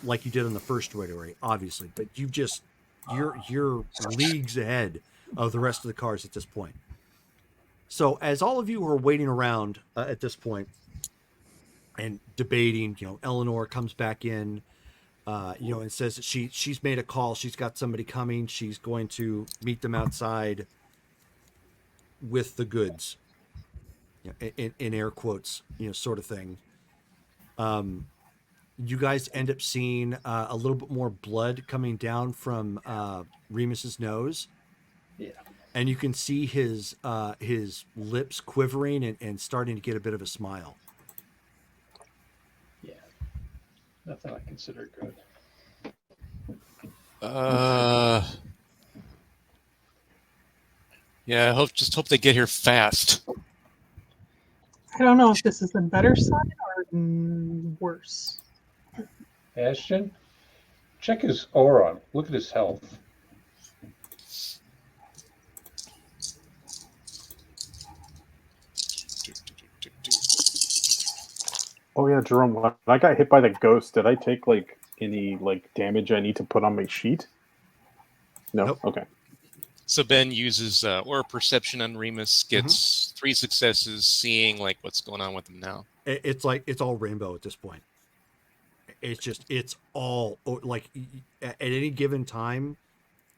D: like you did on the first straightaway, obviously, but you're leagues ahead of the rest of the cars at this point. So as all of you are waiting around at this point and debating, Eleanor comes back in, and says that she's made a call. She's got somebody coming. She's going to meet them outside with the goods, in air quotes, sort of thing. You guys end up seeing a little bit more blood coming down from Remus's nose.
J: Yeah.
D: And you can see his lips quivering and starting to get a bit of a smile.
J: Yeah. Nothing I consider good.
I: Yeah, just hope they get here fast.
G: I don't know if this is a better sign or worse.
J: Ashton, check his aura. Look at his health.
B: Oh yeah, Jerome, when I got hit by the ghost, did I take any damage I need to put on my sheet? No?
D: Nope.
B: Okay.
I: So Ben uses aura perception on Remus, gets 3 successes, seeing what's going on with him now.
D: It's all rainbow at this point. It's all at any given time,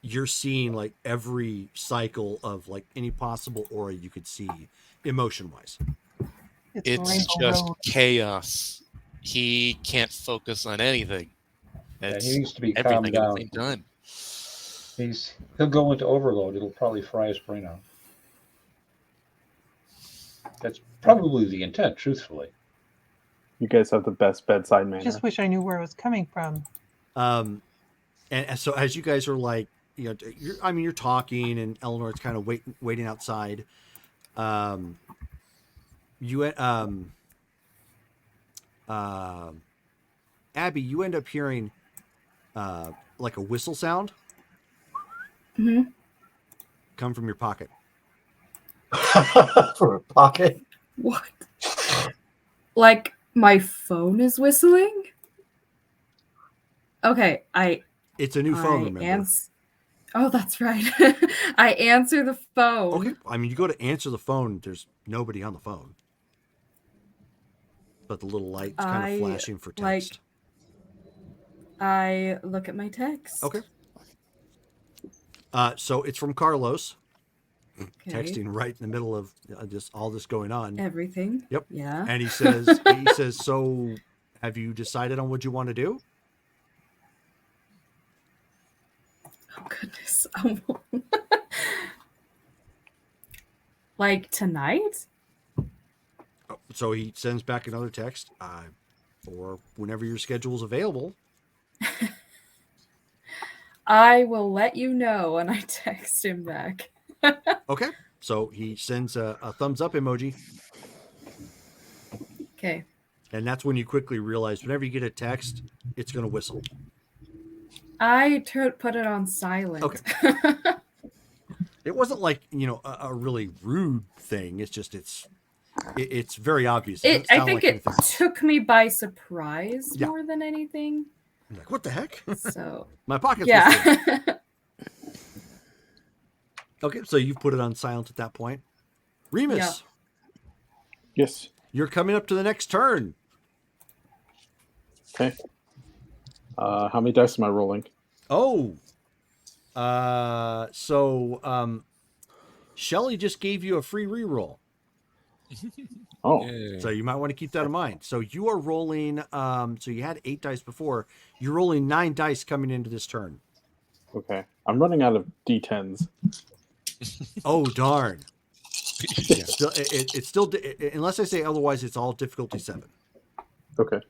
D: you're seeing every cycle of any possible aura you could see emotion wise.
I: It's just chaos. He can't focus on anything.
J: Yeah, he needs to be
I: everything
J: calmed down.
I: at the same time.
J: He'll go into overload. It'll probably fry his brain out. That's probably the intent, truthfully.
B: You guys have the best bedside manner.
G: I just wish I knew where it was coming from.
D: And so as you guys are you're talking, and Eleanor's kind of waiting outside. Abby, you end up hearing a whistle sound come from your pocket.
F: From a pocket?
C: What? My phone is whistling? Okay,
D: It's a new phone, remember?
C: Oh, that's right. I answer the phone.
D: Okay. You go to answer the phone, there's nobody on the phone. But the little light's kind of flashing for text.
C: I look at my text.
D: Okay. So it's from Carlos. Okay. Texting right in the middle of all this going on.
C: Everything.
D: Yep.
C: Yeah.
D: And he says, so have you decided on what you want to do?
C: Oh, goodness. Tonight?
D: So he sends back another text for whenever your schedule is available.
C: I will let you know, and I text him back.
D: Okay. So he sends a thumbs up emoji.
C: Okay.
D: And that's when you quickly realize whenever you get a text, it's going to whistle.
C: I put it on silent.
D: Okay. It wasn't a really rude thing. It's just it's very obvious.
C: I think it took me by surprise more than anything.
D: I'm like, what the heck?
C: So
D: my pocket's
C: yeah.
D: Okay, so you've put it on silent at that point. Remus.
B: Yeah. Yes.
D: You're coming up to the next turn.
B: Okay. How many dice am I rolling?
D: Oh. Shelly just gave you a free reroll.
B: Oh.
D: So you might want to keep that in mind. So you are rolling, so you had 8 dice before. You're rolling 9 dice coming into this turn.
B: Okay. I'm running out of D10s.
D: Oh, darn. Yeah, it's still, unless I say otherwise, it's all difficulty 7.
B: Okay.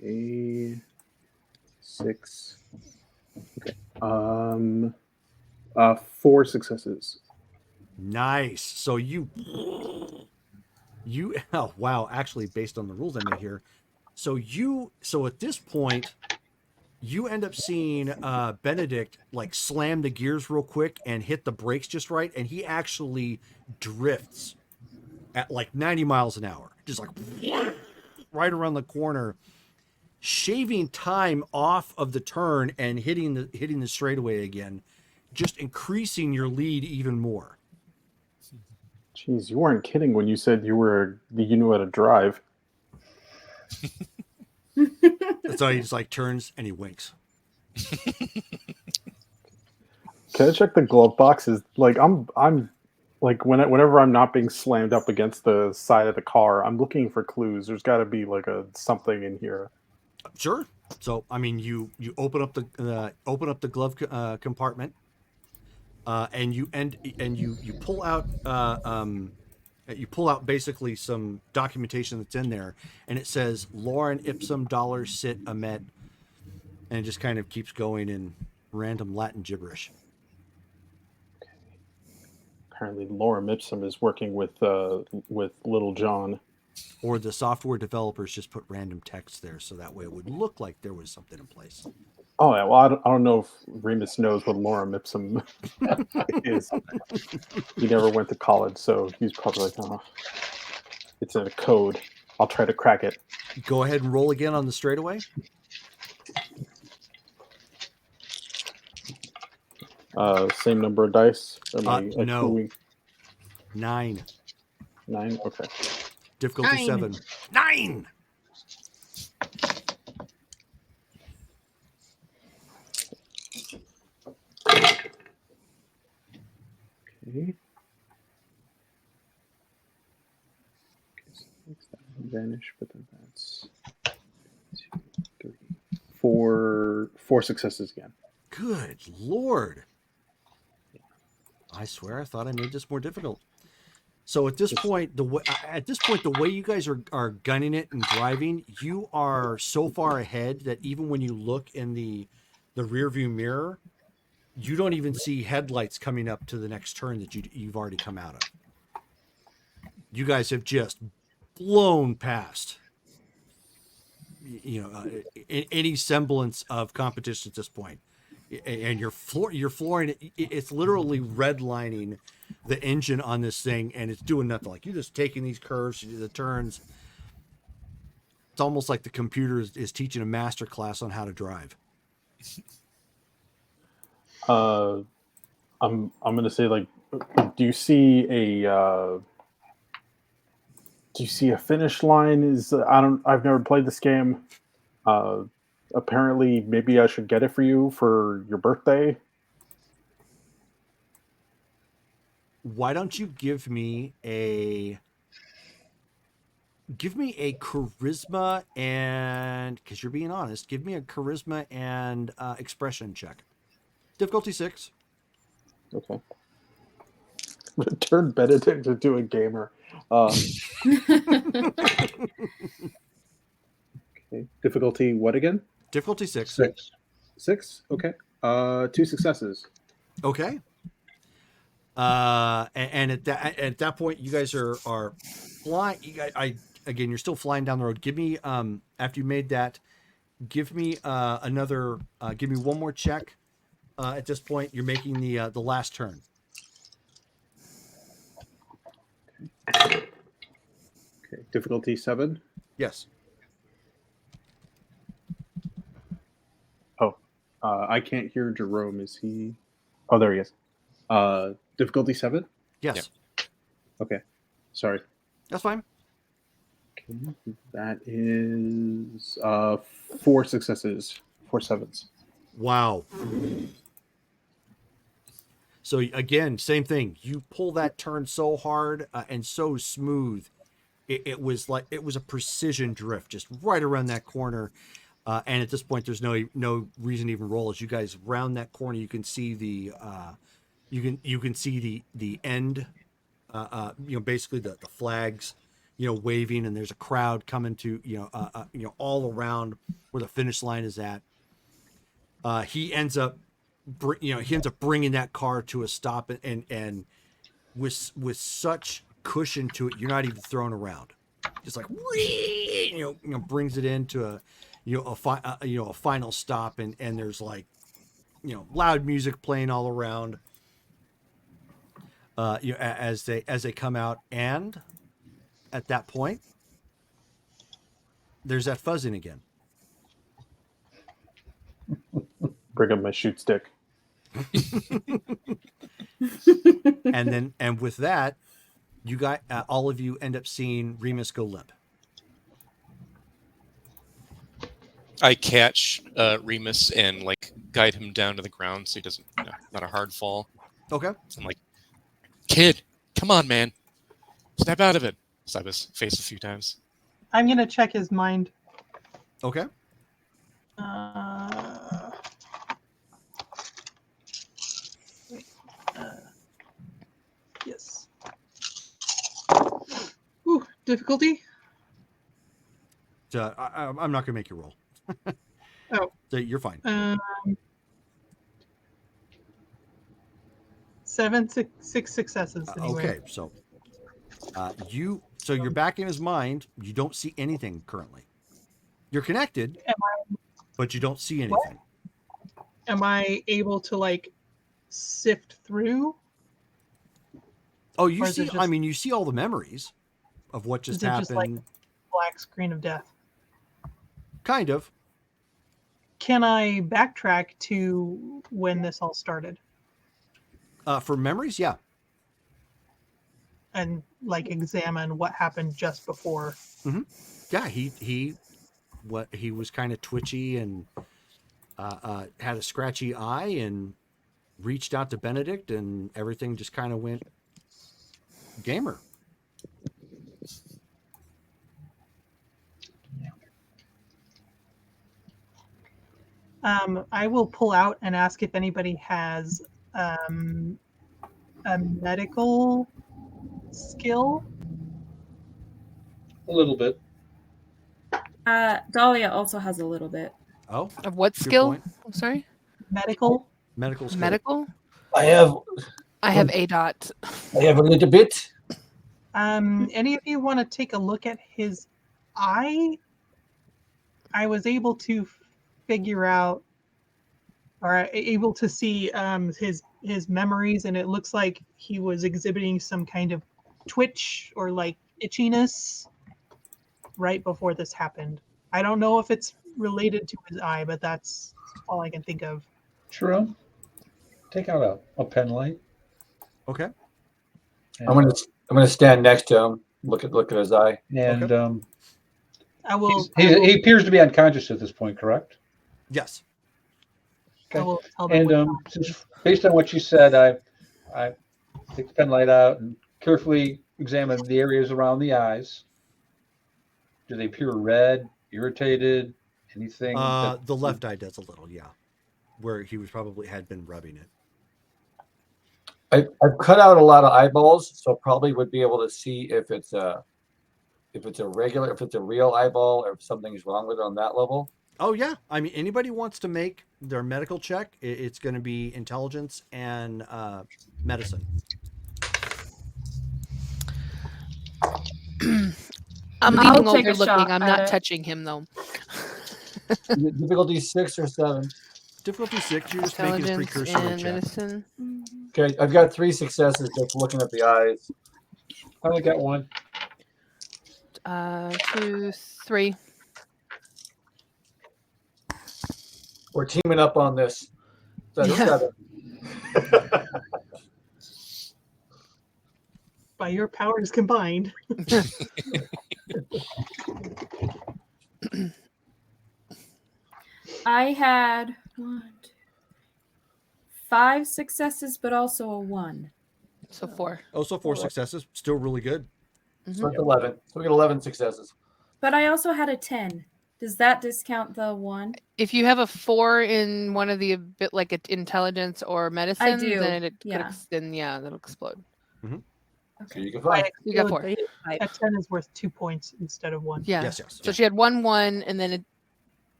B: A 6. Okay. 4 successes.
D: Nice. So you oh wow, actually based on the rules I made here. So at this point you end up seeing Benedict like slam the gears real quick and hit the brakes just right, and he actually drifts at like 90 miles an hour, just like right around the corner, shaving time off of the turn and hitting the straightaway again, just increasing your lead even more.
B: Jeez, you weren't kidding when you said you knew how to drive.
D: So he just like turns and he winks.
B: Can I check the glove boxes? Like I'm like whenever I'm not being slammed up against the side of the car, I'm looking for clues. There's got to be like something in here.
D: Sure. So I mean, you open up the glove compartment, and you pull out basically some documentation that's in there, and it says Lauren Ipsum $, sit Amet, and it just kind of keeps going in random Latin gibberish.
B: Okay. Apparently, Lorem Ipsum is working with Little John.
D: Or the software developers just put random text there, so that way it would look like there was something in place.
B: Oh yeah, well I don't know if Remus knows what Lorem Ipsum is. He never went to college, so he's probably like, oh, it's in a code. I'll try to crack it.
D: Go ahead and roll again on the straightaway.
B: Same number of dice?
D: No. 9.
B: 9? Okay.
D: Difficulty 7. 9!
B: Okay. Vanish, but then that's 2, 3, 4 successes again.
D: Good Lord. I swear I thought I made this more difficult. So at this point, the way you guys are gunning it and driving, you are so far ahead that even when you look in the rear view mirror, you don't even see headlights coming up to the next turn that you've already come out of. You guys have just blown past, any semblance of competition at this point, and you're flooring it. It's literally redlining the engine on this thing, and it's doing nothing. Like, you're just taking these curves, the turns. It's almost like the computer is teaching a master class on how to drive.
B: I'm gonna say, like, do you see a finish line? I've never played this game. Apparently, maybe I should get it for you for your birthday.
D: Why don't you give me a charisma, and because you're being honest, give me a charisma and expression check. Difficulty 6.
B: Okay. Turn Benedict into a gamer. Okay. Difficulty what again?
D: Difficulty 6.
J: 6.
B: 6? Okay. 2 successes.
D: Okay. And at that point, you guys are flying. You're still flying down the road. Give me after you made that, give me give me one more check. At this point, you're making the last turn.
B: Okay, difficulty 7.
D: Yes.
B: Oh, I can't hear Jerome. Is he? Oh, there he is. Difficulty 7.
D: Yes.
B: Okay, sorry.
D: That's fine.
B: Okay, that is 4 successes, 4 sevens.
D: Wow. So again, same thing. You pull that turn so hard and so smooth. It was like it was a precision drift, just right around that corner. And at this point, there's no reason to even roll. As you guys round that corner, you can see the you can see the end. Basically the flags, waving, and there's a crowd coming to all around where the finish line is at. He ends up bringing that car to a stop, and with such cushion to it, you're not even thrown around. Just like brings it into a final stop, and there's like loud music playing all around. As they come out, and at that point, there's that fuzzing again.
B: Bring up my shoot stick.
D: and with that, you got all of you end up seeing Remus go limp.
I: I catch Remus and like guide him down to the ground so he doesn't, not a hard fall.
D: Okay.
I: I'm like, kid, come on, man, snap out of it. Slap his face a few times.
G: I'm gonna check his mind.
D: Okay.
G: Yes. Ooh, difficulty.
D: I'm not gonna make you roll.
G: Oh.
D: So you're fine.
G: 6 successes. Anyway.
D: Okay, so you're back in his mind. You don't see anything currently. You're connected, but you don't see anything.
G: Am I able to like sift through?
D: Oh, you see. I mean, you see all the memories of what just happened.
G: Just like black screen of death.
D: Kind of.
G: Can I backtrack to when this all started?
D: For memories, yeah.
G: And like examine what happened just before.
D: Mm-hmm. Yeah, he was kind of twitchy and had a scratchy eye and reached out to Benedict, and everything just kind of went gamer.
G: I will pull out and ask if anybody has a medical skill.
J: A little bit.
C: Dahlia also has a little bit.
D: Oh,
H: of what skill? I'm sorry.
G: Medical.
D: Medical skill.
H: Medical.
F: I have
H: a dot.
F: I have a little bit.
G: Any of you want to take a look at his eye? I was able to figure out, or able to see his memories, and it looks like he was exhibiting some kind of twitch or like itchiness right before this happened. I don't know if it's related to his eye, but that's all I can think of.
J: Jerome, take out a pen light.
D: Okay.
F: And I'm gonna stand next to him. Look at his eye.
J: And
D: okay.
J: He appears to be unconscious at this point, correct?
D: Yes.
J: Okay. And just based on what you said, I take the pen light out and carefully examine the areas around the eyes. Do they appear red, irritated, anything?
D: The left eye does a little, yeah, where he was probably had been rubbing it.
F: I've cut out a lot of eyeballs, so probably would be able to see if it's a real eyeball, or if something's wrong with it on that level.
D: Oh yeah, I mean, anybody wants to make their medical check, it's going to be intelligence and medicine.
H: I'm leaving overlooking. I'm not touching him though.
F: Difficulty 6 or 7.
D: Difficulty 6. You're just making a precursor
H: and
D: check.
H: medicine.
F: Okay, I've got 3 successes just looking at the eyes.
J: I only got one.
H: 2, 3.
F: We're teaming up on this. That's
H: Yeah.
F: 7.
G: By your powers combined.
C: I had 5 successes, but also a 1.
H: So 4.
D: Oh, so 4 successes. Still really good.
F: So it's 11. So we got 11 successes.
C: But I also had a 10. Does that discount the 1?
H: If you have a 4 in one of the bit like intelligence or medicine,
C: do,
H: then it
C: yeah.
H: then that'll explode.
D: Mm-hmm.
F: So you get 5.
H: You got 4.
G: A 10 is worth 2 points instead of 1.
H: Yeah.
D: Yes.
H: So she had 1, and then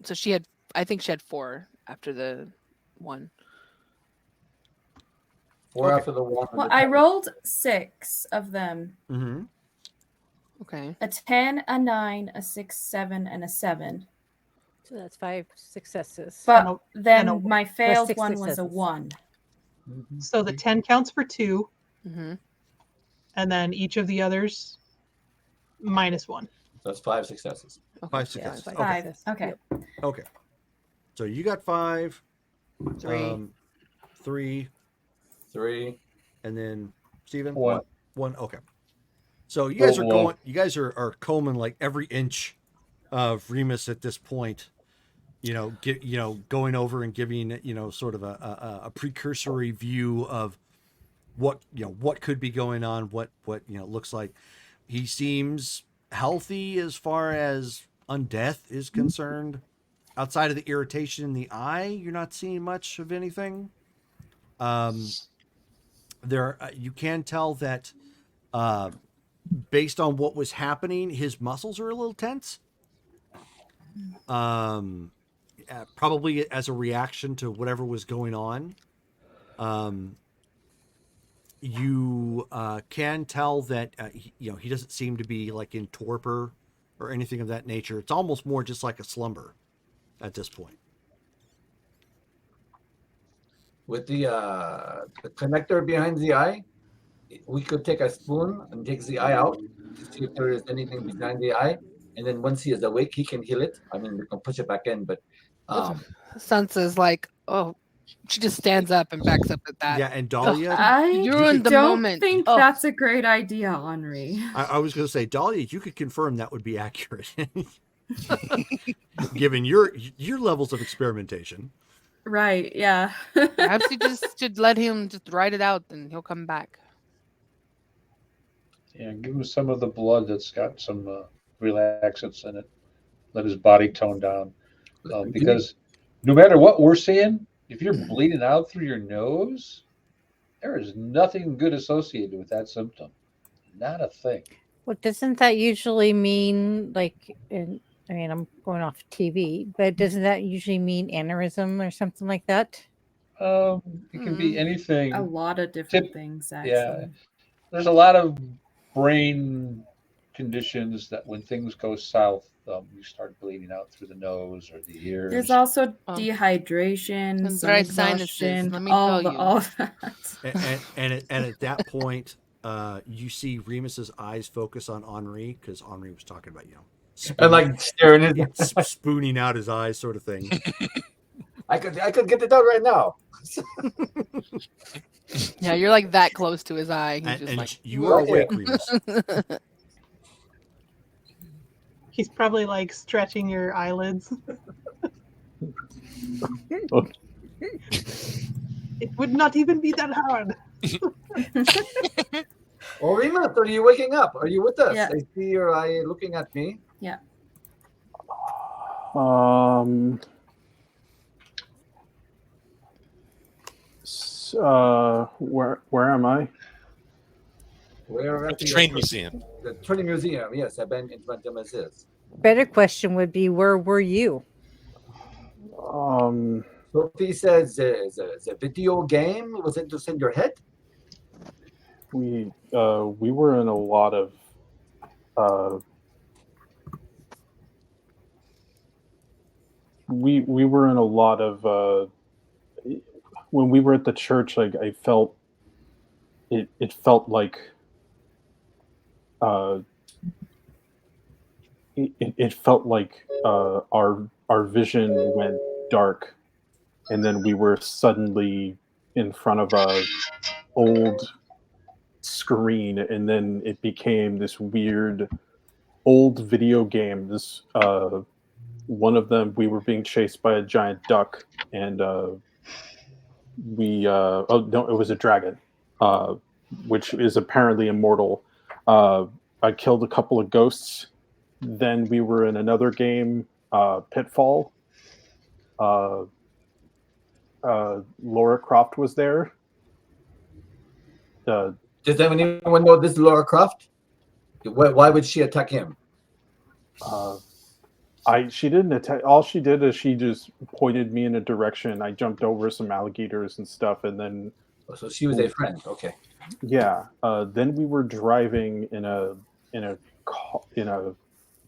H: so she had, I think she had 4 after the 1.
F: 4 after the 1.
C: Well, I rolled 6 of them.
D: Mm-hmm.
H: Okay.
C: A 10, a 9, a 6, 7, and a 7.
E: So that's 5 successes.
C: But then
G: and a-
C: my failed
E: 6
C: one was a
E: successes.
C: 1.
G: So the 10 counts for 2,
H: Mm-hmm.
G: and then each of the others minus 1.
F: That's 5 successes.
D: 5 successes.
E: five.
D: Okay.
C: 5. Okay.
D: Okay. So you got 5.
H: 3.
D: 3.
F: 3.
D: And then Steven?
J: 1.
D: 1. Okay. So you guys are
J: Well,
D: going. You guys are combing like every inch of Remus at this point. Going over and giving sort of a precursory view of what could be going on. What looks like. He seems healthy as far as undeath is concerned. Outside of the irritation in the eye, you're not seeing much of anything. You can tell that. Based on what was happening, his muscles are a little tense. Probably as a reaction to whatever was going on. You can tell that he doesn't seem to be like in torpor or anything of that nature. It's almost more just like a slumber at this point.
F: With the connector behind the eye, we could take a spoon and take the eye out to see if there is anything behind the eye. And then once he is awake, he can heal it. I mean, we can push it back in, but
H: Sansa's like, oh, she just stands up and backs up at that.
D: Yeah, and Dahlia,
C: I
H: ruined the
C: don't
H: moment.
C: think that's a great idea, Henri.
D: I was going to say, Dahlia, you could confirm that would be accurate, given your levels of experimentation.
C: Right, yeah.
H: Perhaps you just should let him just ride it out, and he'll come back.
J: Yeah, give him some of the blood that's got some relaxants in it. Let his body tone down. Because no matter what we're seeing, if you're bleeding out through your nose, there is nothing good associated with that symptom. Not a thing.
E: Well, doesn't that usually mean I'm going off TV, but doesn't that usually mean aneurysm or something like that?
J: It can be anything.
C: A lot of different things, actually.
J: Yeah, there's a lot of brain conditions that when things go south, you start bleeding out through the nose or the ears.
C: There's also dehydration,
H: Some dried sinuses,
C: exhaustion,
H: let me
C: all
H: tell you.
C: that.
D: And at that point, you see Remus's eyes focus on Henri because Henri was talking about
F: and like staring at him.
D: spooning out his eyes, sort of thing.
F: I could get it out right now.
H: Yeah, you're like that close to his eye. He's just
D: And
H: like,
D: you are awake, Remus.
G: He's probably like stretching your eyelids. It would not even be that hard.
F: Oh, Remus, are you waking up? Are you with us?
C: Yeah.
F: I see your eye looking at me.
C: Yeah.
B: Where am I?
F: Where
I: At the train museum.
F: The train museum, yes. I've been in Francis.
E: Better question would be, where were you?
F: Sophie says the video game was it just in your head?
B: We were in a lot of we were in a lot of when we were at the church. Like I felt it felt like it felt like our vision went dark, and then we were suddenly in front of a old screen, and then it became this weird old video game. This one of them, we were being chased by a giant duck, and oh no, it was a dragon, uh, which is apparently immortal. I killed a couple of ghosts. Then we were in another game, Pitfall. Uh, Laura Croft was there.
F: Does anyone know this Laura Croft? Why would she attack him?
B: She didn't attack. All she did is she just pointed me in a direction. I jumped over some alligators and stuff, and then.
F: So she was a friend. Okay.
B: Yeah. Then we were driving in a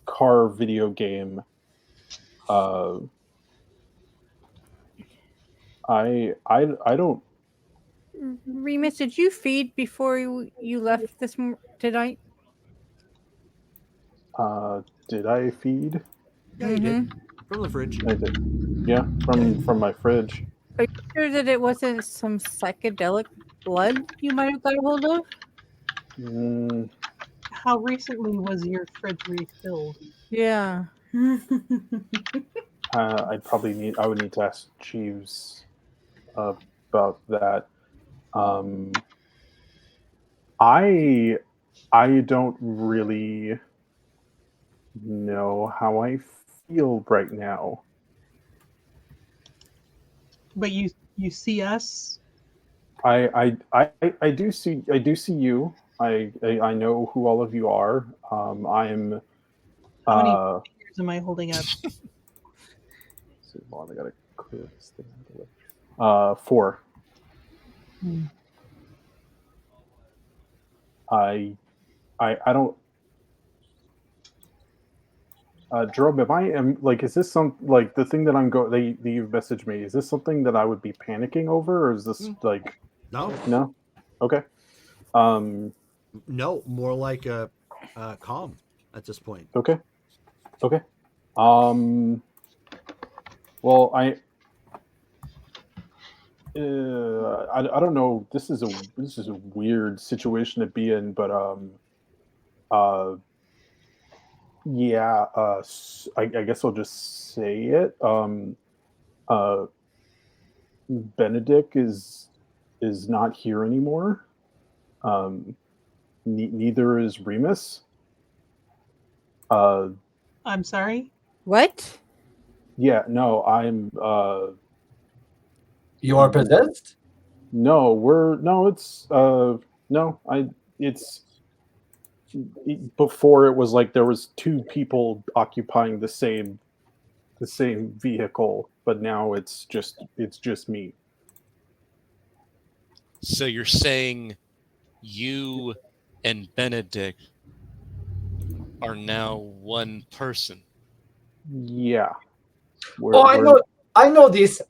B: car video game. I don't.
E: Remus, did you feed before you left tonight?
B: Did I feed?
D: Yeah, you did. From the fridge.
B: I did. Yeah, from my fridge.
E: Are you sure that it wasn't some psychedelic blood you might have got a hold of?
G: How recently was your fridge refilled?
E: Yeah.
B: I would need to ask Jeeves about that. I don't really know how I feel right now.
G: But you see us?
B: I do see you. I know who all of you are. I'm.
G: How many fingers am I holding up?
B: Hold on, I gotta clear this thing out of the way. 4. I don't. Jerome, is this some like the thing that that you've messaged me? Is this something that I would be panicking over, or is this like no? Okay.
D: No, more like a calm at this point.
B: Okay. Well, I don't know. This is a weird situation to be in, but yeah. I guess I'll just say it. Benedict is not here anymore. Neither is Remus.
G: I'm sorry?
E: What?
B: Yeah, no, I'm
F: You are possessed?
B: It's before it was like there was 2 people occupying the same vehicle, but now it's just me.
I: So you're saying you and Benedict are now one person?
B: Yeah.
F: I know this.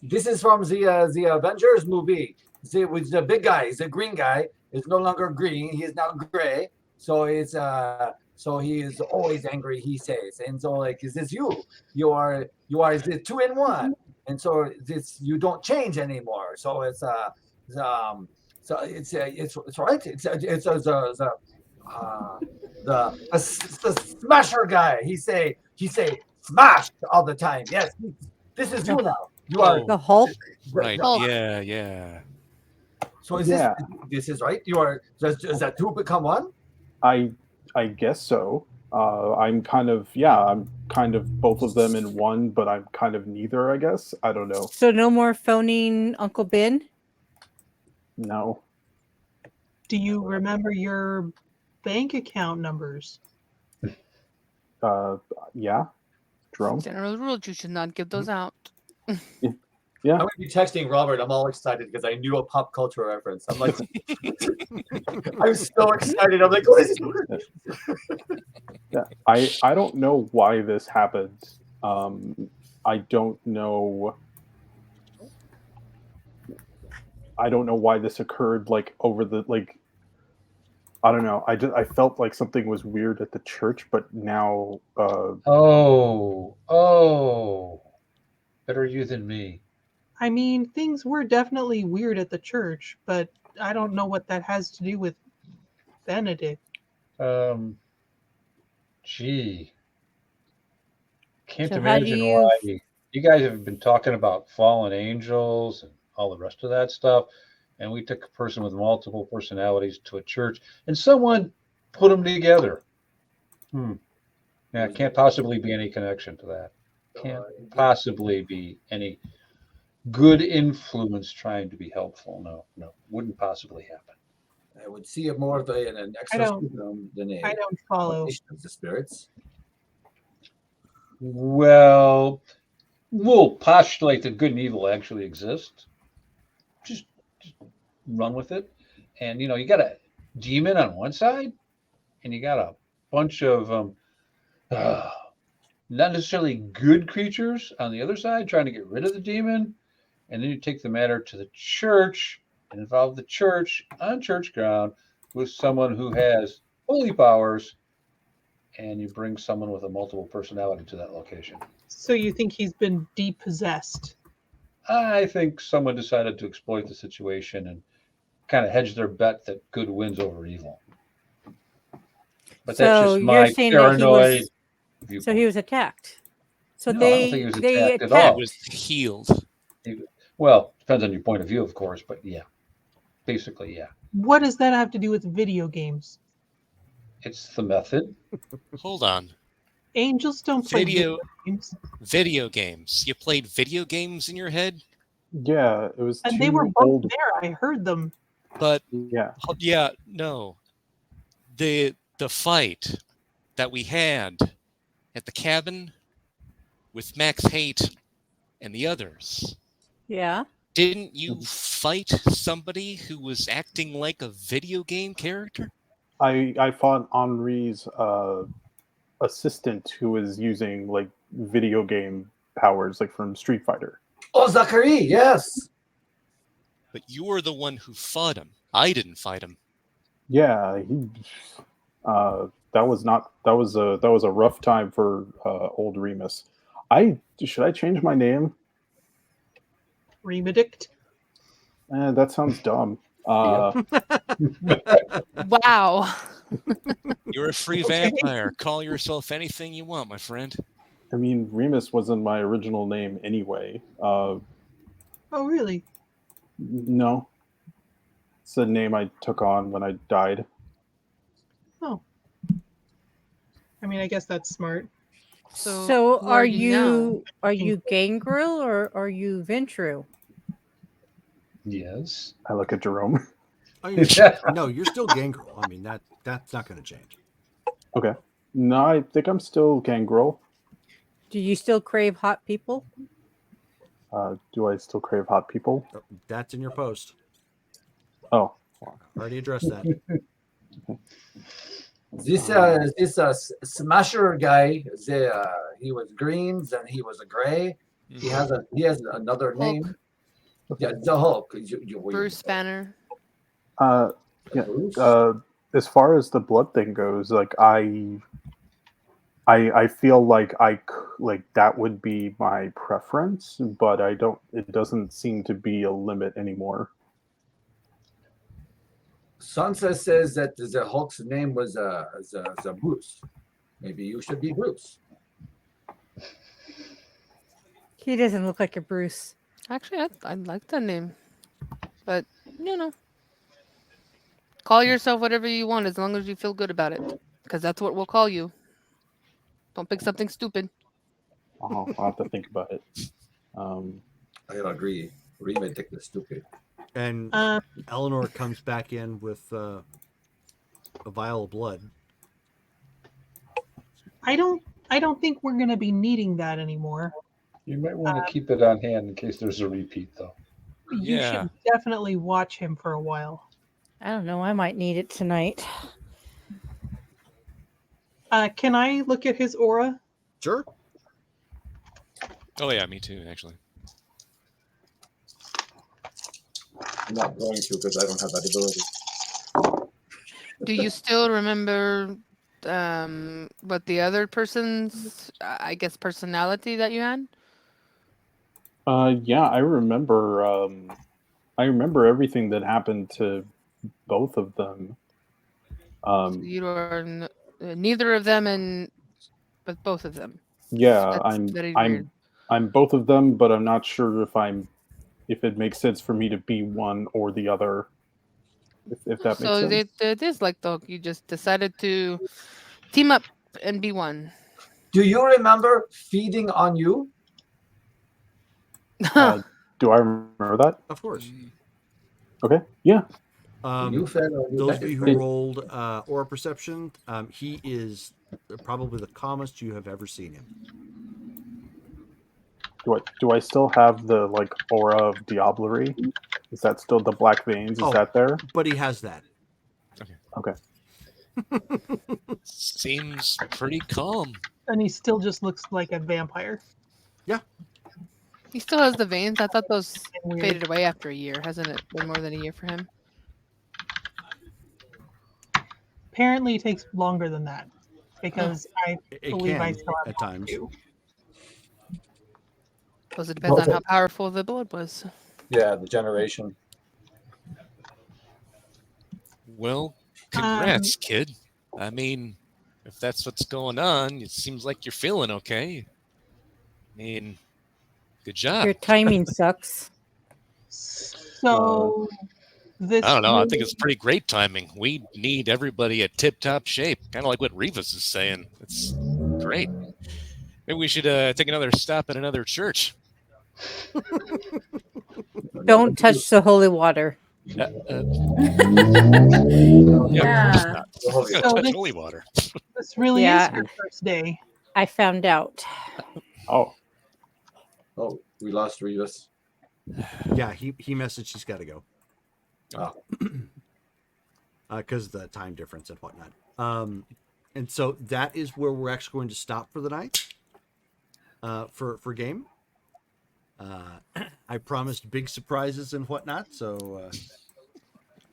F: This is from the Avengers movie. With the big guy, the green guy is no longer green. He is now gray. So it's so he is always angry. He says, and so like, is this you? You are is it 2 in 1? And so this you don't change anymore. So it's right. The smasher guy. He say smash all the time. Yes, this is you now. You are
E: the Hulk.
I: Right.
F: Hulk.
I: Yeah.
F: So is this is right? You are does that 2 become 1?
B: I guess so. I'm kind of both of them in one, but I'm kind of neither, I guess. I don't know.
E: So no more phoning Uncle Ben?
B: No.
G: Do you remember your bank account numbers?
B: Yeah. Jerome?
H: General rule, you should not give those out.
B: Yeah.
F: I'm going to be texting Robert. I'm all excited because I knew a pop culture reference. I'm like, I'm so excited. I'm like, what is this?
B: Yeah. I don't know why this happened. I don't know why this occurred like over the I don't know. I felt like something was weird at the church, but now
J: Oh, better you than me.
G: I mean, things were definitely weird at the church, but I don't know what that has to do with Benedict.
J: Gee, can't
E: So how do
J: imagine why you guys have been talking about fallen angels and all the rest of that stuff, and we took a person with multiple personalities to a church, and someone put them together. Yeah, can't possibly be any connection to that. Can't possibly be any good influence trying to be helpful. No, wouldn't possibly happen.
F: I would see it more in an exorcism than
G: I don't follow.
F: of the spirits.
J: Well, we'll postulate that good and evil actually exist. Just run with it. And, you got a demon on one side, and you got a bunch of not necessarily good creatures on the other side trying to get rid of the demon. And then you take the matter to the church and involve the church on church ground with someone who has holy powers, and you bring someone with a multiple personality to that location.
G: So you think he's been depossessed?
J: I think someone decided to exploit the situation and kind of hedge their bet that good wins over evil. But
E: So
J: that's just
E: you're
J: my
E: saying
J: paranoid viewpoint.
E: So he was attacked. So
J: No, I don't think he was attacked at all.
I: He was healed.
J: Well, depends on your point of view, of course, but yeah. Basically, yeah.
G: What does that have to do with video games?
J: It's the method.
I: Hold on.
G: Angels don't play video games.
I: Video games. You played video games in your head?
B: Yeah, it was.
G: And they were both there. I heard them.
I: But
B: yeah,
I: no. The fight that we had at the cabin with Max Haight and the others.
E: Yeah.
I: Didn't you fight somebody who was acting like a video game character?
B: I fought Henri's assistant who was using like video game powers, like from Street Fighter.
F: Oh, Zachary, yes.
I: But you were the one who fought him. I didn't fight him.
B: Yeah, that was a rough time for old Remus. Should I change my name?
G: Remedict?
B: That sounds dumb.
H: Wow.
I: You're a free vampire. Call yourself anything you want, my friend.
B: I mean, Remus wasn't my original name anyway.
G: Oh, really?
B: No. It's the name I took on when I died.
G: Oh. I mean, I guess that's smart.
E: So are you Gangrel or are you Ventru?
J: Yes.
B: I look at Jerome.
D: No, you're still Gangrel. I mean, that's not going to change.
B: Okay. No, I think I'm still Gangrel.
E: Do you still crave hot people?
B: Do I still crave hot people?
D: That's in your post.
B: Oh.
D: Already addressed that.
F: This smasher guy, he was green, then he was a gray. He has another
H: Hulk.
F: name. Yeah, the Hulk.
H: Bruce Banner.
B: Yeah. As far as the blood thing goes, like I feel like that would be my preference, but it doesn't seem to be a limit anymore.
F: Sansa says that the Hulk's name was Bruce. Maybe you should be Bruce.
E: He doesn't look like a Bruce.
H: Actually, I like that name. But, call yourself whatever you want as long as you feel good about it. Because that's what we'll call you. Don't pick something stupid.
B: I'll have to think about it.
F: I agree. Remedict is stupid.
D: And Eleanor comes back in with a vial of blood.
G: I don't think we're going to be needing that anymore.
J: You might want to keep it on hand in case there's a repeat, though.
G: You should definitely watch him for a while.
E: I don't know. I might need it tonight.
G: Can I look at his aura?
D: Sure.
I: Oh yeah, me too, actually.
F: I'm not going to because I don't have that ability.
H: Do you still remember what the other person's, I guess, personality that you had?
B: Yeah, I remember. I remember everything that happened to both of them.
H: So you are neither of them, and but both of them.
B: Yeah,
H: That's very weird.
B: I'm both of them, but I'm not sure if it makes sense for me to be one or the other. If that makes
H: So
B: sense.
H: it is like though you just decided to team up and be one.
F: Do you remember feeding on you?
B: Do I remember that?
D: Of course.
B: Okay. Yeah.
F: You fed on you.
D: Those
F: That
D: of
F: is
D: you who
F: crazy.
D: rolled aura perception, he is probably the calmest you have ever seen him.
B: Do I still have the like aura of diablerie? Is that still the black veins? Is that there?
D: But he has that.
B: Okay.
I: Seems pretty calm.
G: And he still just looks like a vampire.
D: Yeah.
H: He still has the veins. I thought those
G: Weird.
H: faded away after a year. Hasn't it been more than a year for him?
G: Apparently, it takes longer than that because I
D: It
G: believe I
D: can
G: still have
D: at times.
G: two.
H: Suppose it depends on how powerful the blood was.
F: Yeah, the generation.
I: Well, congrats, kid. I mean, if that's what's going on, it seems like you're feeling okay. I mean, good job.
E: Your timing sucks.
G: So this.
I: I don't know. I think it's pretty great timing. We need everybody at tip-top shape, kind of like what Rivas is saying. It's great. Maybe we should take another stop at another church.
E: Don't touch the holy water.
I: Yeah,
C: Yeah.
G: So
I: touch
G: this-
I: holy water.
G: This really
E: Yeah.
G: is your first day.
E: I found out.
B: Oh.
F: Oh, we lost Rivas.
D: Yeah, he messaged he's got to go.
F: Oh.
D: Because of the time difference and whatnot. And so that is where we're actually going to stop for the night. For game. I promised big surprises and whatnot, so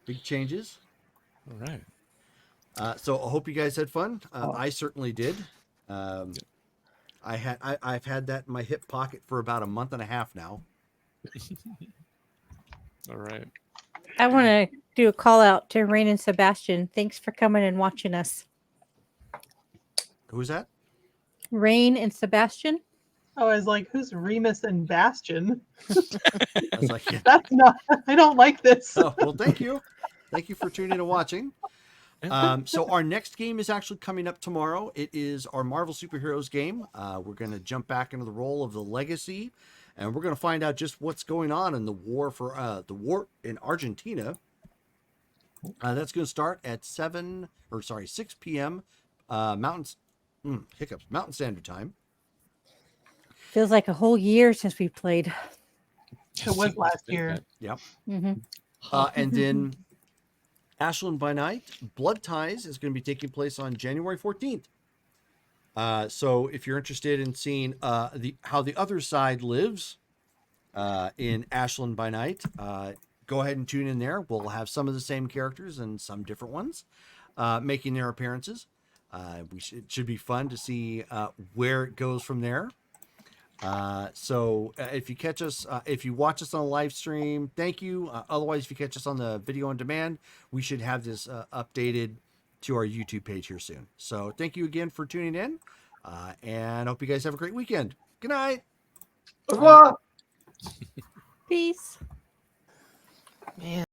D: big changes.
I: All right.
D: So I hope you guys had fun. I certainly did. I've had that in my hip pocket for about a month and a half now.
I: All right.
E: I want to do a call out to Rain and Sebastian. Thanks for coming and watching us.
D: Who's that?
E: Rain and Sebastian.
G: Oh, I was like, who's Remus and Bastion?
D: I was like, yeah.
G: That's not. I don't like this.
D: Oh, well, thank you. Thank you for tuning in and watching. So our next game is actually coming up tomorrow. It is our Marvel Superheroes game. We're going to jump back into the role of the Legacy, and we're going to find out just what's going on in the war for in Argentina. That's going to start at 6 p.m. Mountain Standard Time.
E: Feels like a whole year since we played.
G: It was last year.
D: Yep.
E: Mm-hmm.
D: And then Ashland by Night, Blood Ties is going to be taking place on January 14th. So if you're interested in seeing how the other side lives in Ashland by Night, go ahead and tune in there. We'll have some of the same characters and some different ones making their appearances. It should be fun to see where it goes from there. So if you catch us, if you watch us on a live stream, thank you. Otherwise, if you catch us on the video on demand, we should have this updated to our YouTube page here soon. So thank you again for tuning in, and hope you guys have a great weekend. Good night.
F: Au revoir.
E: Peace.
H: Man.